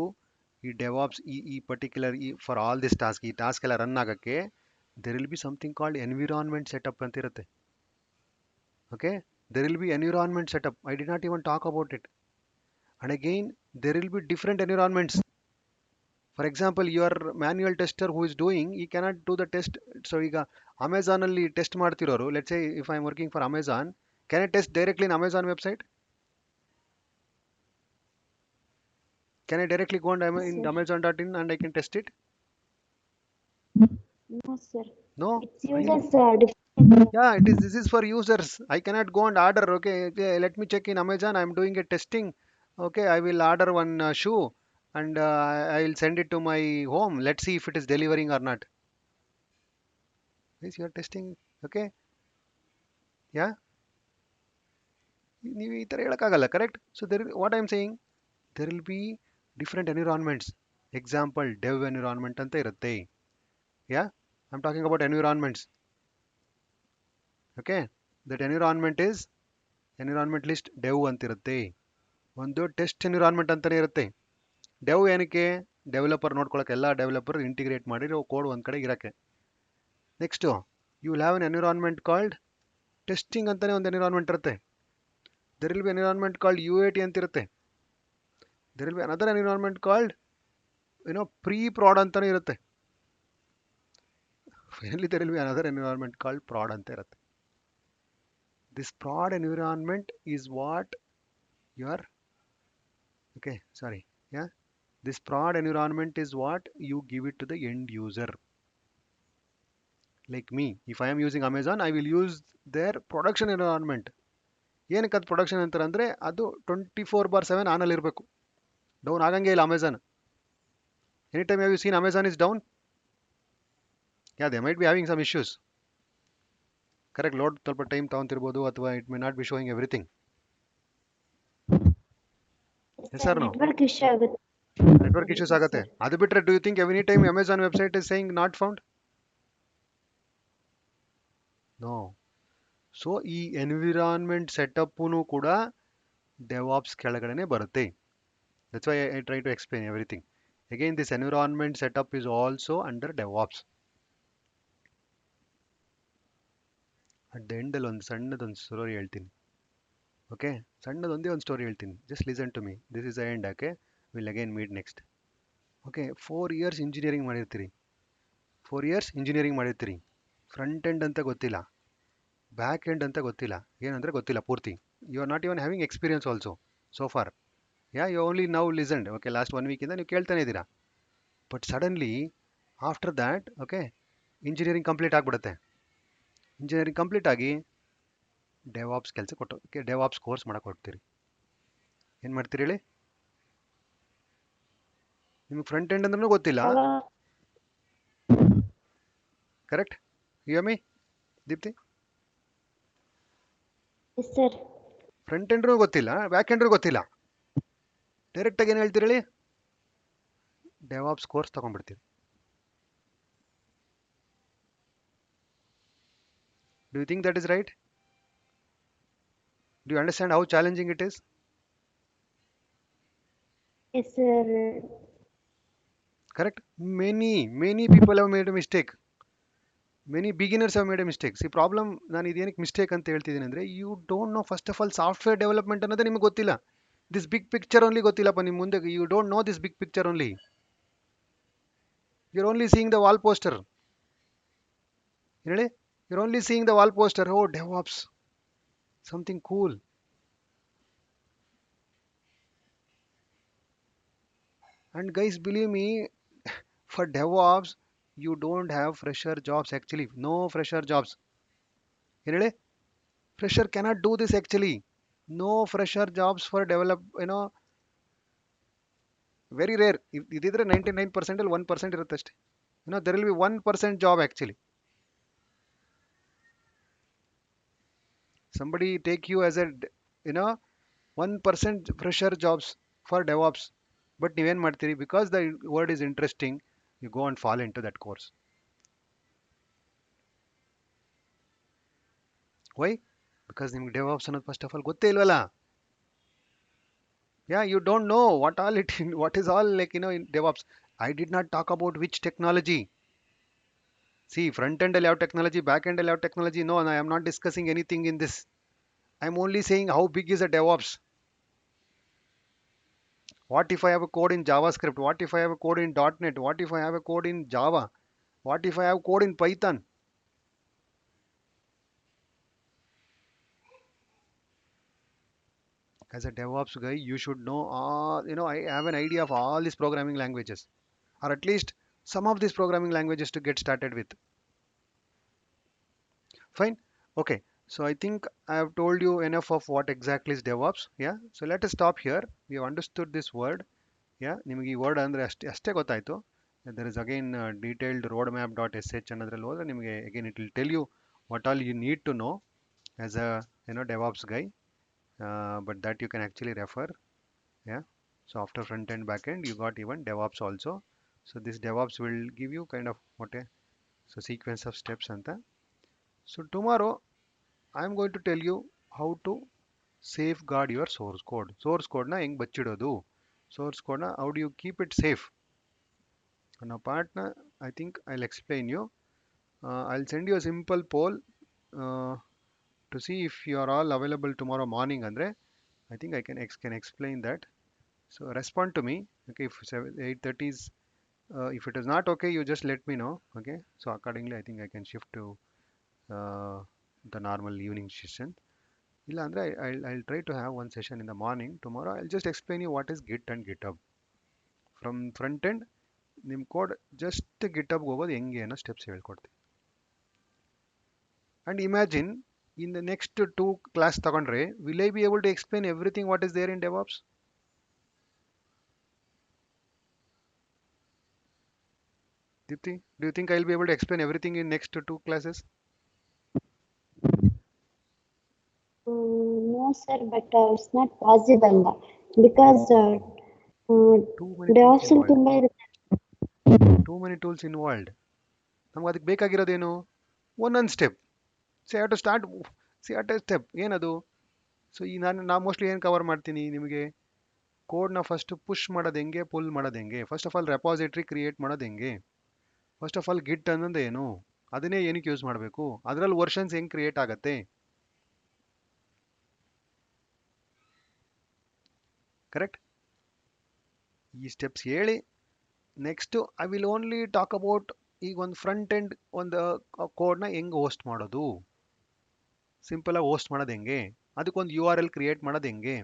ಈ DevOps ಈ particular for all this task, ಈ task ಎಲ್ಲ run ಆಗಕ್ಕೆ there will be something called environment setup ಅಂತ ಇರುತ್ತೆ. Okay, there will be environment setup. I did not even talk about it. And again, there will be different environments. For example, your manual tester who is doing, he cannot do the test. So ಈಗ Amazon ಅಲ್ಲಿ test ಮಾಡ್ತಿರೋರು, let's say if I am working for Amazon, can I test directly in Amazon website? Can I directly go on Yes, in sir. amazon.in and I can test it? No, sir. No. It's users different. Yeah, this is for users. I cannot go and order. Okay, okay, let me check in Amazon. I'm doing a testing. Okay, I will order one shoe and I will send it to my home. Let's see if it is delivering or not. Yes, you are testing. Okay, yeah, ನೀವು ಈ ಥರ ಹೇಳೋಕ್ಕಾಗಲ್ಲ, correct? So what I am saying, there will be different environments. Example dev environment ಅಂತ ಇರುತ್ತೆ. Yeah, I am talking about environments. Okay, that environment is environment list dev ಅಂತಿರುತ್ತೆ. ಒಂದು test environment ಅಂತಲೇ ಇರುತ್ತೆ. ಡೆವ್ ಏನಕ್ಕೆ? ಡೆವಲಪರ್ ನೋಡ್ಕೊಳಕ್ಕೆ, ಎಲ್ಲ developer integrate ಮಾಡಿರೋ code ಒಂದು ಕಡೆ ಇರೋಕ್ಕೆ. Next you will have an environment called testing ಅಂತಲೇ ಒಂದು ಎನ್ವಿರಾನ್ಮೆಂಟ್ ಇರುತ್ತೆ. There will be environment called UAT ಅಂತಿರುತ್ತೆ. There will be another environment called pre prod ಅಂತಲೇ ಇರುತ್ತೆ. Finally there will be another environment called prod ಅಂತ ಇರುತ್ತೆ. This prod environment is what your this prod environment is what you give it to the end user. Like me, if I am using Amazon, I will use their production environment. ಏನಕ್ಕೆ ಅದು production ಅಂತಾರೆ ಅಂದರೆ, ಅದು 24/7 ಆನಲ್ಲಿ ಇರಬೇಕು. Down ಆಗಂಗೆ ಇಲ್ಲ Amazon. Any time have you seen Amazon is down? Yeah, they might be having some issues. Correct, load ಸ್ವಲ್ಪ time ತಗೊಂತಿರ್ಬೋದು, ಅಥವಾ it may not be showing everything. Yes sir, no network issue ಆಗುತ್ತೆ. Network issues ಆಗುತ್ತೆ. ಅದು ಬಿಟ್ಟರೆ do you think any time Amazon website is saying not found? No. So ಈ environment ಸೆಟಪ್ಪೂ ಕೂಡ ಡೆವಾಪ್ಸ್ ಕೆಳಗಡೆನೆ ಬರುತ್ತೆ. That's why I try to explain everything. Again this environment setup is also under DevOps. At the ಎಂಡಲ್ಲಿ ಒಂದು ಸಣ್ಣದೊಂದು story ಹೇಳ್ತೀನಿ. Okay, ಸಣ್ಣದೊಂದೇ ಒಂದು ಸ್ಟೋರಿ ಹೇಳ್ತೀನಿ. Just listen to me. This is the end. Okay, will again meet next. Okay, 4 years engineering ಮಾಡಿರ್ತೀರಿ. 4 years engineering ಮಾಡಿರ್ತೀರಿ. Front end ಅಂತ ಗೊತ್ತಿಲ್ಲ, ಬ್ಯಾಕ್ ಎಂಡ್ ಅಂತ ಗೊತ್ತಿಲ್ಲ, ಏನಂದರೆ ಗೊತ್ತಿಲ್ಲ ಪೂರ್ತಿ. You are not even having experience also so far. You only now listened. Okay, last 1 weekಯಿಂದ ನೀವು ಕೇಳ್ತಾನೆ ಇದ್ದೀರಾ. But suddenly after that, okay, engineering complete ಆಗಿಬಿಡುತ್ತೆ. ಇಂಜಿನಿಯರಿಂಗ್ ಕಂಪ್ಲೀಟ್ ಆಗಿ ಡೆವಾಪ್ಸ್ ಕೆಲಸ ಕೊಟ್ಟು ಡೆವಾಪ್ಸ್ ಕೋರ್ಸ್ ಮಾಡಕ್ಕೆ ಹೊಡ್ತೀರಿ. ಏನು ಮಾಡ್ತೀರಿ ಹೇಳಿ? ನಿಮ್ಗೆ ಫ್ರಂಟ್ ಎಂಡ್ ಅಂದ್ರೂ ಗೊತ್ತಿಲ್ಲ. Correct? You me Dipti? Yes sir. Front ಎಂಡ್ರೂ ಗೊತ್ತಿಲ್ಲ, ಬ್ಯಾಕ್ ಎಂಡ್ರೂ ಗೊತ್ತಿಲ್ಲ. ಡೈರೆಕ್ಟಾಗಿ ಏನು ಹೇಳ್ತೀರಿ ಹೇಳಿ? ಡೆವಾಪ್ಸ್ ಕೋರ್ಸ್ ತೊಗೊಂಡ್ಬಿಡ್ತೀರಿ. Do you think that is right? Do you understand how challenging it is? Yes sir. Correct? Many people have made a mistake. Many beginners have made a mistake. See, problem, ನಾನು ಇದೇನಕ್ಕೆ mistake ಅಂತ ಹೇಳ್ತಿದ್ದೀನಿ ಅಂದರೆ, you don't know first of all software development ಅನ್ನೋದೇ ನಿಮಗೆ ಗೊತ್ತಿಲ್ಲ. This big picture only ಗೊತ್ತಿಲ್ಲಪ್ಪ ನಿಮ್ಮ ಮುಂದೆ. You don't know this big picture only. You are only seeing the wall poster. ಹೇಳಿ, you are only seeing the wall poster. Oh, DevOps, something cool. And guys, believe me, for DevOps, you don't have fresher jobs actually. No fresher jobs. ಏನು ಹೇಳಿ? Fresher cannot do this actually. No fresher jobs for develop, very rare. ಇದಿದ್ರೆ 99% ಅಲ್ಲಿ 1% ಇರುತ್ತೆ ಅಷ್ಟೇ. There will be 1% job actually. Somebody take you as a you know 1% fresher jobs for DevOps. But ನೀವೇನು ಮಾಡ್ತೀರಿ, because the word is interesting, you go and fall into that course. Why? Because ನಿಮ್ಗೆ DevOps ಅನ್ನೋದು first of all ಗೊತ್ತೇ ಇಲ್ವಲ್ಲ. Yeah, you don't know what is all like, in DevOps. I did not talk about which technology. See, front end allow technology, back end allow technology. No, I am not discussing anything in this. I'm only saying how big is a DevOps. What if I have a code in JavaScript? What if I have a code in .NET? What if I have a code in Java? What if I have code in Python? As a DevOps guy, you should know all, I have an idea of all these programming languages, or at least some of these programming languages to get started with. Fine. Okay. So I think I have told you enough of what exactly is DevOps. Yeah. So let us stop here. We have understood this word. Yeah. ನಿಮಗೆ ಈ word ಅಂದರೆ ಅಷ್ಟೇ ಗೊತ್ತಾಯಿತು. There is again detailed roadmap.sh ಅನ್ನೋದ್ರಲ್ಲಿ ಹೋದ್ರೆ ನಿಮಗೆ again it will tell you what all you need to know as a DevOps guy. But that you can actually refer. Yeah. So after front end back end you got even DevOps also. So this DevOps will give you kind of what a sequence of steps ಅಂತ. So tomorrow I am going to tell you how to safeguard your source code. Source code na ಹೆಂಗ್ ಬಚ್ಚಿಡೋದು, source code na how do you keep it safe ಅನ್ನೋ part na I think I'll explain you. I'll send you a simple poll uh, to see if you are all available tomorrow morning andre I think I can explain that. So respond to me. Okay, if 8:30 is if it is not okay, you just let me know. Okay, so accordingly I think I can shift to uh, the normal evening session. ಇಲ್ಲ ಅಂದರೆ I'll try to have one session in the morning tomorrow. I'll just explain you what is Git and GitHub. From front end ನಿಮ್ಮ code just ಗಿಟಬ್ಗೆ ಹೋಗೋದು ಹೆಂಗೆ ಅನ್ನೋ steps ಹೇಳ್ಕೊಡ್ತೀವಿ. And imagine in the next 2 class ತಗೊಂಡ್ರೆ will I be able to explain everything what is there in DevOps? Dipti, do you think I'll be able to explain everything in next 2 classes? No, sir, but it's not possible because Too many tools DevOps involved. ತುಂಬಾ ಇರುತ್ತೆ. Too many tools involved. ನಮ್ಗೆ ಅದಕ್ಕೆ ಬೇಕಾಗಿರೋದೇನು? ಒಂದೊಂದು step. See have to start see at a step. ಏನದು? So ಈ ನಾನು mostly ಏನು ಕವರ್ ಮಾಡ್ತೀನಿ ನಿಮಗೆ, ಕೋಡ್ನ ಫಸ್ಟ್ ಪುಷ್ ಮಾಡೋದು ಹೆಂಗೆ, ಪುಲ್ ಮಾಡೋದು ಹೆಂಗೆ, first of all repository create ಮಾಡೋದು ಹೆಂಗೆ, ಫಸ್ಟ್ ಆಫ್ ಆಲ್ ಗಿಟ್ ಅನ್ನೋದು ಏನು, ಅದನ್ನೇ ಏನಕ್ಕೆ ಯೂಸ್ ಮಾಡಬೇಕು, ಅದರಲ್ಲಿ ವರ್ಷನ್ಸ್ ಹೆಂಗೆ ಕ್ರಿಯೇಟ್ ಆಗುತ್ತೆ, ಕರೆಕ್ಟ್? ಈ ಸ್ಟೆಪ್ಸ್ ಹೇಳಿ next I will only talk about ಈಗ ಒಂದು ಫ್ರಂಟ್ ಎಂಡ್ ಒಂದು ಕೋಡ್ನ ಹೆಂಗೆ ಹೋಸ್ಟ್ ಮಾಡೋದು, ಸಿಂಪಲಾಗಿ ಹೋಸ್ಟ್ ಮಾಡೋದು ಹೆಂಗೆ, ಅದಕ್ಕೊಂದು URL ಕ್ರಿಯೇಟ್ ಮಾಡೋದು ಹೆಂಗೆ,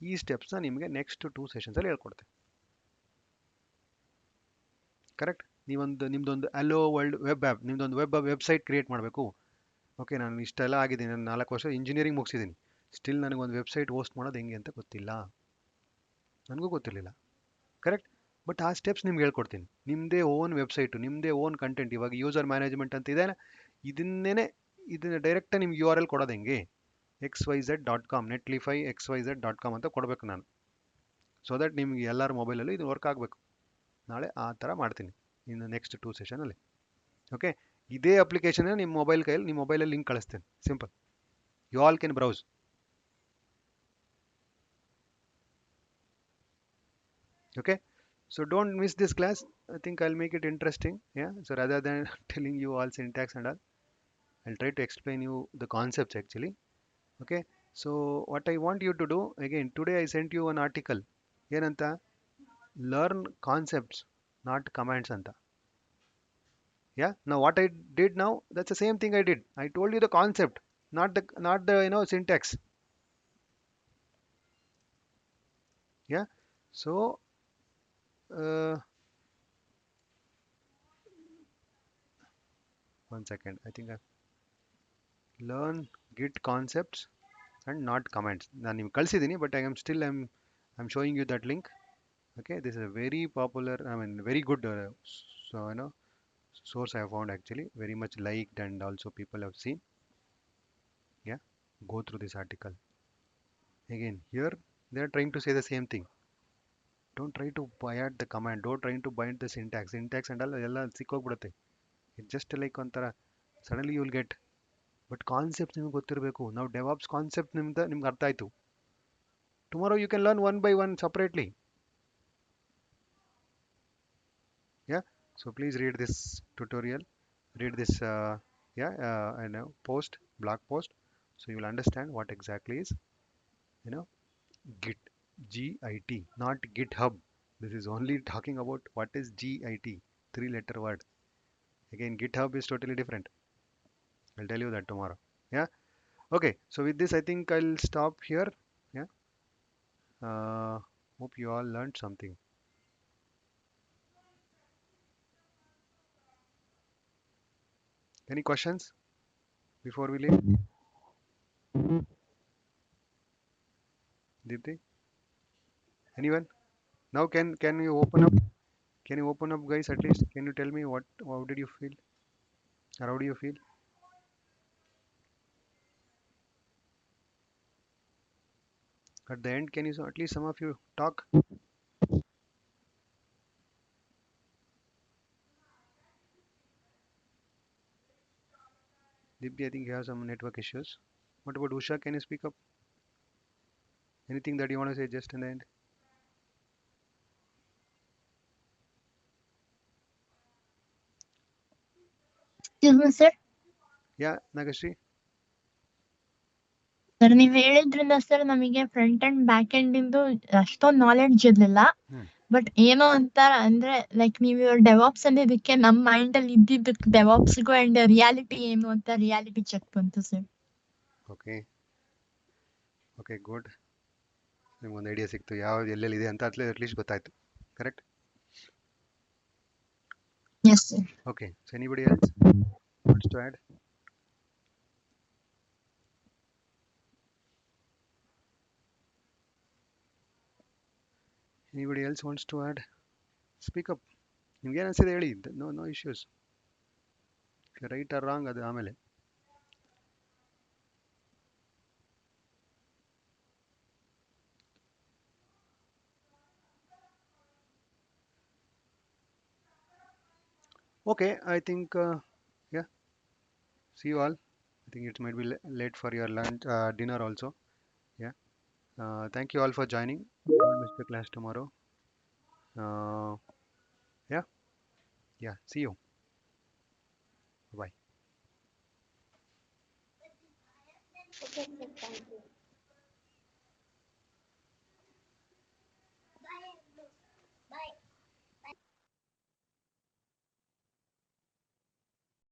ಈ ಸ್ಟೆಪ್ಸ್ನ ನಿಮಗೆ ನೆಕ್ಸ್ಟ್ 2 ಸೆಷನ್ಸಲ್ಲಿ ಹೇಳ್ಕೊಡ್ತೆ. ಕರೆಕ್ಟ್? ನಿಮ್ದೊಂದು ಅಲೋ ವರ್ಲ್ಡ್ ವೆಬ್ ಆ್ಯಪ್, ನಿಮ್ದೊಂದು ವೆಬ್ಸೈಟ್ ಕ್ರಿಯೇಟ್ ಮಾಡಬೇಕು. ಓಕೆ, ನಾನು ಇಷ್ಟೆಲ್ಲ ಆಗಿದ್ದೀನಿ, ನಾನು 4 ವರ್ಷ ಇಂಜಿನಿಯರಿಂಗ್ ಮುಗಿಸಿದ್ದೀನಿ, ಸ್ಟಿಲ್ ನನಗೊಂದು ವೆಬ್ಸೈಟ್ ಹೋಸ್ಟ್ ಮಾಡೋದು ಹೆಂಗೆ ಅಂತ ಗೊತ್ತಿಲ್ಲ, ನನಗೂ ಗೊತ್ತಿರಲಿಲ್ಲ. ಕರೆಕ್ಟ್? ಬಟ್ ಆ ಸ್ಟೆಪ್ಸ್ ನಿಮ್ಗೆ ಹೇಳ್ಕೊಡ್ತೀನಿ. ನಿಮ್ಮದೇ ಓನ್ ವೆಬ್ಸೈಟು, ನಿಮ್ಮದೇ ಓನ್ ಕಂಟೆಂಟ್, ಇವಾಗ ಯೂಸರ್ ಮ್ಯಾನೇಜ್ಮೆಂಟ್ ಅಂತ ಇದೆ, ಇದನ್ನ ಡೈರೆಕ್ಟಾಗಿ ನಿಮ್ಗೆ URL ಕೊಡೋದು ಹೆಂಗೆ, xyz.com, netlify.xyz.com ಅಂತ ಕೊಡಬೇಕು ನಾನು, ಸೊ ದಟ್ ನಿಮ್ಗೆ ಎಲ್ಲರ ಮೊಬೈಲಲ್ಲೂ ಇದು ವರ್ಕ್ ಆಗಬೇಕು. ನಾಳೆ ಆ ಥರ ಮಾಡ್ತೀನಿ ಇನ್ನು ನೆಕ್ಸ್ಟ್ 2 ಸೆಷನಲ್ಲಿ. ಓಕೆ, ಇದೇ ಅಪ್ಲಿಕೇಶನ್ ನಿಮ್ಮ ಮೊಬೈಲಲ್ಲಿ ಲಿಂಕ್ ಕಳಿಸ್ತೇನೆ, simple, you all can browse. Okay, so don't miss this class. I think I'll make it interesting. Yeah, so rather than telling you all syntax and all, I'll try to explain you the concepts actually. Okay, so what I want you to do again, today I sent you an article ಏನಂತ, learn concepts not commands ಅಂತ. Yeah, now what I did now, that's the same thing I did. I told you the concept, not the syntax. Yeah, so one second, I think I learn git concepts and not commands. ನಾನು ನಿಮ್ಗೆ ಕಳಿಸಿದ್ದೀನಿ, but I am showing you that link. Okay, this is a very popular, I mean, very good, so source I have found actually, very much liked, and also people have seen. Yeah, go through this article. Again, here they are trying to say the same thing. Don't try to bind the command. Don't try to bind the syntax. Syntax and all ಎಲ್ಲ ಸಿಕ್ಕೋಗ್ಬಿಡುತ್ತೆ. It's just like ಒಂಥರ suddenly you will get. But concept ನಿಮ್ಗೆ ಗೊತ್ತಿರಬೇಕು. ನಾವು DevOps concept ನಿಮ್ಗೆ ಅರ್ಥ ಆಯ್ತು. Tomorrow you can learn one by one separately. Yeah. So please read this tutorial. Read this yeah post, blog post, so you will understand what exactly is you know Git, Git, not GitHub. This is only talking about what is Git, three-letter word. Again, GitHub is totally different. I'll tell you that tomorrow. Yeah. Okay. So with this, I think I'll stop here. Yeah. Hope you all learned something. Any questions before we leave? Dipti? Anyone? Now can you open up? Can you open up, guys? At least can you tell me what how did you feel or how do you feel? At the end, can you at least some of you talk? Dipti, I think you have some network issues. What about Usha? Can you speak up? Anything that you want to say just in the end? Excuse me, sir. Yeah, Nagashri? Sir ನೀವ್ ಹೇಳಿದ್ರಿಂದ sir ನಮಗೆ front and back end ಇಂದು ಅಷ್ಟೊಂದು knowledge ಇರ್ಲಿಲ್ಲ. Hmm. But ಏನೋ ಒಂಥರ ಅಂದ್ರೆ like ನೀವು DevOps ಅಂದಿದ್ದಕ್ಕೆ ನಮ್ ಮೈಂಡ್ ಅಲ್ಲಿ ಇದ್ದಿದ್ದಕ್ಕೆ ಡೆವಾಪ್ಸ್ಗೂ ಅಂಡ್ ರಿಯಾಲಿಟಿ ಏನು ಅಂತ ರಿಯಾಲಿಟಿ ಚೆಕ್ ಬಂತು ಸರ್. Okay. Okay, good. ನಿಮ್ಗೊಂದು ಐಡಿಯಾ ಸಿಕ್ತು ಯಾವ್ದು ಎಲ್ಲೆಲ್ಲಿದೆ ಅಂತ ಅಟ್ಲೀಸ್ಟ್ ಗೊತ್ತಾಯ್ತು. Correct? Yes sir. Okay. So anybody else wants to add? Anybody else wants to add? Speak up. ನಿಮ್ಗೆ ಏನು ಅನ್ಸಿದೆ ಹೇಳಿ. No issues. Right or wrong ಅದು ಆಮೇಲೆ. Okay, I think yeah. See you all. I think it might be late for your lunch, dinner also. Yeah. Thank you all for joining. Don't miss the class tomorrow. Yeah. Yeah. See you. Bye. Okay, sir, thank you.